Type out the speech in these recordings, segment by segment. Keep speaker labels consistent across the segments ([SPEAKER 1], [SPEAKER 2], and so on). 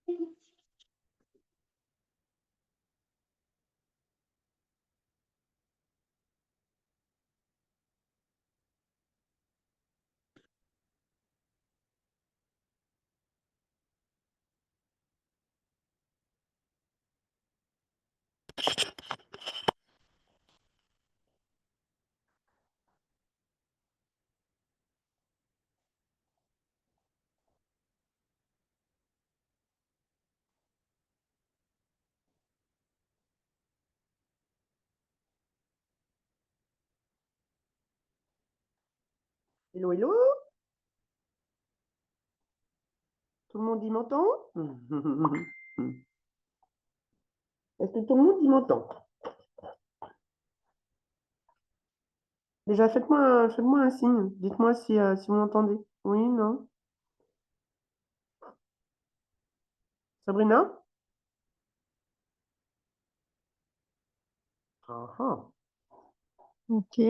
[SPEAKER 1] Hello, hello, tout le monde y m'entend? Est-ce que tout le monde y m'entend? Déjà, faites-moi un signe. Dites-moi si vous m'entendez. Oui, non? Sabrina? Ah, ah.
[SPEAKER 2] Ok.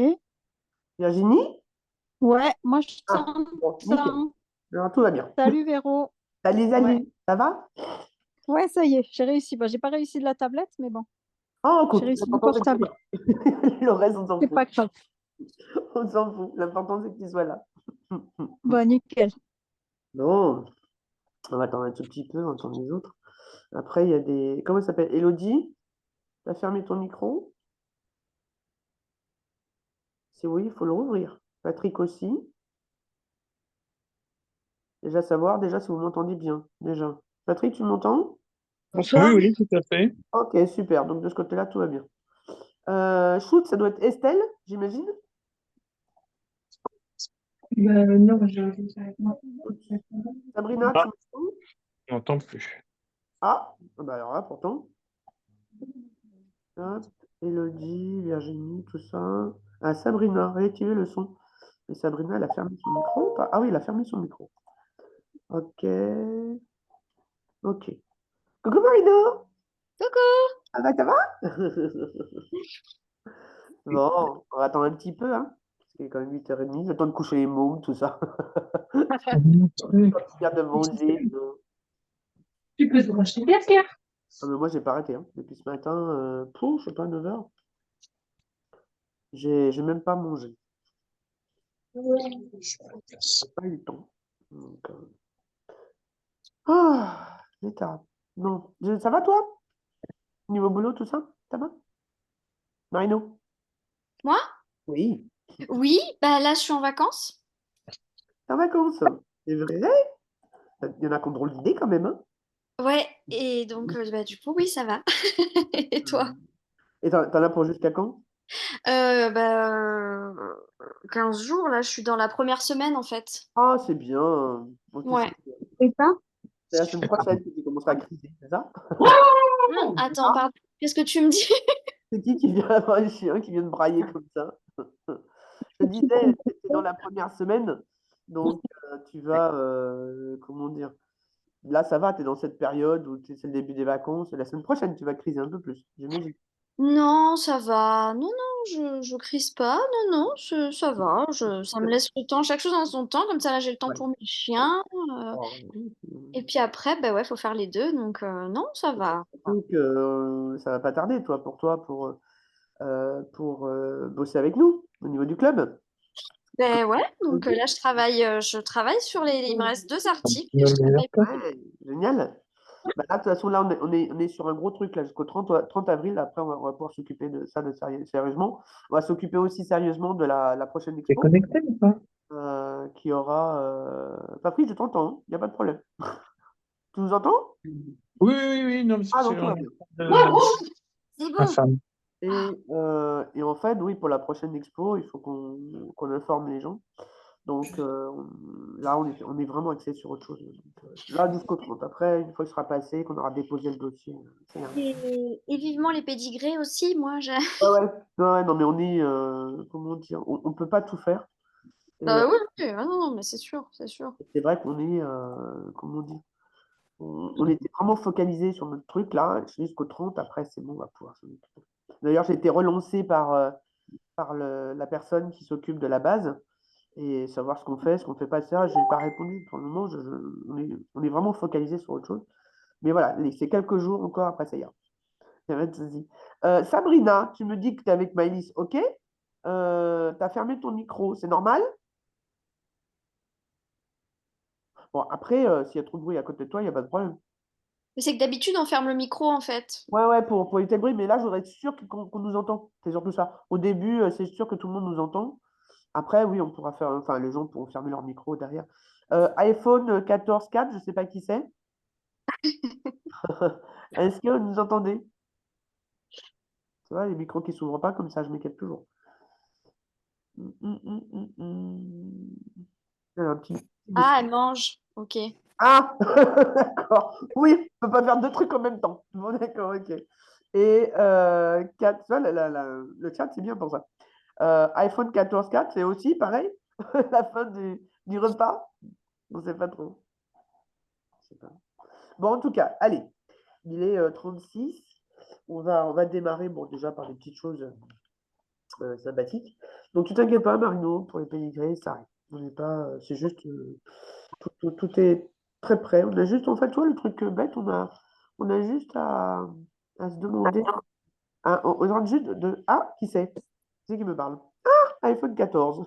[SPEAKER 1] Virginie?
[SPEAKER 2] Ouais, moi je
[SPEAKER 1] Ah, bon, nickel.
[SPEAKER 2] t'entends.
[SPEAKER 1] Alors, tout va bien.
[SPEAKER 2] Salut Véro.
[SPEAKER 1] Salut,
[SPEAKER 2] Ouais.
[SPEAKER 1] salut. Ça va?
[SPEAKER 2] Ouais, ça y est, j'ai réussi. Bah, j'ai pas réussi de la tablette, mais bon,
[SPEAKER 1] Oh,
[SPEAKER 2] j'ai
[SPEAKER 1] écoute,
[SPEAKER 2] réussi du
[SPEAKER 1] l'important c'est que tu
[SPEAKER 2] portable.
[SPEAKER 1] sois là. Le reste, on s'en
[SPEAKER 2] C'est
[SPEAKER 1] fout.
[SPEAKER 2] pas grave.
[SPEAKER 1] On s'en fout. L'important c'est que tu sois là.
[SPEAKER 2] Bah, nickel.
[SPEAKER 1] Bon, on va attendre un tout petit peu, on va attendre les autres. Après, il y a des. Comment ça s'appelle? Elodie? Tu as fermé ton micro? Si oui, il faut le rouvrir. Patrick aussi. Déjà savoir, déjà si vous m'entendez bien. Déjà. Patrick, tu m'entends?
[SPEAKER 3] Oui,
[SPEAKER 4] Bonsoir.
[SPEAKER 3] oui, tout à fait.
[SPEAKER 1] Ok, super. Donc de ce côté-là, tout va bien. Shoot, ça doit être Estelle, j'imagine.
[SPEAKER 4] Non, moi.
[SPEAKER 1] Ok. Sabrina, tu
[SPEAKER 3] Ah,
[SPEAKER 1] m'entends?
[SPEAKER 3] on n'entend plus.
[SPEAKER 1] Ah, bah alors là, pourtant. Hop, Elodie, Virginie, tout ça. Ah, Sabrina, réactivez le son. Et Sabrina, elle a fermé son micro ou pas? Ah oui, elle a fermé son micro. Ok, ok. Coucou Marino!
[SPEAKER 5] Coucou!
[SPEAKER 1] Ça va? Bon, on va attendre un petit peu, hein. Parce qu'il est quand même 8h30, le temps de coucher les mômes, tout ça.
[SPEAKER 3] Mon truc.
[SPEAKER 1] Finir de manger.
[SPEAKER 4] Tu peux te brancher bien, Pierre.
[SPEAKER 1] Ah, mais moi, j'ai pas arrêté, hein. Depuis ce matin, je sais pas, 9h. J'ai même pas mangé.
[SPEAKER 3] Je me casse.
[SPEAKER 1] J'ai pas eu le temps. Donc, ah, j'ai tard. Non. Ça va, toi? Niveau boulot, tout ça? Ça va? Marino?
[SPEAKER 5] Moi?
[SPEAKER 1] Oui.
[SPEAKER 5] Oui, bah là je suis en vacances.
[SPEAKER 1] T'es en vacances? C'est vrai? Il y en a qui ont drôle d'idée quand même, hein?
[SPEAKER 5] Ouais, et donc bah, du coup, oui, ça va. Et toi?
[SPEAKER 1] Et t'en as pour jusqu'à quand?
[SPEAKER 5] Bah, 15 jours, là, je suis dans la première semaine en fait.
[SPEAKER 1] Ah, c'est bien. Ok,
[SPEAKER 5] Ouais.
[SPEAKER 4] Et ça?
[SPEAKER 1] c'est la semaine prochaine que tu commenceras à criser, c'est ça?
[SPEAKER 5] Attends,
[SPEAKER 1] Ah,
[SPEAKER 5] pardon, qu'est-ce que tu me dis?
[SPEAKER 1] c'est qui vient avoir un chien qui vient de brailler comme ça? Je te disais, c'est dans la première semaine, donc tu vas, comment dire, là ça va, tu es dans cette période où c'est le début des vacances, la semaine prochaine tu vas criser un peu plus, j'imagine.
[SPEAKER 5] Non, ça va. Non, je crise pas. Non, non, ça va. Ça me laisse le temps, chaque chose en son temps. Comme ça, là, j'ai le temps
[SPEAKER 1] Ouais.
[SPEAKER 5] pour mes chiens.
[SPEAKER 1] Oh,
[SPEAKER 5] Et puis après, bah ouais, faut faire les deux. Donc, non, ça va.
[SPEAKER 1] donc ça va pas tarder, pour bosser avec nous au niveau du club.
[SPEAKER 5] Ben ouais, donc
[SPEAKER 1] Ok.
[SPEAKER 5] là je travaille sur Il me reste deux articles et
[SPEAKER 3] Le
[SPEAKER 5] je
[SPEAKER 3] meilleur
[SPEAKER 5] travaille.
[SPEAKER 3] temps.
[SPEAKER 1] Ouais, génial. Bah là, de toute façon, là, on est sur un gros truc là, jusqu'au 30 avril. Après, on va pouvoir s'occuper de ça sérieusement. On va s'occuper aussi sérieusement de la prochaine
[SPEAKER 3] T'es
[SPEAKER 1] expo
[SPEAKER 3] connecté ou pas?
[SPEAKER 1] qui aura. Patrice, je t'entends, il n'y a pas de problème. Tu nous entends?
[SPEAKER 3] Oui, oui, oui, non, parce que
[SPEAKER 1] Ah non,
[SPEAKER 3] c'est
[SPEAKER 1] tout va bien.
[SPEAKER 5] C'est
[SPEAKER 3] ma
[SPEAKER 5] bon.
[SPEAKER 3] femme.
[SPEAKER 1] Et en fait, oui, pour la prochaine expo, il faut qu'on informe les gens. Donc là, on est vraiment axé sur autre chose. Donc, là, jusqu'au 30. Après, une fois qu'il sera passé, qu'on aura déposé le dossier, ça ira.
[SPEAKER 5] Et vivement les pédigrés aussi, moi j'ai.
[SPEAKER 1] Ouais, ouais. Ouais, non, mais on est, comment dire, on peut pas tout faire. Et
[SPEAKER 5] Oui, oui, ah non, non, mais c'est sûr, c'est sûr.
[SPEAKER 1] c'est vrai qu'on est, comment dire, on était vraiment focalisé sur notre truc là, jusqu'au 30. Après, c'est bon, on va pouvoir s'en occuper. D'ailleurs, j'ai été relancé par la personne qui s'occupe de la base et savoir ce qu'on fait pas, etc. Je n'ai pas répondu pour le moment. On est vraiment focalisé sur autre chose. Mais voilà, c'est quelques jours encore, après ça ira. Il y a pas de souci. Sabrina, tu me dis que tu es avec Maëlys, ok? Tu as fermé ton micro, c'est normal? Bon, après, s'il y a trop de bruit à côté de toi, il n'y a pas de problème.
[SPEAKER 5] Mais c'est que d'habitude, on ferme le micro, en fait.
[SPEAKER 1] Ouais, pour éviter le bruit, mais là, je voudrais être sûr qu'on nous entend. C'est surtout ça. Au début, c'est sûr que tout le monde nous entend. Après, oui, on pourra faire, enfin, les gens pourront fermer leur micro derrière. iPhone 14.4, je ne sais pas qui c'est. Est-ce que vous nous entendez? Tu vois, les micros qui ne s'ouvrent pas, comme ça, je m'inquiète toujours. Il y a un petit
[SPEAKER 5] Ah, elle mange. Ok.
[SPEAKER 1] Ah, d'accord. Oui, on ne peut pas faire deux trucs en même temps. Bon, d'accord, ok. Et tu vois, le chat, c'est bien pour ça. iPhone 14.4, c'est aussi pareil, la fin du repas. On ne sait pas trop. Je sais pas. Bon, en tout cas, allez, il est 36. On va démarrer, bon, déjà par des petites choses sympathiques. Donc, tu t'inquiètes pas, Marino, pour les pédigrés, ça arrive. On n'est pas, c'est juste, tout est très près. On a juste, en fait, tu vois, le truc bête, on a juste à se demander. On demande juste Ah, qui c'est? Qui c'est qui me parle? Ah, iPhone 14.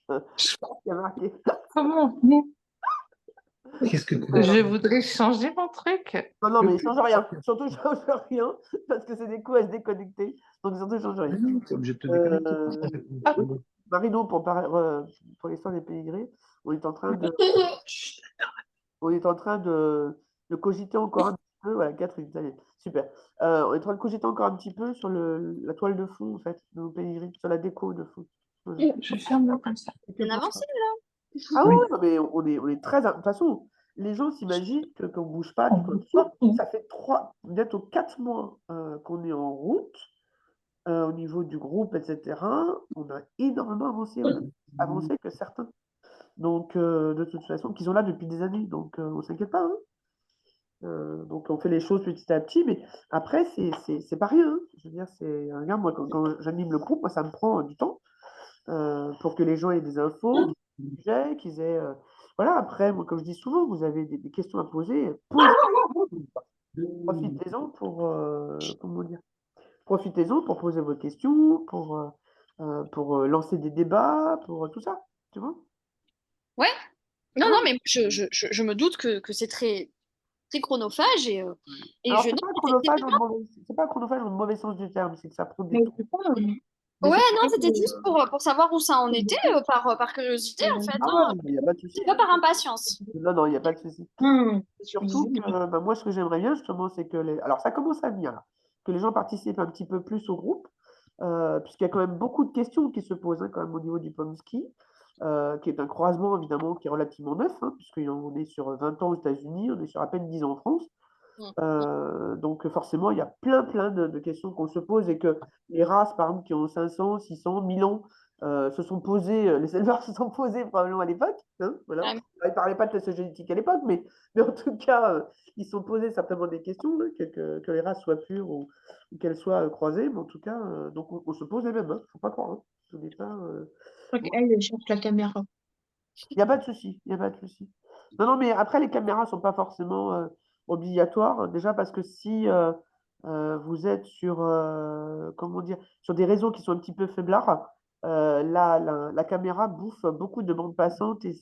[SPEAKER 1] Il y a marqué.
[SPEAKER 3] Comment?
[SPEAKER 6] Qu'est-ce que tu
[SPEAKER 3] Je voudrais changer mon truc.
[SPEAKER 1] Non, non, mais change rien. Surtout, change rien, parce que c'est des coups à se déconnecter. Donc, surtout, change rien.
[SPEAKER 6] es obligé de te déconnecter.
[SPEAKER 1] Oui, Marino, pour l'histoire des pédigrés, on est en train de cogiter encore un petit peu. Voilà, Catherine, ça y est, super. On est en train de cogiter encore un petit peu sur la toile de fond, en fait, de nos pédigrés, sur la déco de fond. Voilà.
[SPEAKER 3] Je ferme là comme ça.
[SPEAKER 5] Bien avancé.
[SPEAKER 1] Ah
[SPEAKER 6] Oui.
[SPEAKER 1] oui, non, mais on est très. De toute façon, les gens s'imaginent qu'on ne bouge pas, ni quoi que ce soit. Ça fait bientôt 4 mois qu'on est en route au niveau du groupe, etc. On a énormément avancé. On a plus avancé que certains. Donc, de toute façon, qui sont là depuis des années. Donc, on ne s'inquiète pas, hein. Donc, on fait les choses petit à petit. Mais après, c'est pas rien, hein. Je veux dire, regarde, moi, quand j'anime le groupe, moi, ça me prend du temps pour que les gens aient des infos, qu'ils aient. Voilà, après, moi, comme je dis souvent, vous avez des questions à poser, profitez-en pour, comment dire, profitez-en pour poser vos questions, pour lancer des débats, pour tout ça, tu vois?
[SPEAKER 5] Ouais. Non, non, mais je me doute que c'est très, très chronophage et
[SPEAKER 1] Alors,
[SPEAKER 5] je
[SPEAKER 1] c'est
[SPEAKER 5] non,
[SPEAKER 1] pas un
[SPEAKER 5] c'était
[SPEAKER 1] chronophage
[SPEAKER 5] bien.
[SPEAKER 1] c'est pas un chronophage dans le mauvais sens du terme, c'est que ça prend du
[SPEAKER 4] Mais
[SPEAKER 1] temps.
[SPEAKER 4] c'est pas,
[SPEAKER 1] Mais
[SPEAKER 5] Ouais,
[SPEAKER 1] c'est
[SPEAKER 5] non, c'était juste pour savoir où ça en était, par curiosité, en fait,
[SPEAKER 1] ah
[SPEAKER 5] hein.
[SPEAKER 1] ouais, il n'y a pas de souci.
[SPEAKER 5] C'est pas par impatience.
[SPEAKER 1] Non, non, il n'y a pas de souci. Surtout que bah, moi, ce que j'aimerais bien, justement, c'est que Alors, ça commence à venir, là. Que les gens participent un petit peu plus au groupe, puisqu'il y a quand même beaucoup de questions qui se posent, hein, quand même, au niveau du Pomsky, qui est un croisement, évidemment, qui est relativement neuf, hein, puisqu'on est sur 20 ans aux États-Unis, on est sur à peine 10 ans en France.
[SPEAKER 5] Mm.
[SPEAKER 1] Donc, forcément, il y a plein de questions qu'on se pose et que les races, par exemple, qui ont 500, 600, 1000 ans, se sont posées, les éleveurs se sont posés probablement à l'époque, hein, voilà.
[SPEAKER 5] Ouais.
[SPEAKER 1] Ils ne parlaient pas de test génétique à l'époque, mais en tout cas, ils se sont posés certainement des questions, hein, que les races soient pures ou qu'elles soient croisées, mais en tout cas, donc on se pose les mêmes, il ne faut pas croire, hein. Ce n'est pas,
[SPEAKER 4] Je crois qu'elle cherche la caméra.
[SPEAKER 1] il n'y a pas de souci, il n'y a pas de souci. Non, non, mais après, les caméras ne sont pas forcément obligatoires. Déjà parce que si vous êtes sur, comment dire, sur des réseaux qui sont un petit peu faiblards, la caméra bouffe beaucoup de bandes passantes et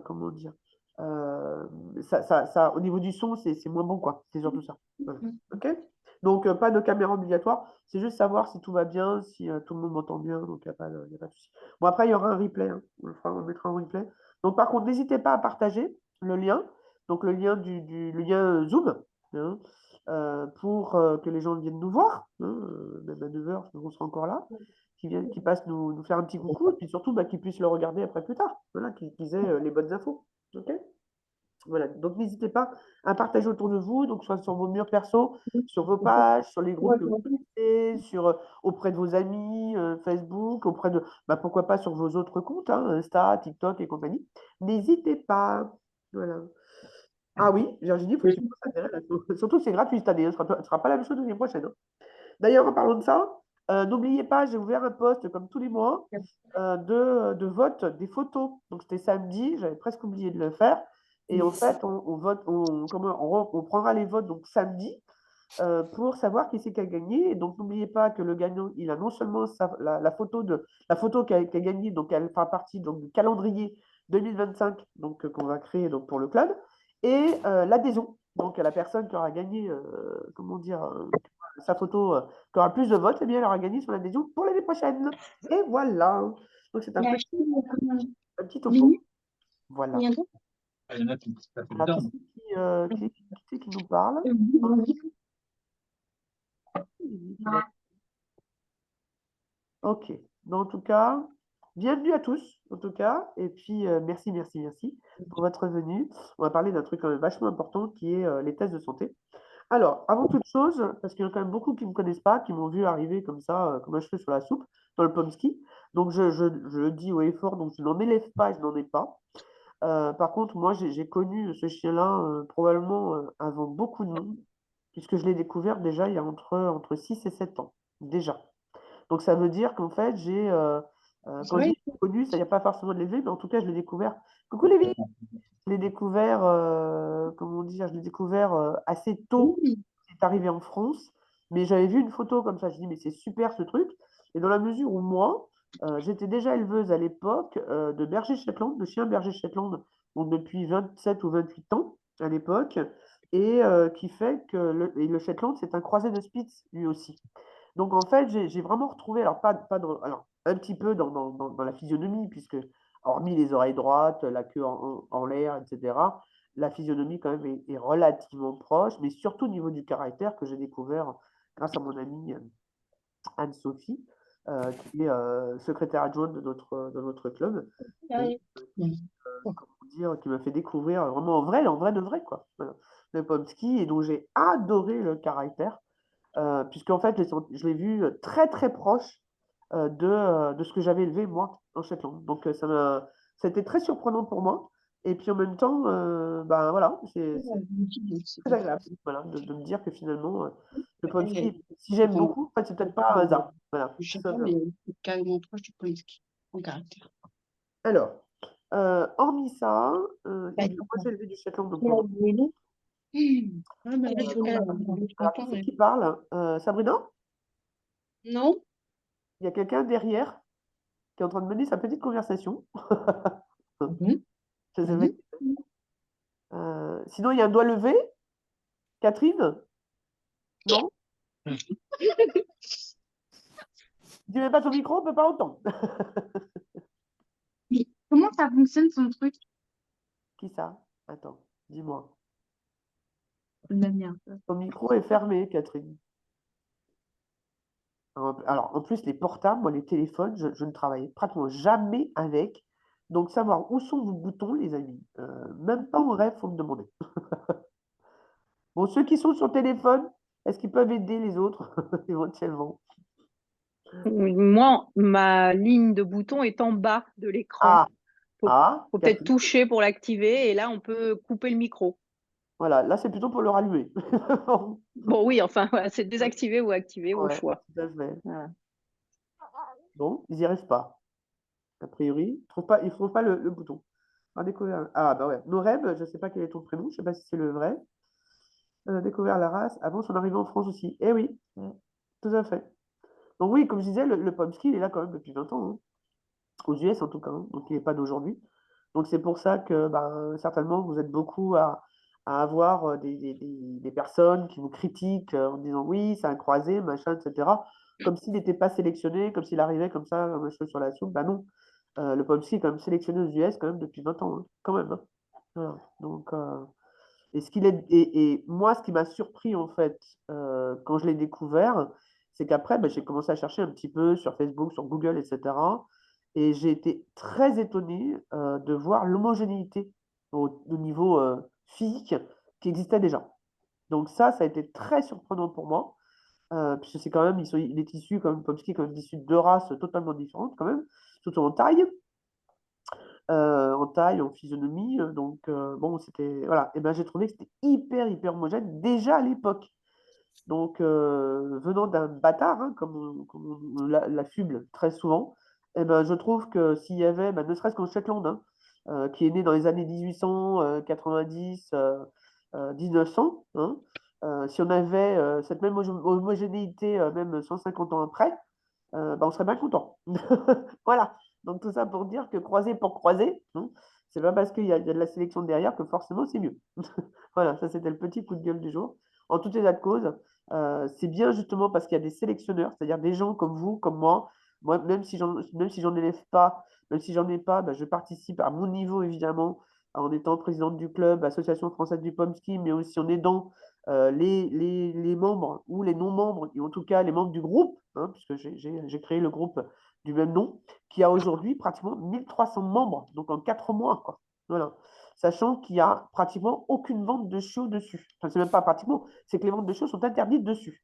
[SPEAKER 1] comment dire, euh, au niveau du son, c'est moins bon, quoi. C'est surtout ça. Voilà. OK? Donc, pas de caméra obligatoire. C'est juste savoir si tout va bien, si tout le monde m'entend bien. Donc, il n'y a pas de souci. Bon, après, il y aura un replay, hein. On le mettra en replay. Donc, par contre, n'hésitez pas à partager le lien. Donc, le lien le lien Zoom, hein, pour que les gens viennent nous voir, hein, même à 9h, on sera encore là, qui passent nous faire un petit coucou, et puis surtout bah, qu'ils puissent le regarder après plus tard, voilà, qu'ils aient les bonnes infos. OK? Voilà, donc n'hésitez pas à partager autour de vous, donc soit sur vos murs perso, sur vos pages, sur les groupes que vous connaissez, auprès de vos amis, Facebook, bah, pourquoi pas sur vos autres comptes, hein, Insta, TikTok et compagnie. N'hésitez pas. Voilà. Ah oui, Virginie, il faut que tu fasses intérêt. Surtout, c'est gratuit cette année, hein, ce ne sera pas la même chose l'année prochaine, hein. D'ailleurs, en parlant de ça, n'oubliez pas, j'ai ouvert un post comme tous les mois de vote des photos. Donc, c'était samedi, j'avais presque oublié de le faire. Et en fait, on vote, on prendra les votes donc samedi pour savoir qui c'est qui a gagné. Et donc, n'oubliez pas que le gagnant, il a non seulement la photo qui a gagné, donc elle fera partie donc, du calendrier 2025 donc, qu'on va créer donc, pour le club, et l'adhésion. Donc, la personne qui aura gagné, comment dire, sa photo, qui aura le plus de votes, eh bien, elle aura gagné son adhésion pour l'année prochaine. Et voilà. Donc, c'est un
[SPEAKER 4] La
[SPEAKER 1] petit,
[SPEAKER 4] fille,
[SPEAKER 1] un petit topo.
[SPEAKER 4] Lily,
[SPEAKER 1] Voilà.
[SPEAKER 4] combien d'autres?
[SPEAKER 6] Ah, il y en a qui ça fait
[SPEAKER 1] Alors,
[SPEAKER 6] dedans.
[SPEAKER 1] qui nous parle? Ok. Donc, en tout cas, bienvenue à tous, en tout cas. Et puis, merci pour votre venue. On va parler d'un truc quand même vachement important qui est les tests de santé. Alors, avant toute chose, parce qu'il y en a quand même beaucoup qui ne me connaissent pas, qui m'ont vu arriver comme ça, comme un cheveu sur la soupe, dans le Pomsky. Donc, je le dis haut et fort, donc je n'en élève pas, je n'en ai pas. Par contre, moi, j'ai connu ce chien-là probablement avant beaucoup de monde, puisque je l'ai découvert déjà il y a entre 6 et 7 ans, déjà. Donc ça veut dire qu'en fait, quand je
[SPEAKER 4] Ouais.
[SPEAKER 1] l'ai connu, ça il n'y a pas forcément de l'élever, mais en tout cas, je l'ai découvert. Coucou Lévi! Je l'ai découvert, comment dire, je l'ai découvert assez tôt.
[SPEAKER 4] Oui.
[SPEAKER 1] C'est arrivé en France, mais j'avais vu une photo comme ça. Je dis, mais c'est super ce truc. Et dans la mesure où moi, j'étais déjà éleveuse à l'époque de berger Shetland, de chiens berger Shetland, donc depuis 27 ou 28 ans à l'époque, et qui fait que et le Shetland, c'est un croisé de Spitz lui aussi. Donc en fait, j'ai vraiment retrouvé, alors alors un petit peu dans la physionomie, puisque hormis les oreilles droites, la queue en l'air, etc., la physionomie quand même est relativement proche, mais surtout au niveau du caractère que j'ai découvert grâce à mon amie Anne-Sophie, qui est secrétaire adjointe de notre club, et comment dire, qui m'a fait découvrir vraiment en vrai de vrai, quoi. Voilà. Le Pomsky, et dont j'ai adoré le caractère puisqu'en fait, je l'ai vu très très proche de ce que j'avais élevé moi en Shetland. Donc ça a été très surprenant pour moi. Et puis en même temps, ben voilà, c'est très agréable voilà, de me dire que finalement, le Pomsky, si j'aime beaucoup, en fait, c'est peut-être pas un hasard. Voilà.
[SPEAKER 4] Je sais pas, mais c'est carrément proche du Polinski en caractère.
[SPEAKER 1] Alors, hormis ça,
[SPEAKER 4] Bah,
[SPEAKER 1] moi j'ai élevé du Shetland donc,
[SPEAKER 4] Ah,
[SPEAKER 1] pendant.
[SPEAKER 4] bah,
[SPEAKER 1] Alors, qui c'est qui parle Sabrina?
[SPEAKER 4] Non?
[SPEAKER 1] Il y a quelqu'un derrière qui est en train de mener sa petite conversation.
[SPEAKER 4] Mhm.
[SPEAKER 1] Je sais pas. Sinon, il y a un doigt levé. Catherine? Non? Tu mets pas ton micro, on peut pas entendre.
[SPEAKER 4] Mais comment ça fonctionne son truc?
[SPEAKER 1] Qui ça? Attends, dis-moi.
[SPEAKER 4] La mienne.
[SPEAKER 1] Ton micro est fermé, Catherine. Alors, en plus, les portables, moi, les téléphones, je ne travaille pratiquement jamais avec. Donc, savoir où sont vos boutons, les amis. Même pas en rêve, faut me demander. Bon, ceux qui sont sur téléphone, est-ce qu'ils peuvent aider les autres éventuellement?
[SPEAKER 2] Moi, ma ligne de bouton est en bas de l'écran.
[SPEAKER 1] Ah,
[SPEAKER 2] Faut, faut peut-être
[SPEAKER 1] Catherine.
[SPEAKER 2] toucher pour l'activer et là, on peut couper le micro.
[SPEAKER 1] Voilà, là, c'est plutôt pour le rallumer.
[SPEAKER 2] Bon, oui, enfin, voilà, c'est désactivé ou activé au
[SPEAKER 1] Ouais,
[SPEAKER 2] choix.
[SPEAKER 1] tout à fait.
[SPEAKER 2] Voilà.
[SPEAKER 1] Bon, ils n'y arrivent pas. A priori, ils trouvent pas le bouton. On a découvert. Ah, bah ouais. Noreb, je ne sais pas quel est ton prénom, je ne sais pas si c'est le vrai. On a découvert la race avant son arrivée en France aussi. Eh oui, tout à fait. Donc, oui, comme je disais, le Pomsky, il est là quand même depuis 20 ans, hein. Aux US en tout cas, hein. Donc il n'est pas d'aujourd'hui. Donc, c'est pour ça que ben, certainement, vous êtes beaucoup à avoir des personnes qui vous critiquent en disant oui, c'est un croisé, machin, etc. Comme s'il n'était pas sélectionné, comme s'il arrivait comme ça, un cheveu sur la soupe. Ben non. Le Pomsky est quand même sélectionné aux US quand même depuis 20 ans, hein, quand même, hein. Voilà. Donc, et moi, ce qui m'a surpris en fait, quand je l'ai découvert, c'est qu'après, ben, j'ai commencé à chercher un petit peu sur Facebook, sur Google, etc. Et j'ai été très étonné de voir l'homogénéité au niveau physique qui existait déjà. Donc ça a été très surprenant pour moi, puisque c'est quand même, il est issu, comme Pomsky, quand même issu de deux races totalement différentes, quand même, surtout en taille, en physionomie. Donc, bon, c'était. Voilà. Et ben, j'ai trouvé que c'était hyper homogène déjà à l'époque. Donc, venant d'un bâtard, hein, comme on l'affuble très souvent, eh ben, je trouve que s'il y avait, ne serait-ce qu'en Shetland, hein, qui est né dans les années 1890, 1900, hein, si on avait cette même homogénéité, même 150 ans après, on serait bien content. Voilà. Donc tout ça pour dire que croiser pour croiser, hein, c'est pas parce qu'il y a de la sélection derrière que forcément c'est mieux. Voilà, ça c'était le petit coup de gueule du jour. En tout état de cause, c'est bien justement parce qu'il y a des sélectionneurs, c'est-à-dire des gens comme vous, comme moi. Moi, même si j'en élève pas, même si j'en ai pas, je participe à mon niveau évidemment, en étant présidente du club, Association française du Pomski, mais aussi en aidant les membres ou les non-membres, et en tout cas les membres du groupe, hein, puisque j'ai créé le groupe du même nom, qui a aujourd'hui pratiquement 1300 membres, donc en 4 mois, quoi. Voilà. Sachant qu'il n'y a pratiquement aucune vente de chiots dessus. Enfin, c'est même pas pratiquement, c'est que les ventes de chiots sont interdites dessus.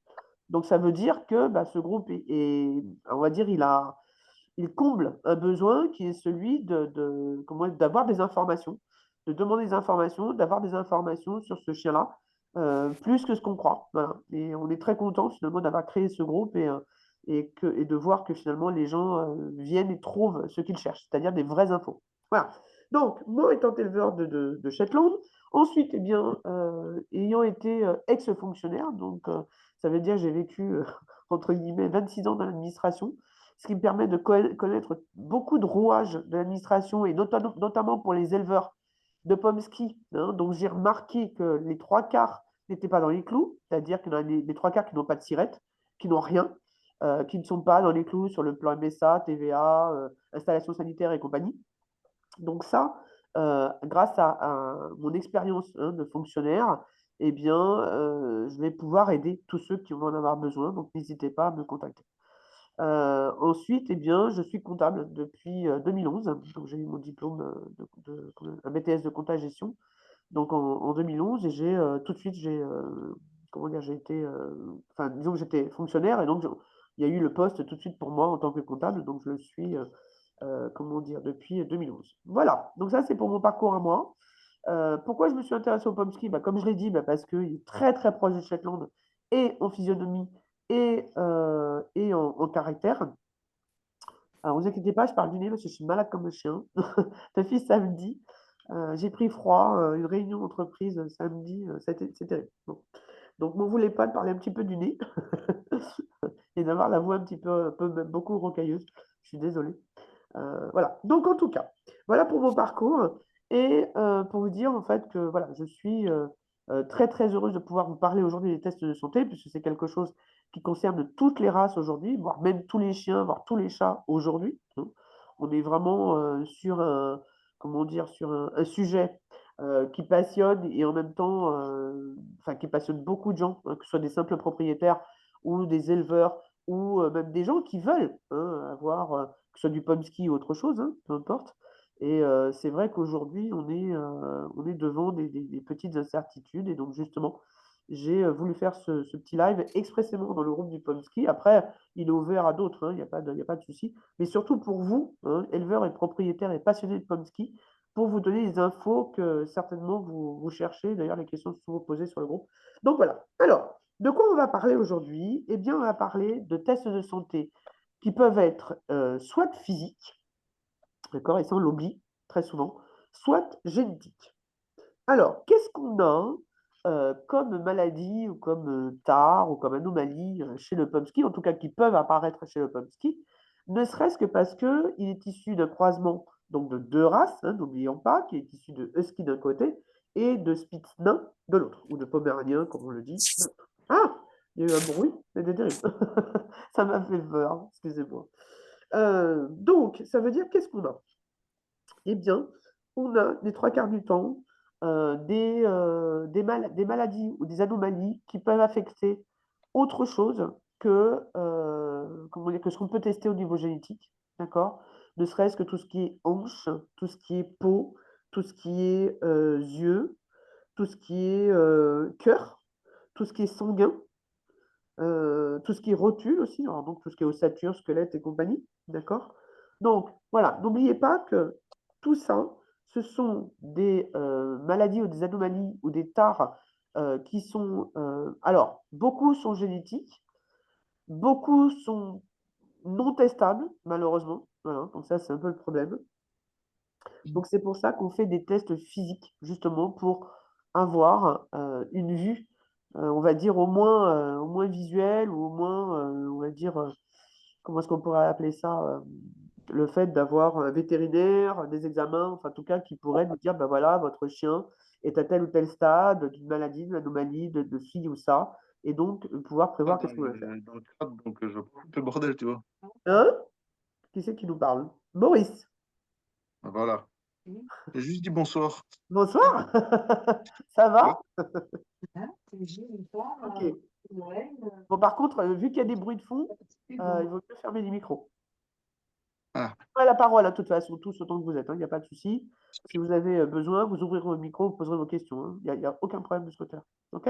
[SPEAKER 1] Donc ça veut dire que ce groupe on va dire, il comble un besoin qui est celui d'avoir des informations, de demander des informations, d'avoir des informations sur ce chien-là, plus que ce qu'on croit. Voilà. Et on est très content finalement d'avoir créé ce groupe et de voir que finalement les gens viennent et trouvent ce qu'ils cherchent, c'est-à-dire des vraies infos. Voilà. Donc, moi étant éleveur de Shetland, ensuite, ayant été ex-fonctionnaire, donc ça veut dire que j'ai vécu, entre guillemets, 26 ans dans l'administration, ce qui me permet de connaître beaucoup de rouages de l'administration et notamment pour les éleveurs de pommes-ski. Hein. Donc j'ai remarqué que les trois quarts n'étaient pas dans les clous, c'est-à-dire qu'il y en a les trois quarts qui n'ont pas de sirette, qui n'ont rien, qui ne sont pas dans les clous sur le plan MSA, TVA, installation sanitaire et compagnie. Donc ça, grâce à mon expérience de fonctionnaire, eh bien, je vais pouvoir aider tous ceux qui vont en avoir besoin. Donc n'hésitez pas à me contacter. Ensuite, eh bien, je suis comptable depuis 2011. Donc, j'ai eu mon diplôme un BTS de compta-gestion. Donc, en 2011, et tout de suite, comment dire, enfin, disons que j'étais fonctionnaire, et donc il y a eu le poste tout de suite pour moi en tant que comptable. Donc, je le suis, comment dire, depuis 2011. Voilà. Donc, ça, c'est pour mon parcours à moi. Pourquoi je me suis intéressée au pommes ski? Comme je l'ai dit, parce qu'il est très très proche du Shetland et en physionomie et en caractère. Alors, ne vous inquiétez pas, je parle du nez parce que je suis malade comme un chien. Depuis samedi, j'ai pris froid, une réunion d'entreprise samedi, c'est terrible. Bon. Donc, ne voulez pas de parler un petit peu du nez et d'avoir la voix un peu même beaucoup rocailleuse. Je suis désolée. Voilà. Donc, en tout cas, voilà pour mon parcours. Et pour vous dire en fait que voilà, je suis très très heureuse de pouvoir vous parler aujourd'hui des tests de santé, puisque c'est quelque chose qui concerne toutes les races aujourd'hui, voire même tous les chiens, voire tous les chats aujourd'hui. Hein. On est vraiment sur comment dire, sur un sujet qui passionne et en même temps, enfin qui passionne beaucoup de gens, hein, que ce soit des simples propriétaires ou des éleveurs ou même des gens qui veulent hein, avoir que ce soit du pomski ou autre chose, hein, peu importe. Et c'est vrai qu'aujourd'hui, on est devant des petites incertitudes. Et donc, justement, j'ai voulu faire ce petit live expressément dans le groupe du Pomski. Après, il est ouvert à d'autres, hein, il n'y a y a pas de souci. Mais surtout pour vous, hein, éleveurs et propriétaires et passionnés de Pomski, pour vous donner les infos que certainement vous cherchez. D'ailleurs, les questions se sont posées sur le groupe. Donc voilà. Alors, de quoi on va parler aujourd'hui? Eh bien, on va parler de tests de santé qui peuvent être soit physiques, d'accord, et ça on l'oublie très souvent, soit génétiques. Alors, qu'est-ce qu'on a comme maladie ou comme tare ou comme anomalie chez le pomsky, en tout cas qui peuvent apparaître chez le pomsky, ne serait-ce que parce qu'il est issu d'un croisement donc de deux races, hein, n'oublions pas, qui est issu de husky d'un côté et de spitz nain de l'autre, ou de poméranien, comme on le dit. Ah, il y a eu un bruit, c'était terrible. Ça m'a fait peur, excusez-moi. Donc, ça veut dire qu'est-ce qu'on a? Eh bien, on a les trois quarts du temps des maladies ou des anomalies qui peuvent affecter autre chose comment dire, que ce qu'on peut tester au niveau génétique, d'accord? Ne serait-ce que tout ce qui est hanche, tout ce qui est peau, tout ce qui est yeux, tout ce qui est cœur, tout ce qui est sanguin, tout ce qui est rotule aussi, alors donc tout ce qui est ossature, squelette et compagnie, d'accord? Donc voilà, n'oubliez pas que tout ça, ce sont des maladies ou des anomalies ou des tares qui sont... alors, beaucoup sont génétiques, beaucoup sont non testables, malheureusement, Voilà, donc ça, c'est un peu le problème. Donc, c'est pour ça qu'on fait des tests physiques, justement, pour avoir une vue, on va dire, au moins visuelle, ou au moins, on va dire, comment est-ce qu'on pourrait appeler ça le fait d'avoir un vétérinaire, des examens, enfin, en tout cas, qui pourrait nous dire, ben voilà, votre chien est à tel ou tel stade d'une maladie, d'une anomalie, de ci ou ça, et donc pouvoir prévoir qu'est-ce qu'on va faire.
[SPEAKER 6] Dans le cadre, donc je fous le bordel, tu vois.
[SPEAKER 1] Hein? Qui c'est qui nous parle? Maurice.
[SPEAKER 6] Voilà. J'ai juste dit bonsoir.
[SPEAKER 1] Bonsoir. Ça va? Ok. Bon, par contre, vu qu'il y a des bruits de fond, il vaut mieux fermer les micros.
[SPEAKER 6] Ah.
[SPEAKER 1] Vous aurez la parole, hein, de toute façon, tous autant que vous êtes, il n'y a pas de souci. Si vous avez besoin, vous ouvrirez le micro, vous poserez vos questions, hein. Il n'y a aucun problème de ce côté-là. OK?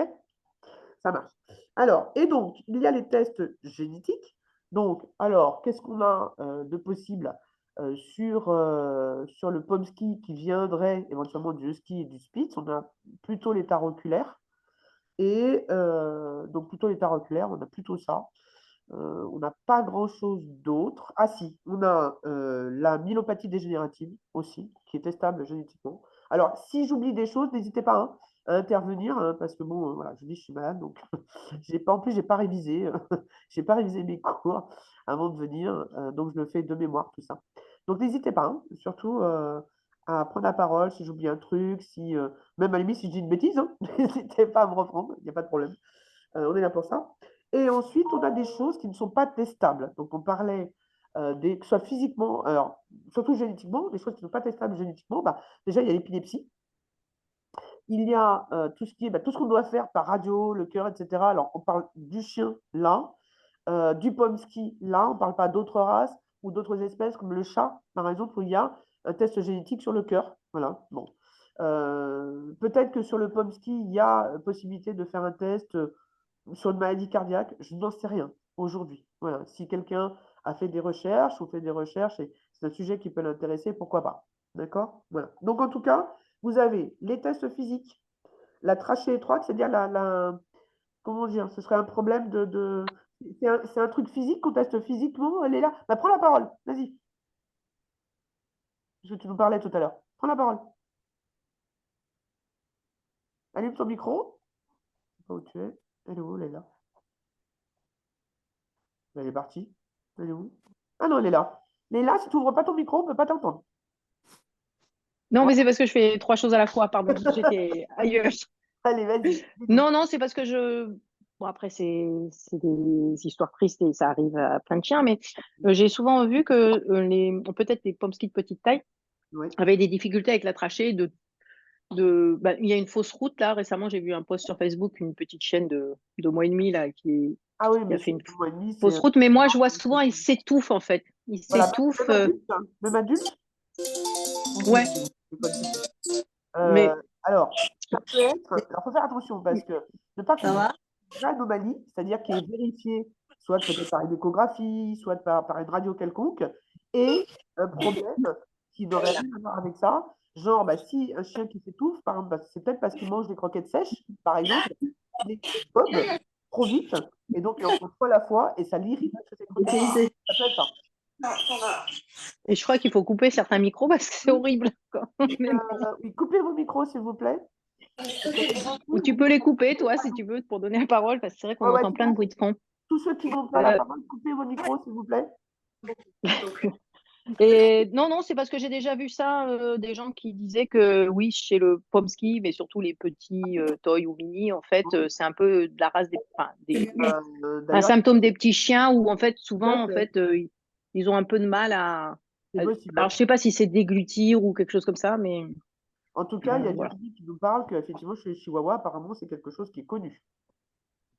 [SPEAKER 1] Ça marche. Alors, et donc, il y a les tests génétiques. Donc, alors, qu'est-ce qu'on a de possible sur le Pomsky qui viendrait éventuellement du Husky et du Spitz? On a plutôt l'état oculaire. Et donc, plutôt l'état oculaire, on a plutôt ça. On n'a pas grand-chose d'autre. Ah si, on a la myélopathie dégénérative aussi, qui est testable génétiquement. Alors, si j'oublie des choses, n'hésitez pas, hein, à intervenir, hein, parce que bon, voilà, je dis je suis malade, donc j'ai pas, en plus, j'ai pas révisé, j'ai pas révisé mes cours avant de venir, donc je le fais de mémoire, tout ça. Donc n'hésitez pas, hein, surtout à prendre la parole si j'oublie un truc, si même à la limite si je dis une bêtise, hein, n'hésitez pas à me reprendre, il n'y a pas de problème. On est là pour ça. Et ensuite, on a des choses qui ne sont pas testables. Donc, on parlait que ce soit physiquement, alors, surtout génétiquement, des choses qui ne sont pas testables génétiquement. Bah, déjà, il y a l'épilepsie. Il y a tout ce qui est, tout ce qu'on doit faire par radio, le cœur, etc. Alors, on parle du chien là, du pomsky là, on ne parle pas d'autres races ou d'autres espèces comme le chat, par exemple, où il y a un test génétique sur le cœur. Voilà, bon. Peut-être que sur le pomsky, il y a possibilité de faire un test sur une maladie cardiaque, je n'en sais rien aujourd'hui. Voilà. Si quelqu'un a fait des recherches ou fait des recherches et c'est un sujet qui peut l'intéresser, pourquoi pas. D'accord? Voilà. Donc, en tout cas, vous avez les tests physiques, la trachée étroite, c'est-à-dire comment dire, ce serait un problème c'est un truc physique qu'on teste physiquement, elle est là. Bah, prends la parole, vas-y. Parce que tu nous parlais tout à l'heure. Prends la parole. Allume ton micro. Je sais pas où tu es. Elle est où, elle est là? Elle est partie. Elle est où? Ah non, elle est là. Mais là, si tu n'ouvres pas ton micro, on ne peut pas t'entendre.
[SPEAKER 2] Non, mais c'est parce que je fais trois choses à la fois, pardon. J'étais ailleurs.
[SPEAKER 1] Allez, vas-y.
[SPEAKER 2] Non, non, c'est parce que bon, après, c'est des histoires tristes et ça arrive à plein de chiens, mais j'ai souvent vu que peut-être les pomsky de petite taille
[SPEAKER 1] Oui.
[SPEAKER 2] avaient des difficultés avec la trachée. Il y a une fausse route, là. Récemment, j'ai vu un post sur Facebook, une petite chienne de 2 mois et demi, là,
[SPEAKER 1] Ah oui,
[SPEAKER 2] qui
[SPEAKER 1] mais
[SPEAKER 2] a fait une
[SPEAKER 1] c'est 2 mois et demi,
[SPEAKER 2] fausse route. Mais moi, je vois souvent, il s'étouffe, en fait. Il
[SPEAKER 1] Voilà,
[SPEAKER 2] s'étouffe.
[SPEAKER 1] même adulte, hein. Même adulte.
[SPEAKER 2] Ouais,
[SPEAKER 1] Euh,
[SPEAKER 2] mais
[SPEAKER 1] alors, ça peut être. Alors, faut faire attention parce que ne pas confondre une anomalie, c'est-à-dire qui est vérifiée soit peut-être par une échographie, soit par une radio quelconque, et un problème qui n'aurait rien à voir avec ça. Genre, si un chien qui s'étouffe, par exemple, c'est peut-être parce qu'il mange des croquettes sèches, par exemple, il bob trop vite, et donc il en prend trop à la fois, et ça l'irrite sur ses croquettes. Ça peut être ça.
[SPEAKER 2] et je crois qu'il faut couper certains micros parce que c'est horrible, quoi. Mais bon.
[SPEAKER 1] Oui, coupez vos micros, s'il vous plaît.
[SPEAKER 2] Ou tu peux les couper, toi, si tu veux, pour donner la parole, parce que c'est vrai qu'on
[SPEAKER 1] Ouais, ouais,
[SPEAKER 2] entend plein de bruit de fond.
[SPEAKER 1] tous ceux qui n'ont pas la
[SPEAKER 2] Euh,
[SPEAKER 1] parole, coupez vos micros, s'il vous plaît.
[SPEAKER 2] Et non, non, c'est parce que j'ai déjà vu ça, des gens qui disaient que oui, chez le Pomsky, mais surtout les petits toy ou mini, en fait, c'est un peu de la race un
[SPEAKER 1] D'ailleurs,
[SPEAKER 2] symptôme des petits chiens où en fait, souvent, en
[SPEAKER 1] peut-être,
[SPEAKER 2] fait, ils ont un peu de mal
[SPEAKER 1] c'est possible,
[SPEAKER 2] alors,
[SPEAKER 1] hein.
[SPEAKER 2] je sais pas si c'est déglutir ou quelque chose comme ça, mais
[SPEAKER 1] En tout cas, il y a
[SPEAKER 2] voilà.
[SPEAKER 1] Julie qui nous parle qu'effectivement, chez les Chihuahuas, apparemment, c'est quelque chose qui est connu.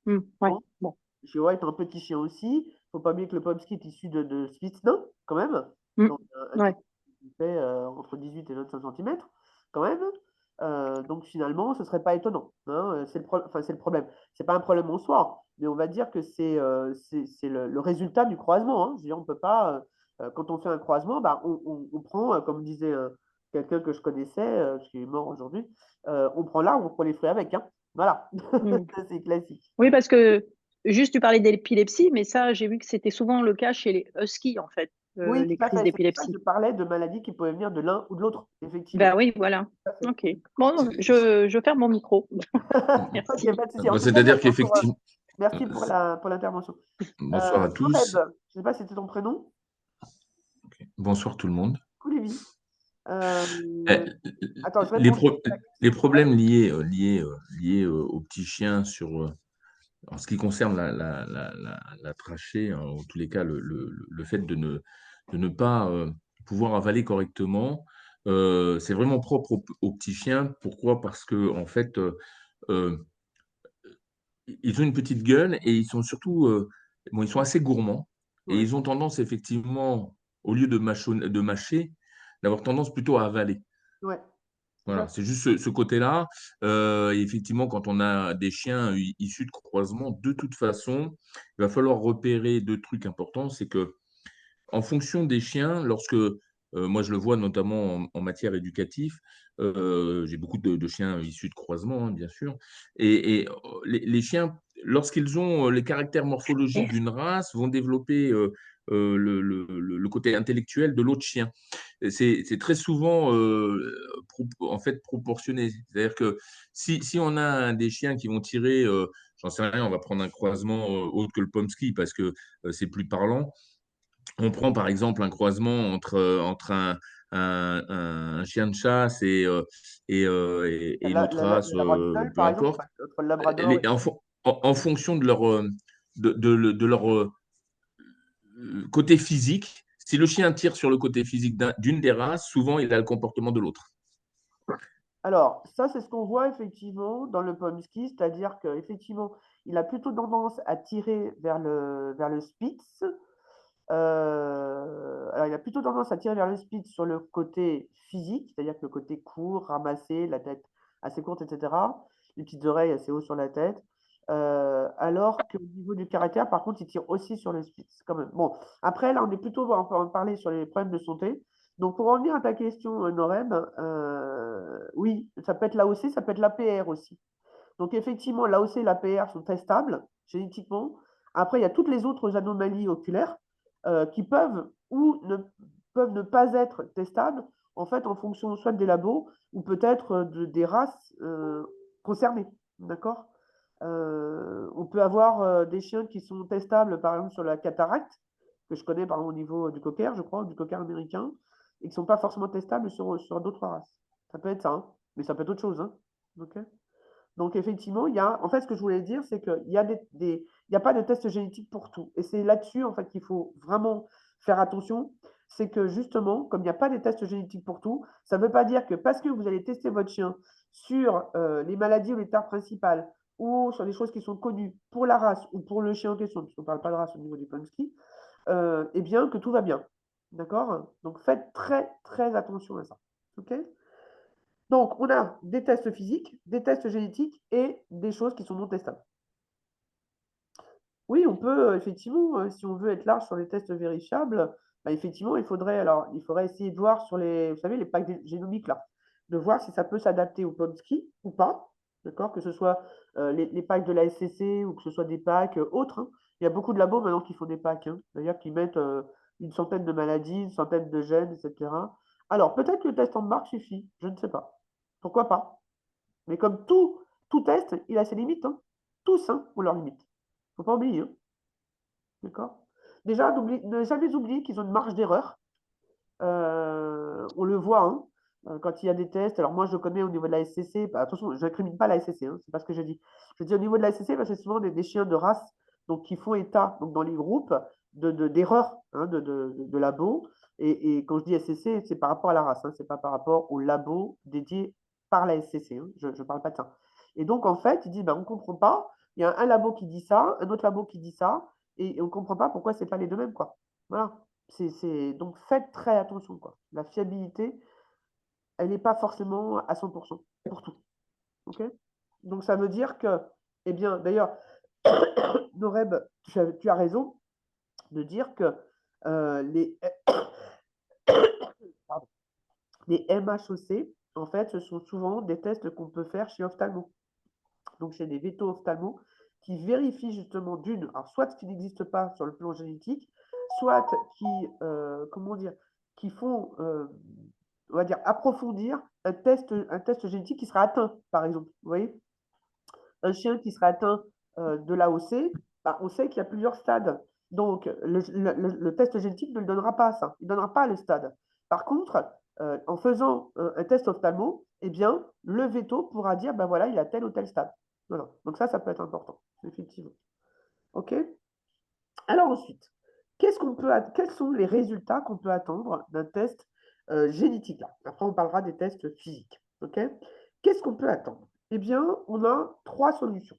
[SPEAKER 2] Ouais,
[SPEAKER 1] Bon,
[SPEAKER 2] bon.
[SPEAKER 1] le Chihuahua est un petit chien aussi. Il ne faut pas oublier que le Pomsky est issu de Spitz nain, quand même. Donc, un
[SPEAKER 2] Ouais.
[SPEAKER 1] petit qui fait entre 18 et 25 cm, quand même. Donc, finalement, ce ne serait pas étonnant, hein. C'est le problème. Ce n'est pas un problème en soi, mais on va dire que c'est le résultat du croisement, hein. Je veux dire, on peut pas, quand on fait un croisement, on prend, comme disait quelqu'un que je connaissais, qui est mort aujourd'hui, on prend l'arbre, on prend les fruits avec, hein. Voilà,
[SPEAKER 2] Mm.
[SPEAKER 1] ça c'est classique.
[SPEAKER 2] Oui, parce que juste tu parlais d'épilepsie, mais ça, j'ai vu que c'était souvent le cas chez les huskies, en fait.
[SPEAKER 1] Oui,
[SPEAKER 2] les
[SPEAKER 1] tout à
[SPEAKER 2] crises
[SPEAKER 1] fait. C'est pour ça que
[SPEAKER 2] d'épilepsie.
[SPEAKER 1] je parlais de maladies qui pouvaient venir de l'un ou de l'autre, effectivement.
[SPEAKER 2] Ben oui, voilà.
[SPEAKER 1] Tout à fait.
[SPEAKER 2] Ok. Bon, je ferme mon micro. Merci.
[SPEAKER 1] Ok, pas de souci. En
[SPEAKER 6] Bah,
[SPEAKER 1] tout cas,
[SPEAKER 6] c'est-à-dire
[SPEAKER 1] merci
[SPEAKER 6] qu'effectivement,
[SPEAKER 1] merci pour l'intervention.
[SPEAKER 6] bonsoir à tous.
[SPEAKER 1] Noreb, je ne sais pas si c'était ton prénom.
[SPEAKER 6] Bonsoir tout le monde.
[SPEAKER 1] Coulivi.
[SPEAKER 6] Eh,
[SPEAKER 1] Attends, je
[SPEAKER 6] Les,
[SPEAKER 1] réponds juste
[SPEAKER 6] pro-
[SPEAKER 1] à la
[SPEAKER 6] les
[SPEAKER 1] question.
[SPEAKER 6] problèmes liés aux petits chiens en ce qui concerne la trachée, hein, en tous les cas, le fait de ne pas pouvoir avaler correctement, c'est vraiment propre aux petits chiens. Pourquoi? Parce que, en fait, euh, ils ont une petite gueule et ils sont surtout, bon, ils sont assez gourmands et
[SPEAKER 1] Ouais,
[SPEAKER 6] ils ont tendance, effectivement, au lieu de mâcher, d'avoir tendance plutôt à avaler.
[SPEAKER 1] ouais, tout à
[SPEAKER 6] Voilà,
[SPEAKER 1] fait.
[SPEAKER 6] c'est juste ce côté-là. Et effectivement, quand on a des chiens issus de croisement, de toute façon, il va falloir repérer deux trucs importants. C'est que, en fonction des chiens, moi je le vois notamment en matière éducative, j'ai beaucoup de chiens issus de croisement, hein, bien sûr, et les chiens, lorsqu'ils ont les caractères morphologiques d'une race, vont développer le côté intellectuel de l'autre chien. C'est très souvent en fait proportionné. C'est-à-dire que si on a des chiens qui vont tirer, j'en sais rien, on va prendre un croisement autre que le Pomsky parce que c'est plus parlant. On prend par exemple un croisement entre un chien de chasse et une autre race,
[SPEAKER 1] Le Labradoodle,
[SPEAKER 6] peu
[SPEAKER 1] par exemple,
[SPEAKER 6] importe.
[SPEAKER 1] entre le Labrador et
[SPEAKER 6] En fonction de leur côté physique, si le chien tire sur le côté physique d'une des races, souvent il a le comportement de l'autre.
[SPEAKER 1] Alors, ça, c'est ce qu'on voit effectivement dans le Pomsky, c'est-à-dire qu'effectivement, il a plutôt tendance à tirer vers le Spitz. Alors, il a plutôt tendance à tirer vers le Spitz sur le côté physique, c'est-à-dire que le côté court, ramassé, la tête assez courte, etc. Les petites oreilles assez haut sur la tête. Alors qu'au niveau du caractère, par contre, il tire aussi sur le Spitz, quand même. Bon, après, là, on est plutôt, on peut en parler sur les problèmes de santé. Donc, pour revenir à ta question, Noreb, oui, ça peut être l'AOC, ça peut être l'APR aussi. Donc, effectivement, l'AOC et l'APR sont testables génétiquement. Après, il y a toutes les autres anomalies oculaires qui peuvent ne pas être testables, en fait, en fonction soit des labos ou peut-être des races concernées. D'accord. On peut avoir des chiens qui sont testables, par exemple, sur la cataracte, que je connais par exemple au niveau du cocker, je crois, du cocker américain, et qui ne sont pas forcément testables sur d'autres races. Ça peut être ça, hein, mais ça peut être autre chose. Hein. Ok. Donc, effectivement, en fait, ce que je voulais dire, c'est qu'il y a il y a pas de test génétique pour tout. Et c'est là-dessus, en fait, qu'il faut vraiment faire attention. C'est que, justement, comme il n'y a pas de tests génétiques pour tout, ça ne veut pas dire que parce que vous allez tester votre chien sur les maladies ou les tares principales ou sur des choses qui sont connues pour la race ou pour le chien en question, puisqu'on ne parle pas de race au niveau du Pomsky, eh bien, que tout va bien. D'accord. Donc, faites très, très attention à ça. OK. Donc, on a des tests physiques, des tests génétiques et des choses qui sont non testables. Oui, on peut, effectivement, si on veut être large sur les tests vérifiables, bah, effectivement, il faudrait essayer de voir sur vous savez, les packs génomiques, là, de voir si ça peut s'adapter au Pomsky ou pas, d'accord, que ce soit les packs de la SCC ou que ce soit des packs autres. Hein. Il y a beaucoup de labos maintenant qui font des packs, hein, d'ailleurs, qui mettent une centaine de maladies, une centaine de gènes, etc. Alors, peut-être que le test en marque suffit, je ne sais pas. Pourquoi pas? Mais comme tout test, il a ses limites. Hein. Tous ont leurs limites. Il ne faut pas oublier. Hein. D'accord. Déjà, ne jamais oublier qu'ils ont une marge d'erreur. On le voit hein, quand il y a des tests. Alors moi, je connais au niveau de la SCC. Bah, attention, je n'incrimine pas la SCC. Hein, c'est pas ce que je dis. Je dis au niveau de la SCC, parce que c'est souvent des chiens de race donc, qui font état donc, dans les groupes d'erreurs hein, de labo. Et quand je dis SCC, c'est par rapport à la race. Hein, c'est pas par rapport au labo dédié par la SCC. Hein, je ne parle pas de ça. Et donc, en fait, ils disent, bah, on ne comprend pas. Il y a un labo qui dit ça, un autre labo qui dit ça, et on ne comprend pas pourquoi ce n'est pas les deux mêmes. Quoi. Voilà. Donc, faites très attention. Quoi. La fiabilité, elle n'est pas forcément à 100% pour tout. Okay. Donc, ça veut dire que, eh bien, d'ailleurs, Noreb, tu as raison de dire que pardon, les MHOC, en fait, ce sont souvent des tests qu'on peut faire chez ophtalmo. Donc, chez des véto-ophtalmo qui vérifient justement alors soit ce qui n'existe pas sur le plan génétique, soit comment dire, qui font, on va dire, approfondir un test génétique qui sera atteint, par exemple. Vous voyez, un chien qui sera atteint de l'AOC, bah, on sait qu'il y a plusieurs stades. Donc, le test génétique ne le donnera pas, ça. Il ne donnera pas le stade. Par contre, en faisant un test ophtalmo, eh bien, le veto pourra dire, ben voilà, il a tel ou tel stade. Voilà. Donc ça peut être important, effectivement. OK? Alors ensuite, quels sont les résultats qu'on peut attendre d'un test génétique là? Après, on parlera des tests physiques. OK? Qu'est-ce qu'on peut attendre? Eh bien, on a 3 solutions.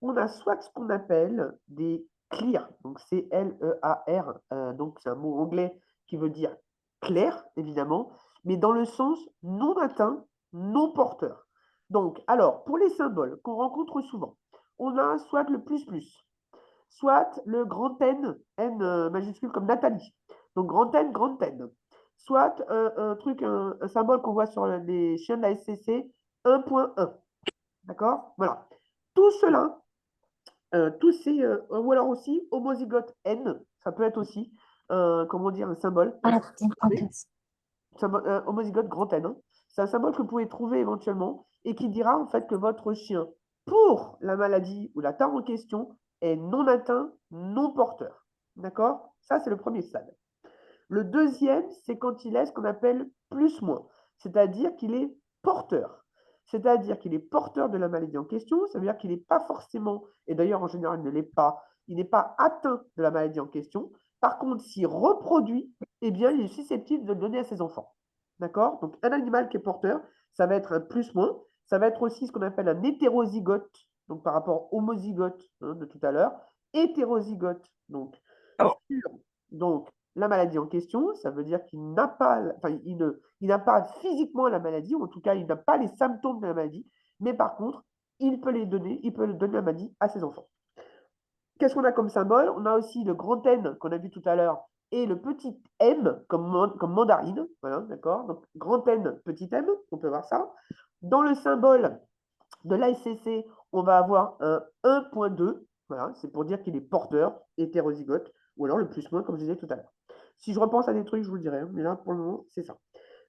[SPEAKER 1] On a soit ce qu'on appelle des CLEAR, donc C-L-E-A-R, donc c'est un mot anglais qui veut dire clair, évidemment, mais dans le sens non atteint, non porteur. Donc, alors, pour les symboles qu'on rencontre souvent, on a soit le plus plus, soit le grand N, N majuscule comme Nathalie, donc grand N, soit un symbole qu'on voit sur les chiens de la SCC, 1.1. D'accord? Voilà. Tout cela, ou alors aussi homozygote N, ça peut être aussi, comment dire, un symbole. Homozygote grand N, hein. C'est un symbole que vous pouvez trouver éventuellement et qui dira en fait que votre chien, pour la maladie ou la tare en question, est non atteint, non porteur. D'accord? Ça, c'est le premier stade. Le deuxième, c'est quand il est ce qu'on appelle plus-moins, c'est-à-dire qu'il est porteur. C'est-à-dire qu'il est porteur de la maladie en question, ça veut dire qu'il n'est pas forcément, et d'ailleurs en général il ne l'est pas, il n'est pas atteint de la maladie en question. Par contre, s'il reproduit, eh bien, il est susceptible de le donner à ses enfants. D'accord? Donc, un animal qui est porteur, ça va être un plus-moins. Ça va être aussi ce qu'on appelle un hétérozygote, donc par rapport au homozygote de tout à l'heure. Hétérozygote, donc, donc la maladie en question, ça veut dire qu'il n'a pas, enfin, il n'a pas physiquement la maladie, ou en tout cas, il n'a pas les symptômes de la maladie, mais par contre, il peut donner la maladie à ses enfants. Qu'est-ce qu'on a comme symbole? On a aussi le grand N qu'on a vu tout à l'heure et le petit M comme mandarine. Voilà, d'accord? Donc, grand N, petit M, on peut voir ça. Dans le symbole de l'ASCC, on va avoir un 1.2. Voilà, c'est pour dire qu'il est porteur, hétérozygote, ou alors le plus-moins, comme je disais tout à l'heure. Si je repense à des trucs, je vous le dirai, mais là, pour le moment, c'est ça.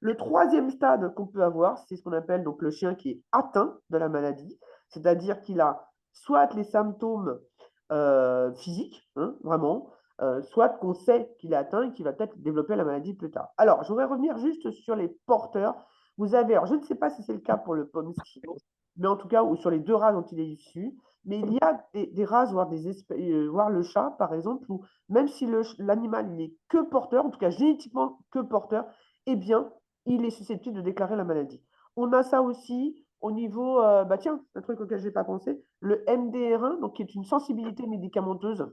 [SPEAKER 1] Le troisième stade qu'on peut avoir, c'est ce qu'on appelle donc le chien qui est atteint de la maladie, c'est-à-dire qu'il a soit les symptômes physiques, hein, vraiment, soit qu'on sait qu'il est atteint et qu'il va peut-être développer la maladie plus tard. Alors, je voudrais revenir juste sur les porteurs. Vous avez, alors je ne sais pas si c'est le cas pour le Pomsky, mais en tout cas, ou sur les 2 races dont il est issu, mais il y a des races, voire le chat, par exemple, où même si l'animal n'est que porteur, en tout cas génétiquement que porteur, eh bien, il est susceptible de déclarer la maladie. On a ça aussi au niveau, bah tiens, un truc auquel je n'ai pas pensé, le MDR1, donc qui est une sensibilité médicamenteuse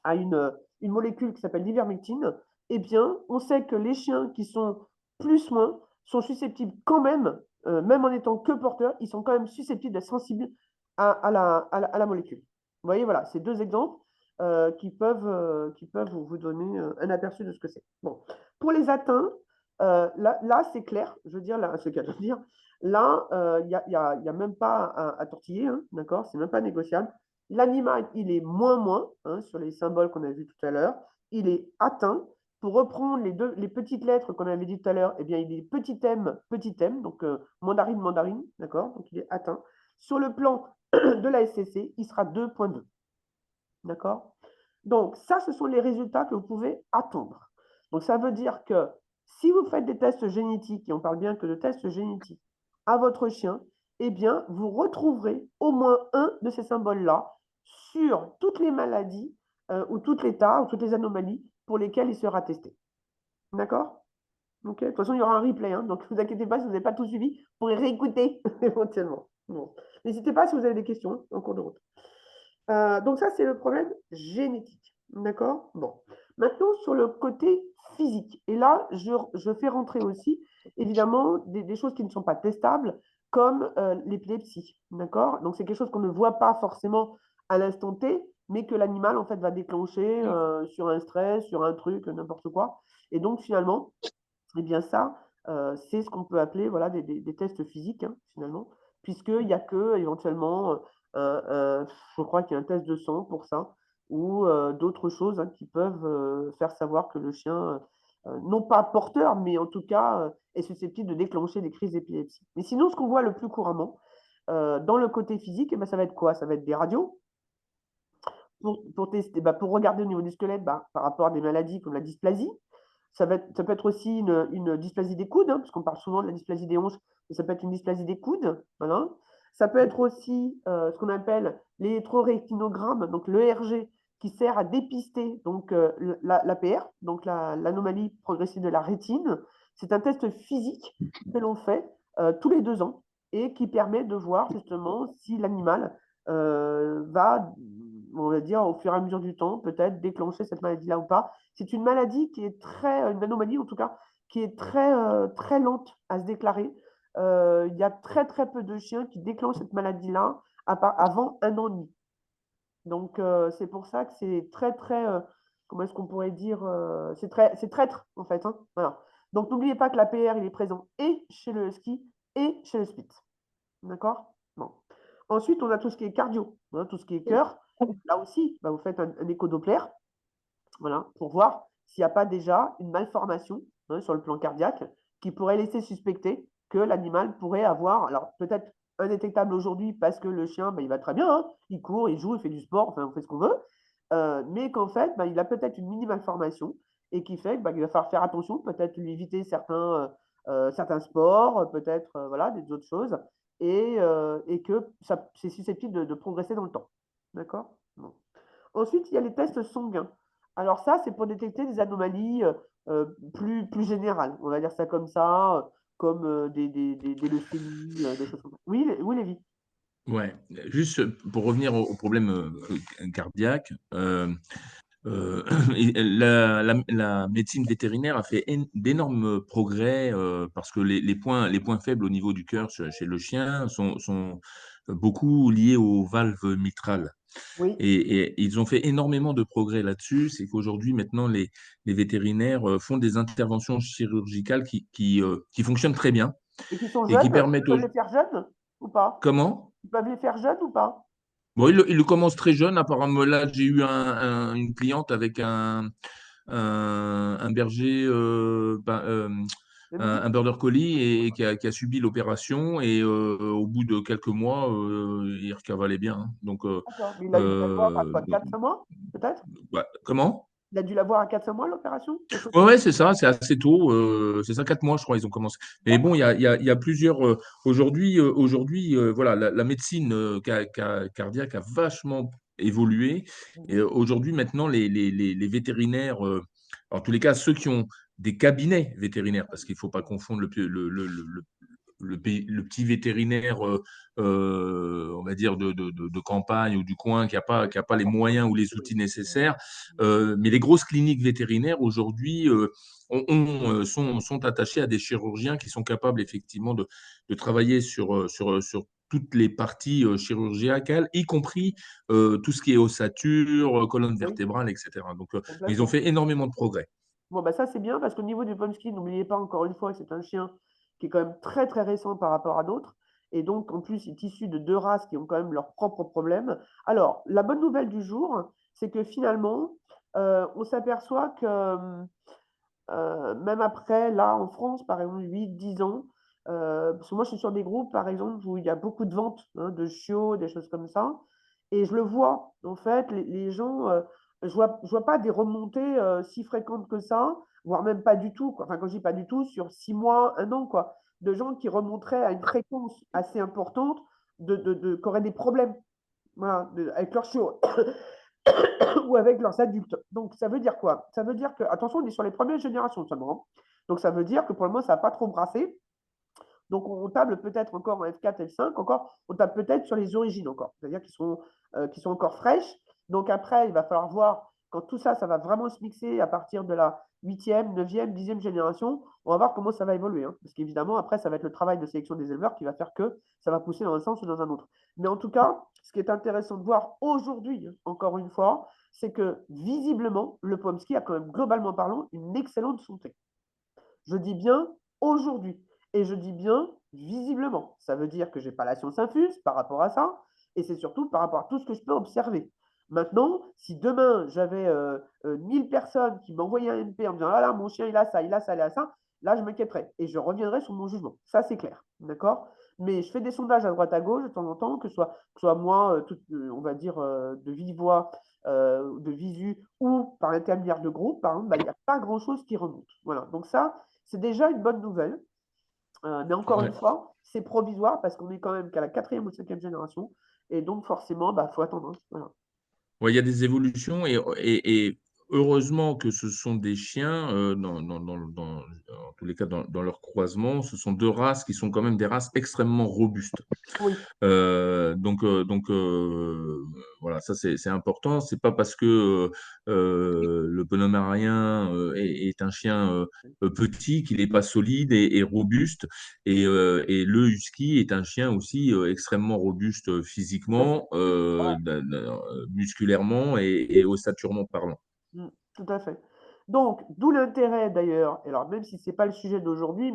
[SPEAKER 1] à une molécule qui s'appelle l'ivermectine. Eh bien, on sait que les chiens qui sont plus-moins sont susceptibles quand même, même en étant que porteurs, ils sont quand même susceptibles d'être sensibles à la molécule. Vous voyez, voilà, c'est 2 exemples qui peuvent vous donner un aperçu de ce que c'est. Bon. Pour les atteints, là c'est clair, je veux dire, là, ce qu'elle veut dire, là, il n'y a même pas à tortiller, hein, d'accord? C'est même pas négociable. L'animal, il est moins, hein, sur les symboles qu'on a vus tout à l'heure. Il est atteint. Pour reprendre les petites lettres qu'on avait dit tout à l'heure, eh bien, il est petit m, donc mandarine, d'accord? Donc, il est atteint. Sur le plan de la SCC, il sera 2.2. D'accord? Donc, ça, ce sont les résultats que vous pouvez attendre. Donc, ça veut dire que si vous faites des tests génétiques, et on parle bien que de tests génétiques, à votre chien, eh bien, vous retrouverez au moins un de ces symboles-là sur toutes les maladies ou toutes les tares ou toutes les anomalies pour lesquelles il sera testé. D'accord? Ok. De toute façon, il y aura un replay, hein, donc ne vous inquiétez pas si vous n'avez pas tout suivi, vous pourrez réécouter éventuellement. Bon. N'hésitez pas si vous avez des questions en cours de route. Donc ça, c'est le problème génétique. D'accord? Bon. Maintenant, sur le côté physique. Et là, je fais rentrer aussi, évidemment, des choses qui ne sont pas testables, comme l'épilepsie. D'accord? Donc, c'est quelque chose qu'on ne voit pas forcément à l'instant T, mais que l'animal, en fait, va déclencher sur un stress, sur un truc, n'importe quoi. Et donc, finalement, eh bien ça, c'est ce qu'on peut appeler voilà, des tests physiques, hein, finalement, puisqu'il n'y a que, éventuellement, je crois qu'il y a un test de sang pour ça, ou d'autres choses qui peuvent faire savoir que le chien, non pas porteur, mais en tout cas est susceptible de déclencher des crises d'épilepsie. Mais sinon, ce qu'on voit le plus couramment dans le côté physique, ça va être quoi? Ça va être des radios pour tester, pour regarder au niveau du squelette par rapport à des maladies comme la dysplasie. Ça peut être aussi une dysplasie des coudes, parce qu'on parle souvent de la dysplasie des hanches, mais ça peut être une dysplasie des coudes. Voilà. Ça peut être aussi ce qu'on appelle l'électrorétinogramme, donc l'ERG, qui sert à dépister donc, l'APR, donc l'anomalie progressive de la rétine. C'est un test physique que l'on fait tous les 2 ans et qui permet de voir justement si l'animal va, on va dire, au fur et à mesure du temps, peut-être déclencher cette maladie-là ou pas. C'est une maladie qui est une anomalie en tout cas, qui est très lente à se déclarer. Il y a très peu de chiens qui déclenchent cette maladie-là avant 1 an et demi. Donc, c'est pour ça que c'est comment est-ce qu'on pourrait dire, c'est traître en fait. Voilà. Donc, n'oubliez pas que l'APR, il est présent et chez le husky et chez le spitz. D'accord? Bon. Ensuite, on a tout ce qui est cardio, tout ce qui est cœur. Là aussi, vous faites un écho-doppler, voilà, pour voir s'il n'y a pas déjà une malformation sur le plan cardiaque qui pourrait laisser suspecter que l'animal pourrait avoir, alors peut-être indétectable aujourd'hui parce que le chien, il va très bien, il court, il joue, il fait du sport, enfin, on fait ce qu'on veut, mais qu'en fait, il a peut-être une mini-malformation et qui fait qu'il va falloir faire attention, peut-être lui éviter certains sports, peut-être voilà, des autres choses, et que c'est susceptible de progresser dans le temps. D'accord? Bon. Ensuite, il y a les tests sanguins. Alors ça, c'est pour détecter des anomalies plus générales, on va dire ça comme ça, comme des leucémies, des choses comme ça. Oui, Lévi.
[SPEAKER 6] Ouais, juste pour revenir au problème cardiaque, et la médecine vétérinaire a fait d'énormes progrès parce que les points faibles au niveau du cœur chez le chien sont beaucoup liés aux valves mitrales.
[SPEAKER 1] Oui,
[SPEAKER 6] Et ils ont fait énormément de progrès là-dessus. C'est qu'aujourd'hui, maintenant, les vétérinaires font des interventions chirurgicales qui fonctionnent très bien
[SPEAKER 1] et qui sont
[SPEAKER 6] et qui
[SPEAKER 1] jeunes, ils
[SPEAKER 6] permettent
[SPEAKER 1] peuvent les faire jeunes ou pas?
[SPEAKER 6] Comment?
[SPEAKER 1] Ils peuvent les faire jeunes ou pas?
[SPEAKER 6] Bon, il le commence très jeune. Apparemment, là, j'ai eu une cliente avec un berger,
[SPEAKER 1] Le midi?
[SPEAKER 6] un border collie et qui a subi l'opération. Et au bout de quelques mois, il recavalait bien, hein. Donc,
[SPEAKER 1] D'accord. Mais il a dû l'avoir à quoi?
[SPEAKER 6] donc,
[SPEAKER 1] 4-5 mois, peut-être?
[SPEAKER 6] comment?
[SPEAKER 1] Il a dû l'avoir à 4-5 mois, l'opération? Quelque chose
[SPEAKER 6] Ouais,
[SPEAKER 1] comme
[SPEAKER 6] ouais,
[SPEAKER 1] ça.
[SPEAKER 6] c'est ça, c'est assez tôt. C'est ça, 4 mois, je crois, ils ont commencé. Mais bon,
[SPEAKER 1] D'accord.
[SPEAKER 6] il y a plusieurs. Aujourd'hui, voilà, la médecine cardiaque a vachement évolué. Et
[SPEAKER 1] Mhm.
[SPEAKER 6] aujourd'hui, maintenant, les vétérinaires, en tous les cas, ceux qui ont des cabinets vétérinaires, parce qu'il ne faut pas confondre le petit vétérinaire, on va dire, de campagne ou du coin qui a pas les moyens ou les outils nécessaires. Mais les grosses cliniques vétérinaires, aujourd'hui, sont attachées à des chirurgiens qui sont capables, effectivement, de travailler sur toutes les parties chirurgicales, y compris tout ce qui est ossature, colonne
[SPEAKER 1] Oui,
[SPEAKER 6] vertébrale, etc. Donc, ils ont
[SPEAKER 1] complètement.
[SPEAKER 6] fait énormément de progrès.
[SPEAKER 1] Bon, ça c'est bien parce qu'au niveau du Pomsky, n'oubliez pas encore une fois que c'est un chien qui est quand même très récent par rapport à d'autres. Et donc, en plus, il est issu de 2 races qui ont quand même leurs propres problèmes. Alors, la bonne nouvelle du jour, c'est que finalement, on s'aperçoit que même après, là, en France, par exemple, 8-10 ans, parce que moi, je suis sur des groupes, par exemple, où il y a beaucoup de ventes de chiots, des choses comme ça. Et je le vois, en fait, les gens, je vois pas des remontées si fréquentes que ça, voire même pas du tout, quoi. Enfin, quand je dis pas du tout, sur 6 mois, 1 an, quoi, de gens qui remonteraient à une fréquence assez importante, qui auraient des problèmes, voilà, avec leurs chiots ou avec leurs adultes. Donc, ça veut dire quoi? Ça veut dire que, attention, on est sur les premières générations seulement. Donc, ça veut dire que pour le moment, ça n'a pas trop brassé. Donc, on table peut-être encore en F4, F5, encore, on table peut-être sur les origines encore, c'est-à-dire qui sont encore fraîches. Donc, après, il va falloir voir quand tout ça, ça va vraiment se mixer à partir de la 8e, 9e, 10e génération. On va voir comment ça va évoluer. Parce qu'évidemment, après, ça va être le travail de sélection des éleveurs qui va faire que ça va pousser dans un sens ou dans un autre. Mais en tout cas, ce qui est intéressant de voir aujourd'hui, encore une fois, c'est que visiblement, le Pomsky a quand même, globalement parlant, une excellente santé. Je dis bien aujourd'hui. Et je dis bien visiblement. Ça veut dire que je n'ai pas la science infuse par rapport à ça. Et c'est surtout par rapport à tout ce que je peux observer. Maintenant, si demain, j'avais 1000 personnes qui m'envoyaient un MP en me disant, ah là, mon chien, il a ça, il a ça, il a ça, là, je m'inquiéterais et je reviendrai sur mon jugement. Ça, c'est clair. D'accord? Mais je fais des sondages à droite à gauche de temps en temps, que ce soit moi, on va dire, de vive voix, de visu ou par l'intermédiaire de groupe, par exemple, il n'y a pas grand-chose qui remonte. Voilà. Donc ça, c'est déjà une bonne nouvelle. Mais encore
[SPEAKER 6] Ouais.
[SPEAKER 1] une fois, c'est provisoire parce qu'on est quand même qu'à la 4e ou 5e génération. Et donc, forcément, il faut attendre. Hein. Voilà.
[SPEAKER 6] Ouais, il y a des évolutions et heureusement que ce sont des chiens, en tous les cas dans leur croisement, ce sont 2 races qui sont quand même des races extrêmement robustes.
[SPEAKER 1] Oui,
[SPEAKER 6] Voilà, ça c'est important. C'est pas parce que, le Pomeranian, est un chien, petit qu'il est pas solide et robuste et le husky est un chien aussi, extrêmement robuste, physiquement, musculairement et ossaturement parlant.
[SPEAKER 1] tout à fait. Donc, d'où l'intérêt d'ailleurs, et alors même si ce n'est pas le sujet d'aujourd'hui,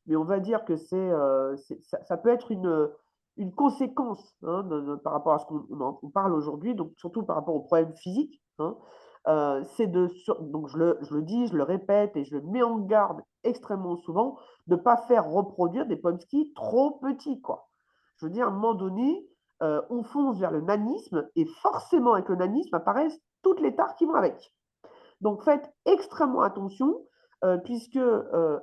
[SPEAKER 1] mais on va dire que ça peut être une conséquence hein, par rapport à ce qu'on parle aujourd'hui, donc surtout par rapport aux problèmes physiques. Hein, donc je le dis, je le répète et je le mets en garde extrêmement souvent de ne pas faire reproduire des pommes-ski trop petits, quoi. Je veux dire, à un moment donné, on fonce vers le nanisme et forcément avec le nanisme apparaissent toutes les tares qui vont avec. Donc faites extrêmement attention, puisque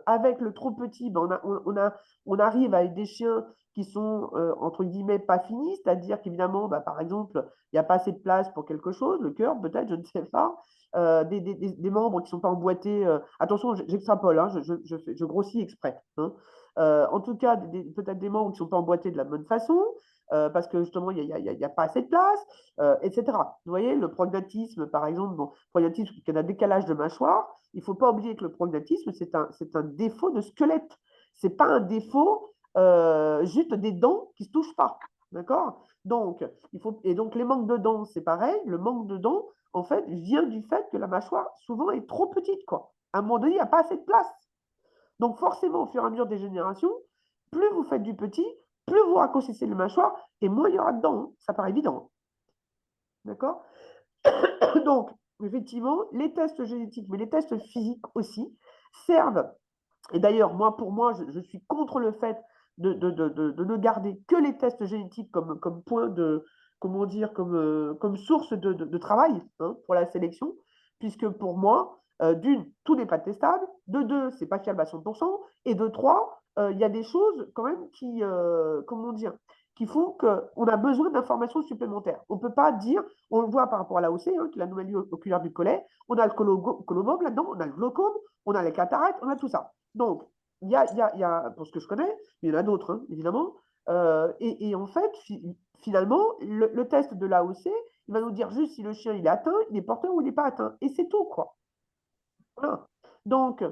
[SPEAKER 1] avec le trop petit, on arrive avec des chiens qui sont, entre guillemets, pas finis, c'est-à-dire qu'évidemment, par exemple, il n'y a pas assez de place pour quelque chose, le cœur peut-être, je ne sais pas, des membres qui ne sont pas emboîtés. Attention, j'extrapole, hein, je grossis exprès. Hein. En tout cas, peut-être des membres qui ne sont pas emboîtés de la bonne façon, parce que justement, il n'y a pas assez de place, etc. Vous voyez, le prognatisme, par exemple, prognatisme, il y a un décalage de mâchoire. Il ne faut pas oublier que le prognatisme, c'est un défaut de squelette. Ce n'est pas un défaut juste des dents qui ne se touchent pas. D'accord? Donc, donc, les manques de dents, c'est pareil. Le manque de dents, en fait, vient du fait que la mâchoire, souvent, est trop petite, quoi. À un moment donné, il n'y a pas assez de place. Donc, forcément, au fur et à mesure des générations, plus vous faites du petit, plus vous raccourcissez le mâchoire, et moins il y aura dedans. Hein. Ça paraît évident. D'accord? Donc, effectivement, les tests génétiques, mais les tests physiques aussi, servent. Et d'ailleurs, pour moi, je suis contre le fait de ne garder que les tests génétiques comme point de, comment dire, comme source de travail hein, pour la sélection, puisque pour moi, d'une, tout n'est pas testable, de deux, c'est pas fiable à 100%, et de trois, il y a des choses quand même comment dire, qui font qu'on a besoin d'informations supplémentaires. On ne peut pas dire, on le voit par rapport à l'AOC, hein, qui est l'anomalie oculaire du collet, on a le colobome là-dedans, on a le glaucome, on a les cataractes, on a tout ça. Donc, il y a, pour ce que je connais, il y en a d'autres, hein, évidemment. Et en fait, finalement, le test de l'AOC, il va nous dire juste si le chien il est atteint, il est porteur ou il n'est pas atteint. Et c'est tout, quoi. Voilà. Donc,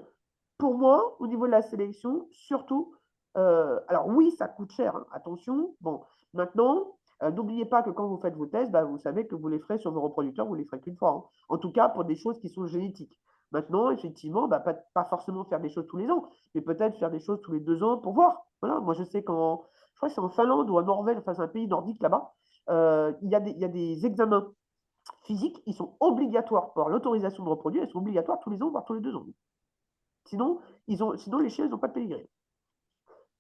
[SPEAKER 1] pour moi, au niveau de la sélection, surtout, alors oui, ça coûte cher, hein, attention. Bon, maintenant, n'oubliez pas que quand vous faites vos tests, vous savez que vous les ferez sur vos reproducteurs, vous les ferez qu'une fois. Hein. En tout cas, pour des choses qui sont génétiques. Maintenant, effectivement, pas forcément faire des choses tous les ans, mais peut-être faire des choses tous les 2 ans pour voir. Voilà, moi, je sais je crois que c'est en Finlande ou en Norvège, enfin, c'est un pays nordique là-bas, il y a des examens physiques, ils sont obligatoires pour l'autorisation de reproduire, ils sont obligatoires tous les ans, voire tous les 2 ans. Sinon, les chiens, ils n'ont pas de pédigré.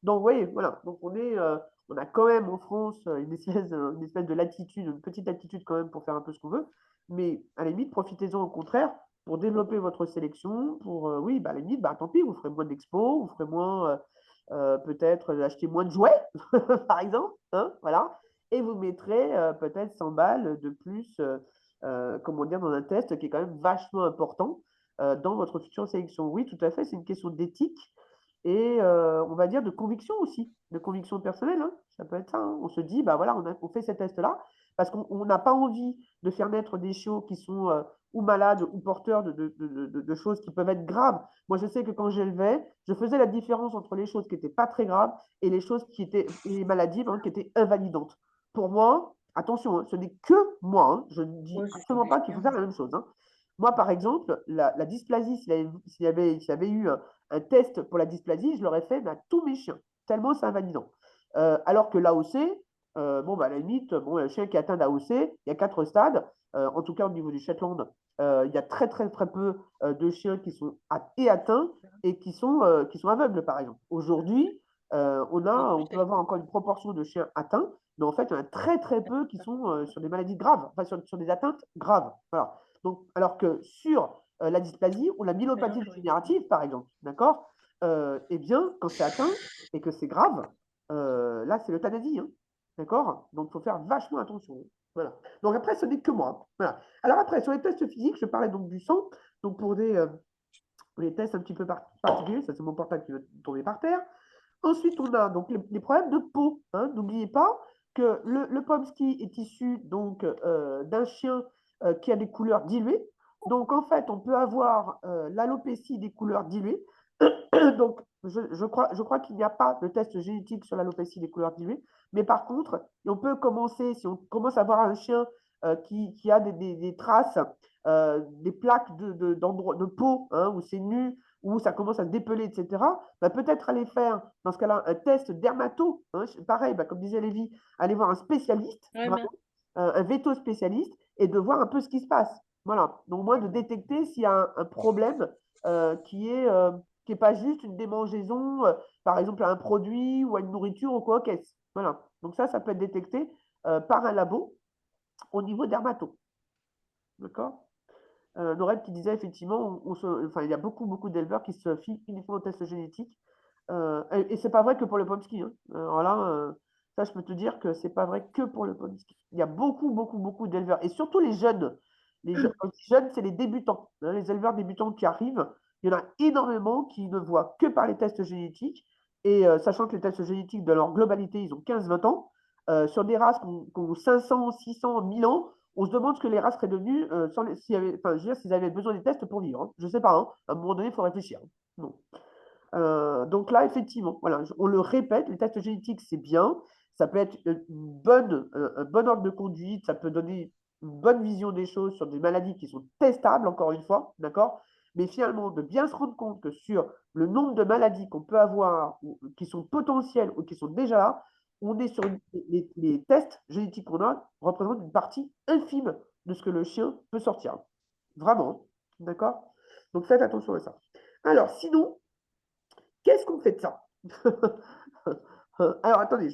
[SPEAKER 1] Donc, vous voyez, voilà. Donc, on a quand même en France une espèce de latitude, une petite latitude quand même pour faire un peu ce qu'on veut. Mais à la limite, profitez-en au contraire pour développer votre sélection. Oui, à la limite, tant pis, vous ferez moins d'expos, vous ferez moins, peut-être acheter moins de jouets, par exemple. Hein, voilà. Et vous mettrez peut-être 100 balles de plus, comment dire, dans un test qui est quand même vachement important dans votre future sélection. Oui, tout à fait, c'est une question d'éthique et on va dire de conviction aussi, de conviction personnelle. Hein. Ça peut être ça. Hein. On se dit, voilà, on fait ces tests-là parce qu'on n'a pas envie de faire naître des chiots qui sont ou malades ou porteurs de choses qui peuvent être graves. Moi, je sais que quand j'élevais, je faisais la différence entre les choses qui n'étaient pas très graves et les choses qui étaient les maladies qui étaient invalidantes. Pour moi, attention, hein, ce n'est que moi. Hein, je ne dis absolument pas qu'il faut faire la même chose. Hein. Moi, par exemple, la dysplasie, s'il y avait eu un test pour la dysplasie, je l'aurais fait à tous mes chiens, tellement c'est invalidant. Alors que l'AOC, bon, bah, à la limite, bon, un chien qui est atteint d'AOC, il y a 4 stades. En tout cas, au niveau du Shetland, il y a très, très, très peu de chiens qui sont atteints et qui sont aveugles, par exemple. Aujourd'hui, on peut avoir encore une proportion de chiens atteints, mais en fait, il y en a très, très peu qui sont sur des maladies graves, enfin, sur des atteintes graves. Voilà. Donc, alors que sur la dysplasie ou la myelopathie dégénérative, par exemple, d'accord, eh bien, quand c'est atteint et que c'est grave, là, c'est l'euthanasie, hein, d'accord? Donc, il faut faire vachement attention. Voilà. Donc, après, ce n'est que moi, hein. Voilà. Alors, après, sur les tests physiques, je parlais donc du sang, donc pour des tests un petit peu particuliers, ça, c'est mon portable qui va tomber par terre. Ensuite, on a donc les problèmes de peau, hein. N'oubliez pas que le Pomsky est issu donc d'un chien qui a des couleurs diluées. Donc, en fait, on peut avoir l'alopécie des couleurs diluées. Donc, je crois qu'il n'y a pas de test génétique sur l'alopécie des couleurs diluées. Mais par contre, on peut commencer, si on commence à voir un chien qui a des traces, des plaques de peau, hein, où c'est nu, où ça commence à se dépeler, etc., bah, peut-être aller faire, dans ce cas-là, un test dermato, hein, pareil, bah, comme disait Lévi, aller voir un spécialiste, vraiment, un veto spécialiste, et de voir un peu ce qui se passe. Voilà, donc au moins de détecter s'il y a un problème qui est pas juste une démangeaison, par exemple à un produit ou à une nourriture ou quoi qu'est-ce. Voilà, donc ça peut être détecté par un labo au niveau dermato. D'accord. Norel qui disait effectivement, enfin, il y a beaucoup, beaucoup d'éleveurs qui se fient uniquement au test génétique. Et c'est pas vrai que pour le pomsky, hein. Alors là, ça, je peux te dire que c'est pas vrai que pour le pomsky. Il y a beaucoup, beaucoup, beaucoup d'éleveurs, et surtout les jeunes. Quand je dis jeunes, c'est les débutants, hein, les éleveurs débutants qui arrivent. Il y en a énormément qui ne voient que par les tests génétiques. Et sachant que les tests génétiques, de leur globalité, ils ont 15-20 ans, sur des races qui ont 500, 600, 1000 ans, on se demande ce que les races seraient devenues s'ils avaient besoin des tests pour vivre, hein. Je ne sais pas, hein. À un moment donné, il faut réfléchir. Non. Donc là, effectivement, voilà, on le répète, les tests génétiques, c'est bien. Ça peut être un bon ordre de conduite, ça peut donner une bonne vision des choses sur des maladies qui sont testables, encore une fois, d'accord? Mais finalement, de bien se rendre compte que sur le nombre de maladies qu'on peut avoir, qui sont potentielles ou qui sont déjà là, on est sur les tests génétiques qu'on a représentent une partie infime de ce que le chien peut sortir. Vraiment, d'accord? Donc faites attention à ça. Alors, sinon, qu'est-ce qu'on fait de ça? Alors, attendez,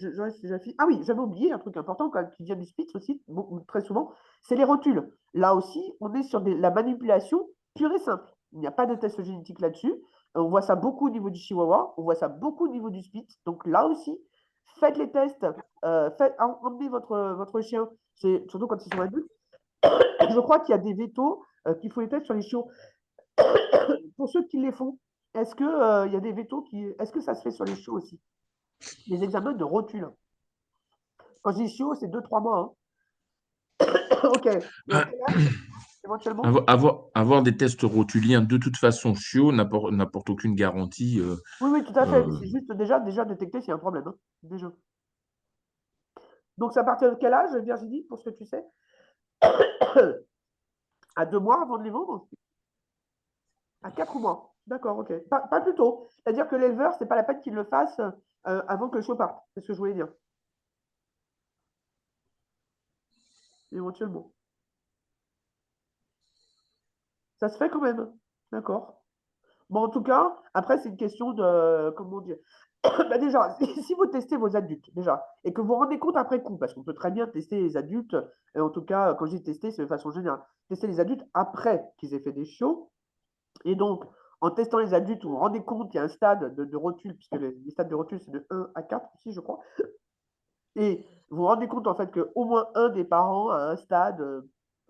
[SPEAKER 1] ah oui, j'avais oublié un truc important quand même, qui vient du Spitz aussi, très souvent, c'est les rotules. Là aussi, on est sur la manipulation pure et simple. Il n'y a pas de test génétique là-dessus. On voit ça beaucoup au niveau du Chihuahua, on voit ça beaucoup au niveau du Spitz. Donc là aussi, faites les tests, emmenez votre chien, surtout quand ils sont adultes. Je crois qu'il y a des vétos qui font les tests sur les chiots. Pour ceux qui les font, est-ce que il y a des vétos est-ce que ça se fait sur les chiots aussi? Les examens de rotule. Quand je dis chiot, c'est 2-3 mois, hein. Ok.
[SPEAKER 6] Ah,
[SPEAKER 1] Éventuellement?
[SPEAKER 6] avoir des tests rotuliens, de toute façon, chiot n'apporte aucune garantie.
[SPEAKER 1] Oui, oui, tout à fait. C'est juste déjà détecter s'il y a un problème, hein, déjà. Donc, c'est à partir de quel âge, Virginie, pour ce que tu sais? À 2 mois avant de les vendre? À 4 mois. D'accord, ok. Pas plus tôt. C'est-à-dire que l'éleveur, c'est pas la peine qu'il le fasse avant que le chiot parte. C'est ce que je voulais dire. Éventuellement. Ça se fait quand même. D'accord. Bon, en tout cas, après, c'est une question de, comment dire, bah déjà, si vous testez vos adultes, déjà, et que vous vous rendez compte après coup, parce qu'on peut très bien tester les adultes, et en tout cas, quand je dis tester, c'est de façon générale, tester les adultes après qu'ils aient fait des chiots, et donc, en testant les adultes, vous vous rendez compte qu'il y a un stade de rotule, puisque les stades de rotule, c'est de 1 à 4 ici, je crois, et vous vous rendez compte, en fait, qu'au moins un des parents a un stade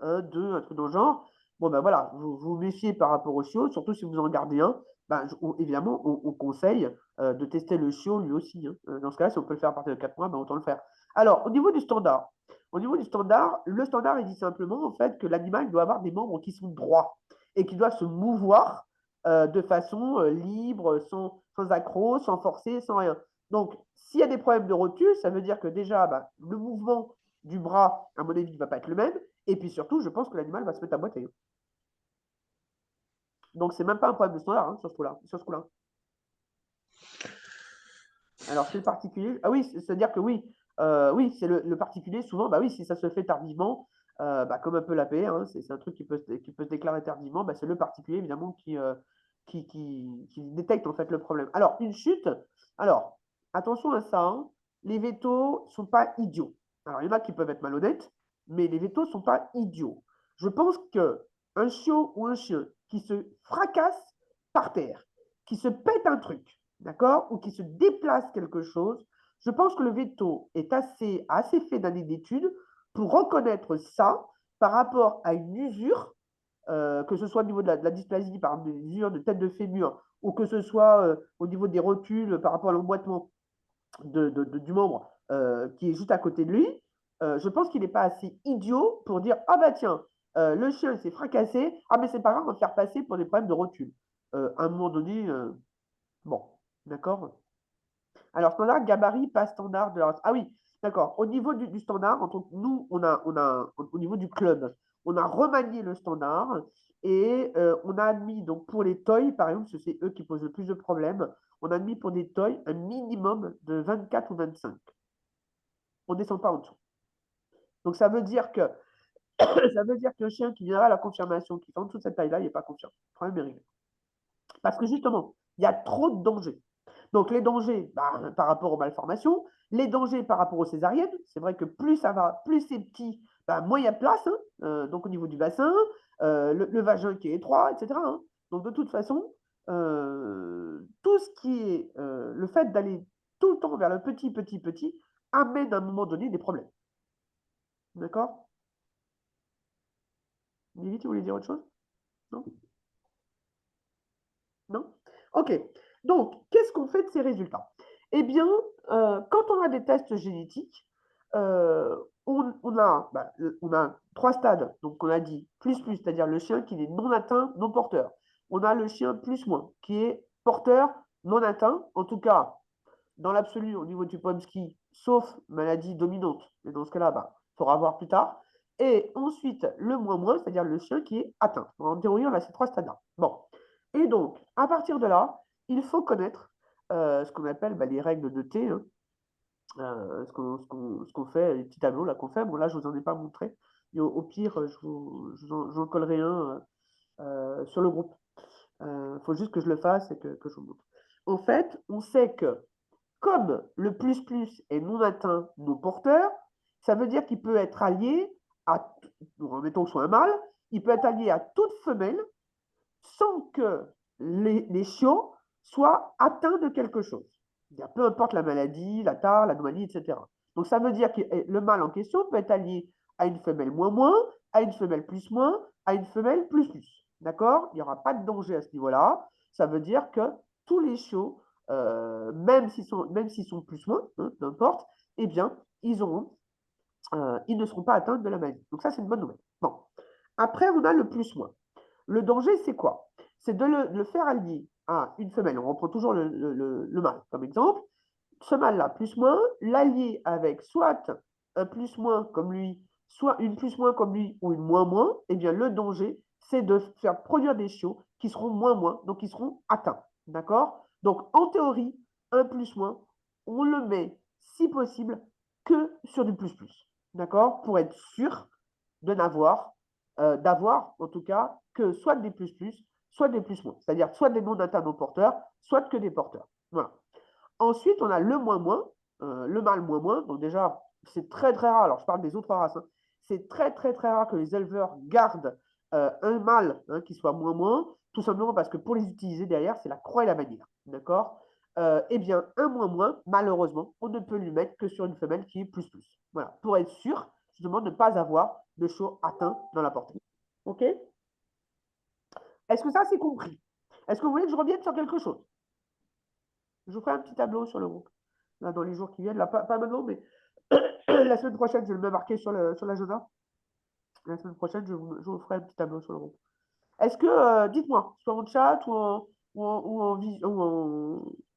[SPEAKER 1] 1, 2, un truc dans le genre. Bon, ben voilà, vous vous méfiez par rapport au chiot, surtout si vous en gardez un. Ben, évidemment, on conseille de tester le chiot lui aussi, hein. Dans ce cas-là, si on peut le faire à partir de 4 mois, ben, autant le faire. Alors, au niveau du standard, le standard, il dit simplement, en fait, que l'animal doit avoir des membres qui sont droits et qui doivent se mouvoir de façon libre, sans accroc, sans forcer, sans rien. Donc, s'il y a des problèmes de rotule, ça veut dire que déjà, bah, le mouvement du bras, à mon avis, ne va pas être le même. Et puis surtout, je pense que l'animal va se mettre à boiter. Donc, c'est même pas un problème de standard, hein, sur ce coup-là. Alors, chez le particulier, ah oui, c'est-à-dire que oui, Oui, c'est le particulier, souvent, bah oui, si ça se fait tardivement, bah, comme un peu la paix, hein, c'est un truc qui peut se déclarer tardivement, bah, c'est le particulier, évidemment, qui détecte en fait le problème. Alors, une chute, alors, attention à ça, hein, les vétos ne sont pas idiots. Alors, il y en a qui peuvent être malhonnêtes, mais les vétos ne sont pas idiots. Je pense qu'un chiot ou un chien qui se fracasse par terre, qui se pète un truc, d'accord, ou qui se déplace quelque chose, je pense que le veto est assez fait d'années d'études pour reconnaître ça par rapport à une usure, que ce soit au niveau de la dysplasie, par exemple, des usures de tête de fémur, ou que ce soit au niveau des rotules par rapport à l'emboîtement du membre qui est juste à côté de lui. Je pense qu'il n'est pas assez idiot pour dire ah bah tiens, le chien s'est fracassé, ah mais c'est pas grave, on va faire passer pour des problèmes de rotule. À un moment donné, bon, d'accord. Alors, standard, gabarit, pas standard de la race. Ah oui, d'accord. Au niveau du standard, nous, au niveau du club, on a remanié le standard et on a admis, donc pour les toys, par exemple, parce que c'est eux qui posent le plus de problèmes, on a admis pour des toys un minimum de 24 ou 25. On ne descend pas en dessous. Donc, ça veut dire que ça veut dire que le chien qui viendra à la confirmation, qui fait en dessous de cette taille-là, il n'est pas confiant. Le problème est réglé. Parce que justement, il y a trop de dangers. Donc, les dangers par rapport aux malformations, les dangers par rapport aux césariennes. C'est vrai que plus ça va, plus c'est petit, moins il y a de place. Hein, donc, au niveau du bassin, le vagin qui est étroit, etc. Hein. Donc, de toute façon, tout ce qui est le fait d'aller tout le temps vers le petit, petit, petit, amène à un moment donné des problèmes. D'accord? Lily, tu voulais dire autre chose? Non? Non? Ok. Donc, qu'est-ce qu'on fait de ces résultats? Eh bien, quand on a des tests génétiques, on a 3 stades. Donc, on a dit plus, c'est-à-dire le chien qui est non atteint, non porteur. On a le chien plus, moins, qui est porteur, non atteint. En tout cas, dans l'absolu, au niveau du Pomsky, sauf maladie dominante. Et dans ce cas-là, il faudra voir plus tard. Et ensuite, le moins, c'est-à-dire le chien qui est atteint. En théorie, on a ces 3 stades-là. Bon. Et donc, à partir de là, il faut connaître ce qu'on appelle les règles de T, hein, ce qu'on fait, les petits tableaux là qu'on fait. Bon, là, je ne vous en ai pas montré. Et au pire, j'en collerai un sur le groupe. Il faut juste que je le fasse et que je vous montre. En fait, on sait que comme le plus est non atteint, non porteur, ça veut dire qu'il peut être allié à, mettons que ce soit un mâle, il peut être allié à toute femelle sans que les chiots soient atteints de quelque chose. Peu importe la maladie, la tare, l'anomalie, etc. Donc ça veut dire que le mâle en question peut être allié à une femelle moins, à une femelle plus, à une femelle plus. D'accord? Il n'y aura pas de danger à ce niveau-là. Ça veut dire que tous les chiots, même s'ils sont plus, hein, peu importe, eh bien, ils ne seront pas atteints de la maladie. Donc ça, c'est une bonne nouvelle. Bon. Après, on a le plus, moins. Le danger, c'est quoi? C'est de le faire allier à une femelle. On reprend toujours le mâle comme exemple. Ce mâle-là, plus moins, l'allier avec soit un plus moins comme lui, soit une plus moins comme lui ou une moins moins, eh bien le danger, c'est de faire produire des chiots qui seront moins, donc qui seront atteints. D'accord? Donc en théorie, un plus moins, on le met, si possible, que sur du plus plus. D'accord? Pour être sûr de d'avoir en tout cas que soit des plus plus, soit des plus moins. C'est-à-dire soit des non atteints non porteurs, soit que des porteurs. Voilà. Ensuite, on a le moins, le mâle moins. Donc déjà, c'est très très rare. Alors, je parle des autres races. Hein. C'est très très très rare que les éleveurs gardent un mâle qui soit moins, tout simplement parce que pour les utiliser derrière, c'est la croix et la bannière. D'accord? Eh bien, un moins, malheureusement, on ne peut lui mettre que sur une femelle qui est plus. Voilà, pour être sûr, justement, de ne pas avoir de chiot atteint dans la portée. OK? Est-ce que ça, c'est compris? Est-ce que vous voulez que je revienne sur quelque chose? Je vous ferai un petit tableau sur le groupe, là, dans les jours qui viennent. Là, pas maintenant, mais la semaine prochaine, je vais le marquer sur l'agenda. La semaine prochaine, je vous ferai un petit tableau sur le groupe. Est-ce que, dites-moi, soit en chat ou en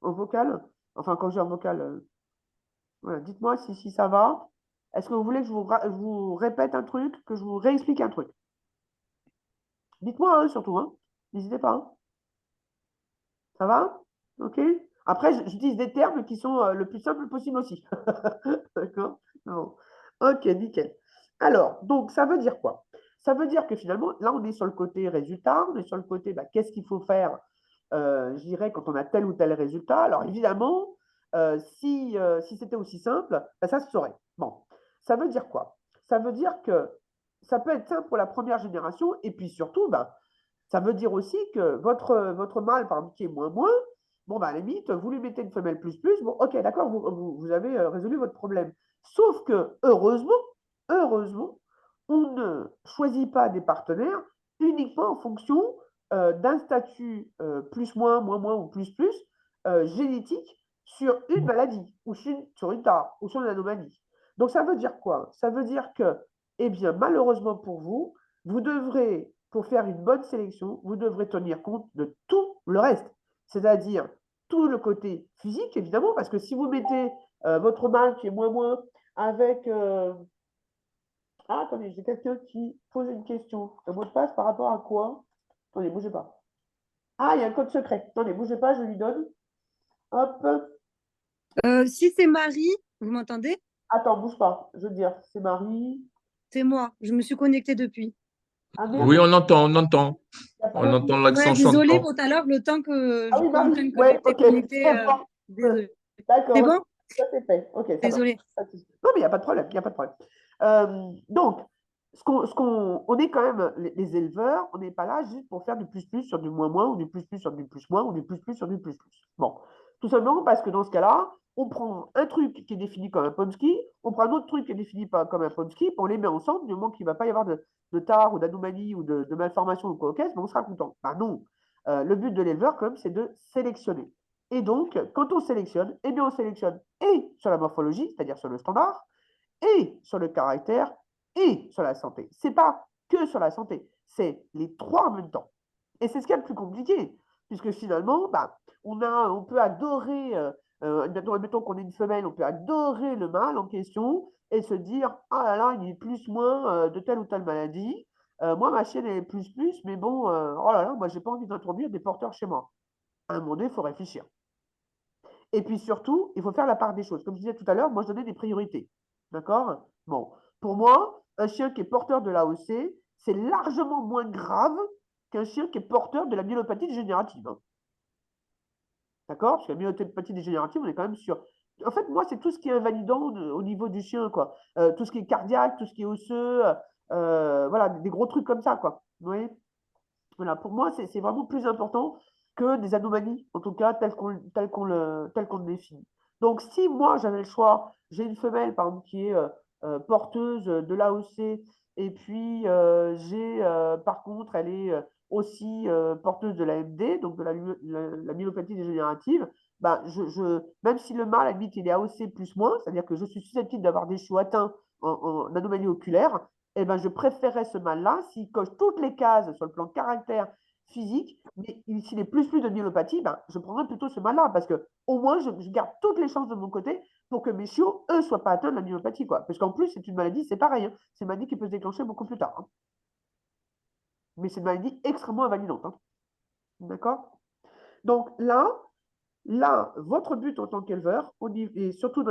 [SPEAKER 1] vocal, enfin, quand j'ai en vocal, voilà, dites-moi si ça va. Est-ce que vous voulez que je vous répète un truc, que je vous réexplique un truc? Dites-moi, hein, surtout, hein. N'hésitez pas. Hein. Ça va? OK? Après, j'utilise des termes qui sont le plus simple possible aussi. D'accord? Bon. Ok, nickel. Alors, donc, ça veut dire quoi? Ça veut dire que finalement, là, on est sur le côté résultat, on est sur le côté bah, qu'est-ce qu'il faut faire, je dirais, quand on a tel ou tel résultat. Alors, évidemment, si c'était aussi simple, bah, ça se saurait. Bon, ça veut dire quoi? Ça veut dire que ça peut être simple pour la première génération, et puis surtout, bah, ça veut dire aussi que votre mâle, par exemple, qui est moins moins, bon, bah, à la limite, vous lui mettez une femelle plus plus, bon, ok, d'accord, vous avez résolu votre problème. Sauf que, heureusement, on ne choisit pas des partenaires uniquement en fonction d'un statut plus moins ou plus plus génétique sur une maladie ou sur une tare ou sur une anomalie. Donc ça veut dire quoi? Ça veut dire que, eh bien, malheureusement pour vous, vous devrez, pour faire une bonne sélection, vous devrez tenir compte de tout le reste, c'est-à-dire tout le côté physique, évidemment, parce que si vous mettez votre mâle qui est moins moins avec ah, attendez, j'ai quelqu'un qui pose une question. Un mot de passe par rapport à quoi? Attendez, bougez pas. Ah, il y a un code secret. Attendez, bougez pas, je lui donne. Hop.
[SPEAKER 7] Si c'est Marie, vous m'entendez?
[SPEAKER 1] Attends, bouge pas. Je veux dire, c'est Marie.
[SPEAKER 7] C'est moi. Je me suis connectée depuis.
[SPEAKER 1] Ah merde,
[SPEAKER 6] Oui, on entend, on entend.
[SPEAKER 1] il y a pas
[SPEAKER 6] On
[SPEAKER 1] de-
[SPEAKER 6] entend
[SPEAKER 7] Ouais,
[SPEAKER 6] l'accent
[SPEAKER 7] désolée
[SPEAKER 6] chantant.
[SPEAKER 7] pour tout à l'heure, le temps que
[SPEAKER 1] Ah
[SPEAKER 7] je
[SPEAKER 1] oui, Marie.
[SPEAKER 7] comprenne que
[SPEAKER 1] Ouais,
[SPEAKER 7] j'étais
[SPEAKER 1] ok.
[SPEAKER 7] connectée.
[SPEAKER 1] C'est bon.
[SPEAKER 7] Désolée.
[SPEAKER 1] D'accord,
[SPEAKER 7] C'est
[SPEAKER 1] ok.
[SPEAKER 7] bon?
[SPEAKER 1] Ça c'est fait. Ok, ça marche.
[SPEAKER 7] Désolée.
[SPEAKER 1] Pas de souci. Non, mais il n'y a pas de problème. Il n'y a pas de problème. Donc, on est quand même, les éleveurs, on n'est pas là juste pour faire du plus plus sur du moins moins, ou du plus plus sur du plus moins, ou du plus plus sur du plus plus. Bon, tout simplement parce que dans ce cas-là, on prend un truc qui est défini comme un Pomsky, on prend un autre truc qui est défini comme un Pomsky, puis on les met ensemble, du moment qu'il ne va pas y avoir de tare ou d'anomalie ou de malformation ou quoi au caisse, on sera content. Ben non. Le but de l'éleveur, quand même, c'est de sélectionner. Et donc, quand on sélectionne, eh bien, on sélectionne et sur la morphologie, c'est-à-dire sur le standard, et sur le caractère, et sur la santé. Ce n'est pas que sur la santé, c'est les trois en même temps. Et c'est ce qui est le plus compliqué, puisque finalement, bah, on peut adorer, admettons qu'on est une femelle, on peut adorer le mâle en question et se dire, ah là là, il est plus moins de telle ou telle maladie. Moi, ma chienne, elle est plus plus, mais bon, oh là là, moi, j'ai pas envie d'introduire des porteurs chez moi. À un moment donné, il faut réfléchir. Et puis surtout, il faut faire la part des choses. Comme je disais tout à l'heure, moi, je donnais des priorités. D'accord? Bon, pour moi, un chien qui est porteur de l'AOC, c'est largement moins grave qu'un chien qui est porteur de la myélopathie dégénérative. Hein. D'accord? Parce que la myélopathie dégénérative, on est quand même sur. En fait, moi, c'est tout ce qui est invalidant au niveau du chien, quoi. Tout ce qui est cardiaque, tout ce qui est osseux, voilà, des gros trucs comme ça, quoi. Vous voyez? Voilà, pour moi, c'est vraiment plus important que des anomalies, en tout cas, tel qu'on le définit. Donc, si moi, j'avais le choix, j'ai une femelle, par exemple, qui est porteuse de l'AOC, et puis par contre, elle est aussi porteuse de la MD, donc de la myélopathie dégénérative, bah, même si le mâle, à la limite, il est AOC plus moins, c'est-à-dire que je suis susceptible d'avoir des chiots atteints en anomalie oculaire, eh ben, je préférerais ce mâle-là s'il coche toutes les cases sur le plan caractère physique, mais s'il est plus de myélopathie, ben, je prendrais plutôt ce mâle-là parce que au moins je garde toutes les chances de mon côté pour que mes chiots, eux, soient pas atteints de la myélopathie. Quoi. Parce qu'en plus, c'est une maladie, c'est pareil, hein, c'est une maladie qui peut se déclencher beaucoup plus tard. Hein. Mais c'est une maladie extrêmement invalidante. Hein. D'accord? Donc là, votre but en tant qu'éleveur, et surtout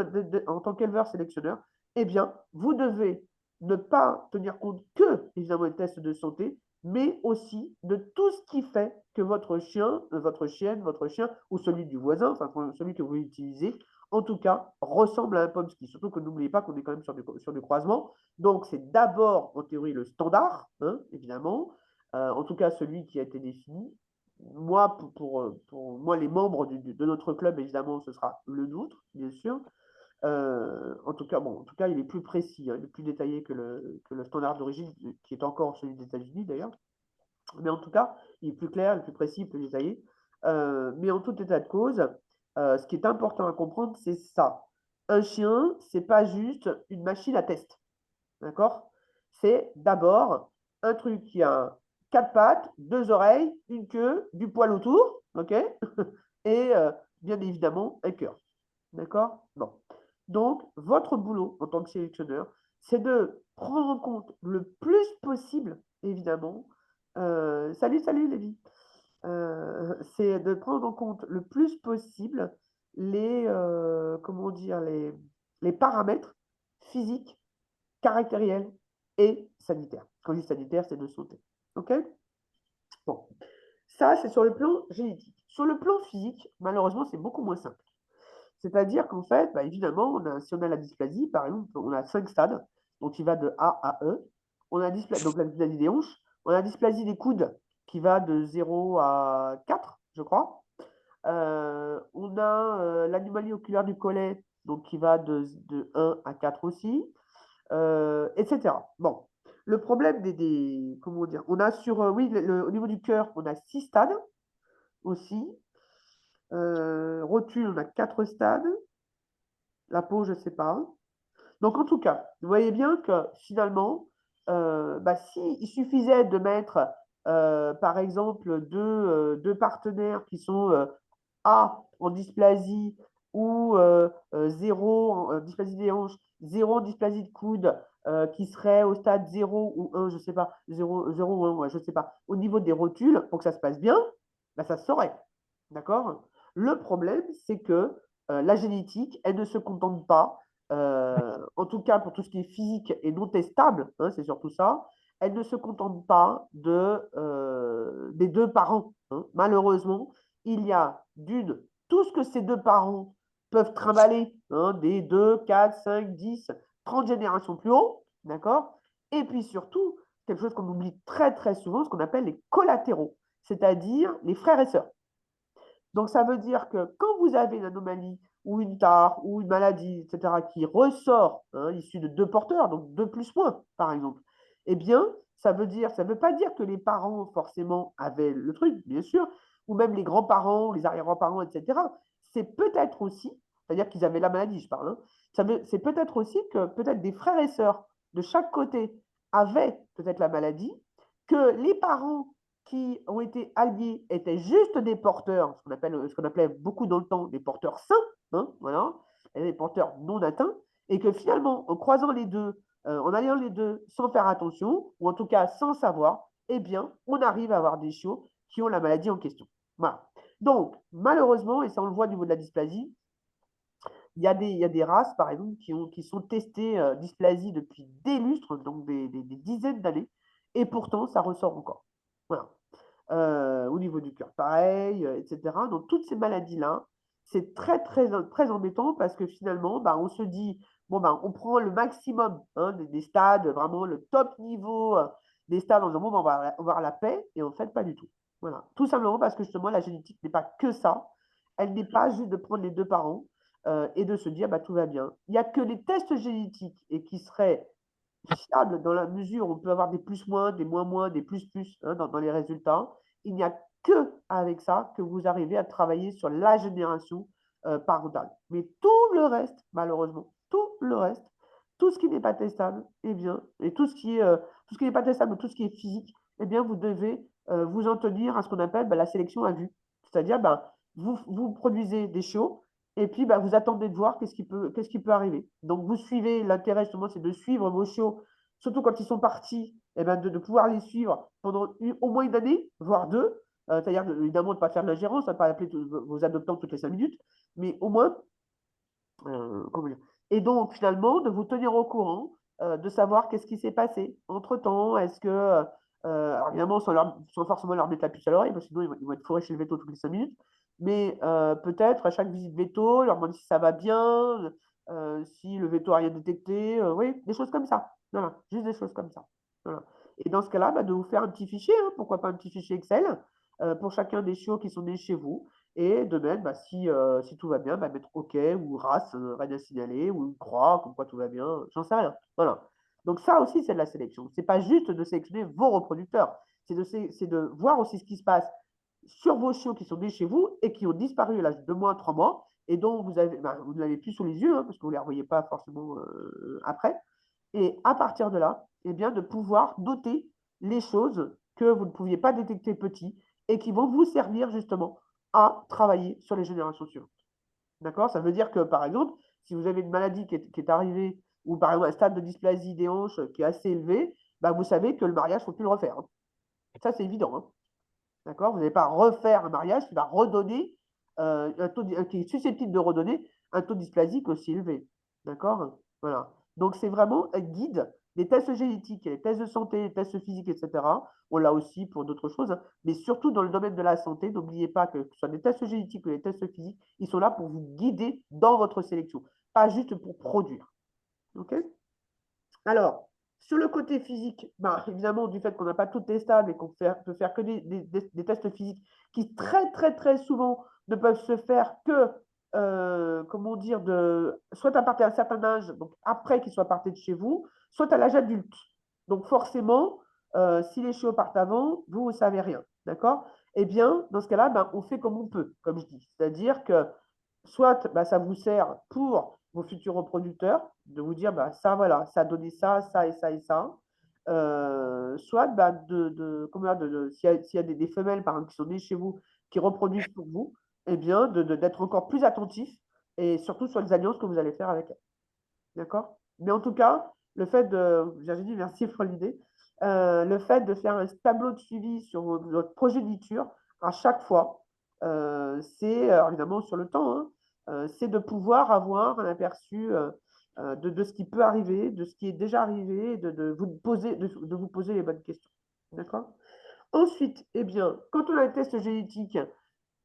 [SPEAKER 1] en tant qu'éleveur sélectionneur, eh bien, vous devez ne pas tenir compte que, évidemment, des tests de santé, mais aussi de tout ce qui fait que votre chien, votre chienne, votre chien, ou celui du voisin, enfin celui que vous utilisez, en tout cas, ressemble à un Pomsky. Surtout que n'oubliez pas qu'on est quand même sur du croisement. Donc, c'est d'abord, en théorie, le standard, hein, évidemment, en tout cas celui qui a été défini, moi, pour moi, les membres de notre club, évidemment, ce sera le nôtre, bien sûr. En tout cas, il est plus précis, hein, il est plus détaillé que le standard d'origine, qui est encore celui des États-Unis d'ailleurs. Mais en tout cas, il est plus clair, il est plus précis, plus détaillé. Mais en tout état de cause, ce qui est important à comprendre, c'est ça. Un chien, c'est pas juste une machine à test. D'accord? C'est d'abord un truc qui a quatre pattes, deux oreilles, une queue, du poil autour, ok? Et bien évidemment un cœur. D'accord? Bon. Donc, votre boulot en tant que sélectionneur, c'est de prendre en compte le plus possible, évidemment. Salut Lévi. C'est de prendre en compte le plus possible comment dire, les paramètres physiques, caractériels et sanitaires. Quand je dis sanitaire, c'est de santé. OK? Bon. Ça, c'est sur le plan génétique. Sur le plan physique, malheureusement, c'est beaucoup moins simple. C'est-à-dire qu'en fait, bah, évidemment, si on a la dysplasie, par exemple, on a 5 stades, donc qui va de A à E. On a donc la dysplasie des hanches. On a la dysplasie des coudes qui va de 0 à 4, je crois. On a l'anomalie oculaire du collet, donc qui va de 1 à 4 aussi, etc. Bon, le problème comment dire, on a oui, au niveau du cœur, on a 6 stades aussi. Rotule, on a 4 stades. La peau, je ne sais pas. Donc, en tout cas, vous voyez bien que finalement, s'il suffisait de mettre, par exemple, deux partenaires qui sont A en dysplasie ou 0 en dysplasie des hanches, 0 en dysplasie de coude, qui serait au stade 0 ou 1, je ne sais pas, 0, 0 ou 1, ouais, je ne sais pas, au niveau des rotules, pour que ça se passe bien, ça se saurait. D'accord? Le problème, c'est que la génétique, elle ne se contente pas, en tout cas pour tout ce qui est physique et non testable, hein, c'est surtout ça, elle ne se contente pas des deux parents. Hein. Malheureusement, il y a tout ce que ces deux parents peuvent trimballer, hein, des 2, 4, 5, 10, 30 générations plus haut, d'accord? Et puis surtout, quelque chose qu'on oublie très très souvent, ce qu'on appelle les collatéraux, c'est-à-dire les frères et sœurs. Donc, ça veut dire que quand vous avez une anomalie ou une tare ou une maladie, etc., qui ressort, hein, issue de deux porteurs, donc 2 plus moins, par exemple, eh bien, ça veut pas dire que les parents, forcément, avaient le truc, bien sûr, ou même les grands-parents, les arrière-grands-parents, etc. C'est peut-être aussi, c'est-à-dire qu'ils avaient la maladie, je parle, hein, c'est peut-être aussi que peut-être des frères et sœurs de chaque côté avaient peut-être la maladie, que les parents qui ont été alliés étaient juste des porteurs, ce qu'on appelait beaucoup dans le temps des porteurs sains, hein, voilà, et des porteurs non atteints, et que finalement, en croisant les deux, en alliant les deux sans faire attention, ou en tout cas sans savoir, eh bien, on arrive à avoir des chiots qui ont la maladie en question. Voilà. Donc, malheureusement, et ça on le voit au niveau de la dysplasie, il y a des races, par exemple, qui sont testées dysplasie depuis des lustres, donc des dizaines d'années, et pourtant, ça ressort encore. Voilà. Au niveau du cœur, pareil, etc. Donc, toutes ces maladies-là, c'est très, très, très embêtant parce que finalement, on se dit, bon, on prend le maximum hein, des stades, vraiment le top niveau des stades, en disant, bon, on va avoir la paix, et en fait, pas du tout. Voilà. Tout simplement parce que justement, la génétique n'est pas que ça. Elle n'est pas juste de prendre les deux parents et de se dire, tout va bien. Il n'y a que les tests génétiques et qui seraient fiables dans la mesure où on peut avoir des plus-moins, des moins-moins, des plus-plus hein, dans les résultats. Il n'y a que avec ça que vous arrivez à travailler sur la génération parentale. Mais tout le reste, malheureusement, tout le reste, tout ce qui n'est pas testable, eh bien, et tout ce qui n'est pas testable, tout ce qui est physique, eh bien, vous devez vous en tenir à ce qu'on appelle la sélection à vue. C'est-à-dire, vous produisez des chiots et puis vous attendez de voir qu'est-ce qui peut arriver. Donc, vous suivez, l'intérêt justement, c'est de suivre vos chiots, surtout quand ils sont partis, eh ben, de pouvoir les suivre pendant au moins une année, voire deux. C'est-à-dire, évidemment, de ne pas faire de l'ingérence, de ne pas appeler vos adoptants toutes les 5 minutes, mais au moins, comment dire. Et donc, finalement, de vous tenir au courant, de savoir qu'est-ce qui s'est passé entre-temps. Est-ce que, alors évidemment, sans forcément leur mettre la puce à l'oreille, parce que sinon, ils vont être fourrés chez le veto toutes les 5 minutes, mais peut-être à chaque visite veto, leur demander si ça va bien, si le veto n'a rien détecté, oui, des choses comme ça. Voilà, juste des choses comme ça. Voilà. Et dans ce cas-là, de vous faire un petit fichier, hein, pourquoi pas un petit fichier Excel, pour chacun des chiots qui sont nés chez vous, et de mettre, si tout va bien, mettre OK ou race, rien à signaler, ou une croix, comme quoi tout va bien, j'en sais rien. Voilà. Donc ça aussi, c'est de la sélection. C'est pas juste de sélectionner vos reproducteurs, c'est de voir aussi ce qui se passe sur vos chiots qui sont nés chez vous et qui ont disparu à l'âge de 2 mois, 3 mois, et dont vous ne l'avez plus sous les yeux, hein, parce que vous ne les revoyez pas forcément après. Et à partir de là, eh bien, de pouvoir noter les choses que vous ne pouviez pas détecter petit et qui vont vous servir justement à travailler sur les générations suivantes. D'accord? Ça veut dire que, par exemple, si vous avez une maladie qui est arrivée, ou par exemple un stade de dysplasie des hanches qui est assez élevé, vous savez que le mariage, il ne faut plus le refaire. Hein. Ça, c'est évident. Hein. D'accord? Vous n'allez pas refaire un mariage qui va redonner qui est susceptible de redonner un taux dysplasique aussi élevé. D'accord? Voilà. Donc, c'est vraiment un guide. Les tests génétiques, les tests de santé, les tests physiques, etc. On l'a aussi pour d'autres choses, hein, mais surtout dans le domaine de la santé, n'oubliez pas que ce soit des tests génétiques ou les tests physiques, ils sont là pour vous guider dans votre sélection, pas juste pour produire. OK? Alors, sur le côté physique, ben, évidemment, du fait qu'on n'a pas toutes les stades et qu'on peut faire que des tests physiques qui très souvent ne peuvent se faire que, comment dire, soit à partir d'un certain âge, donc après qu'ils soient partis de chez vous, soit à l'âge adulte. Donc forcément, si les chiots partent avant, vous ne savez rien. D'accord? Eh bien, dans ce cas-là, ben, on fait comme on peut, comme je dis. C'est-à-dire que soit bah, ça vous sert pour vos futurs reproducteurs, de vous dire, bah, ça, voilà, ça a donné ça, ça et ça et ça. Soit, bah, s'il y a des femelles, par exemple, qui sont nées chez vous, qui reproduisent pour vous, eh bien, d'être encore plus attentif et surtout sur les alliances que vous allez faire avec elles. D'accord? Mais en tout cas, le fait de, Virginie, merci pour l'idée, le fait de faire un tableau de suivi sur votre progéniture à chaque fois, c'est évidemment sur le temps, hein, c'est de pouvoir avoir un aperçu de ce qui peut arriver, de ce qui est déjà arrivé, de vous poser les bonnes questions. D'accord? Ensuite, eh bien, quand on a les tests génétiques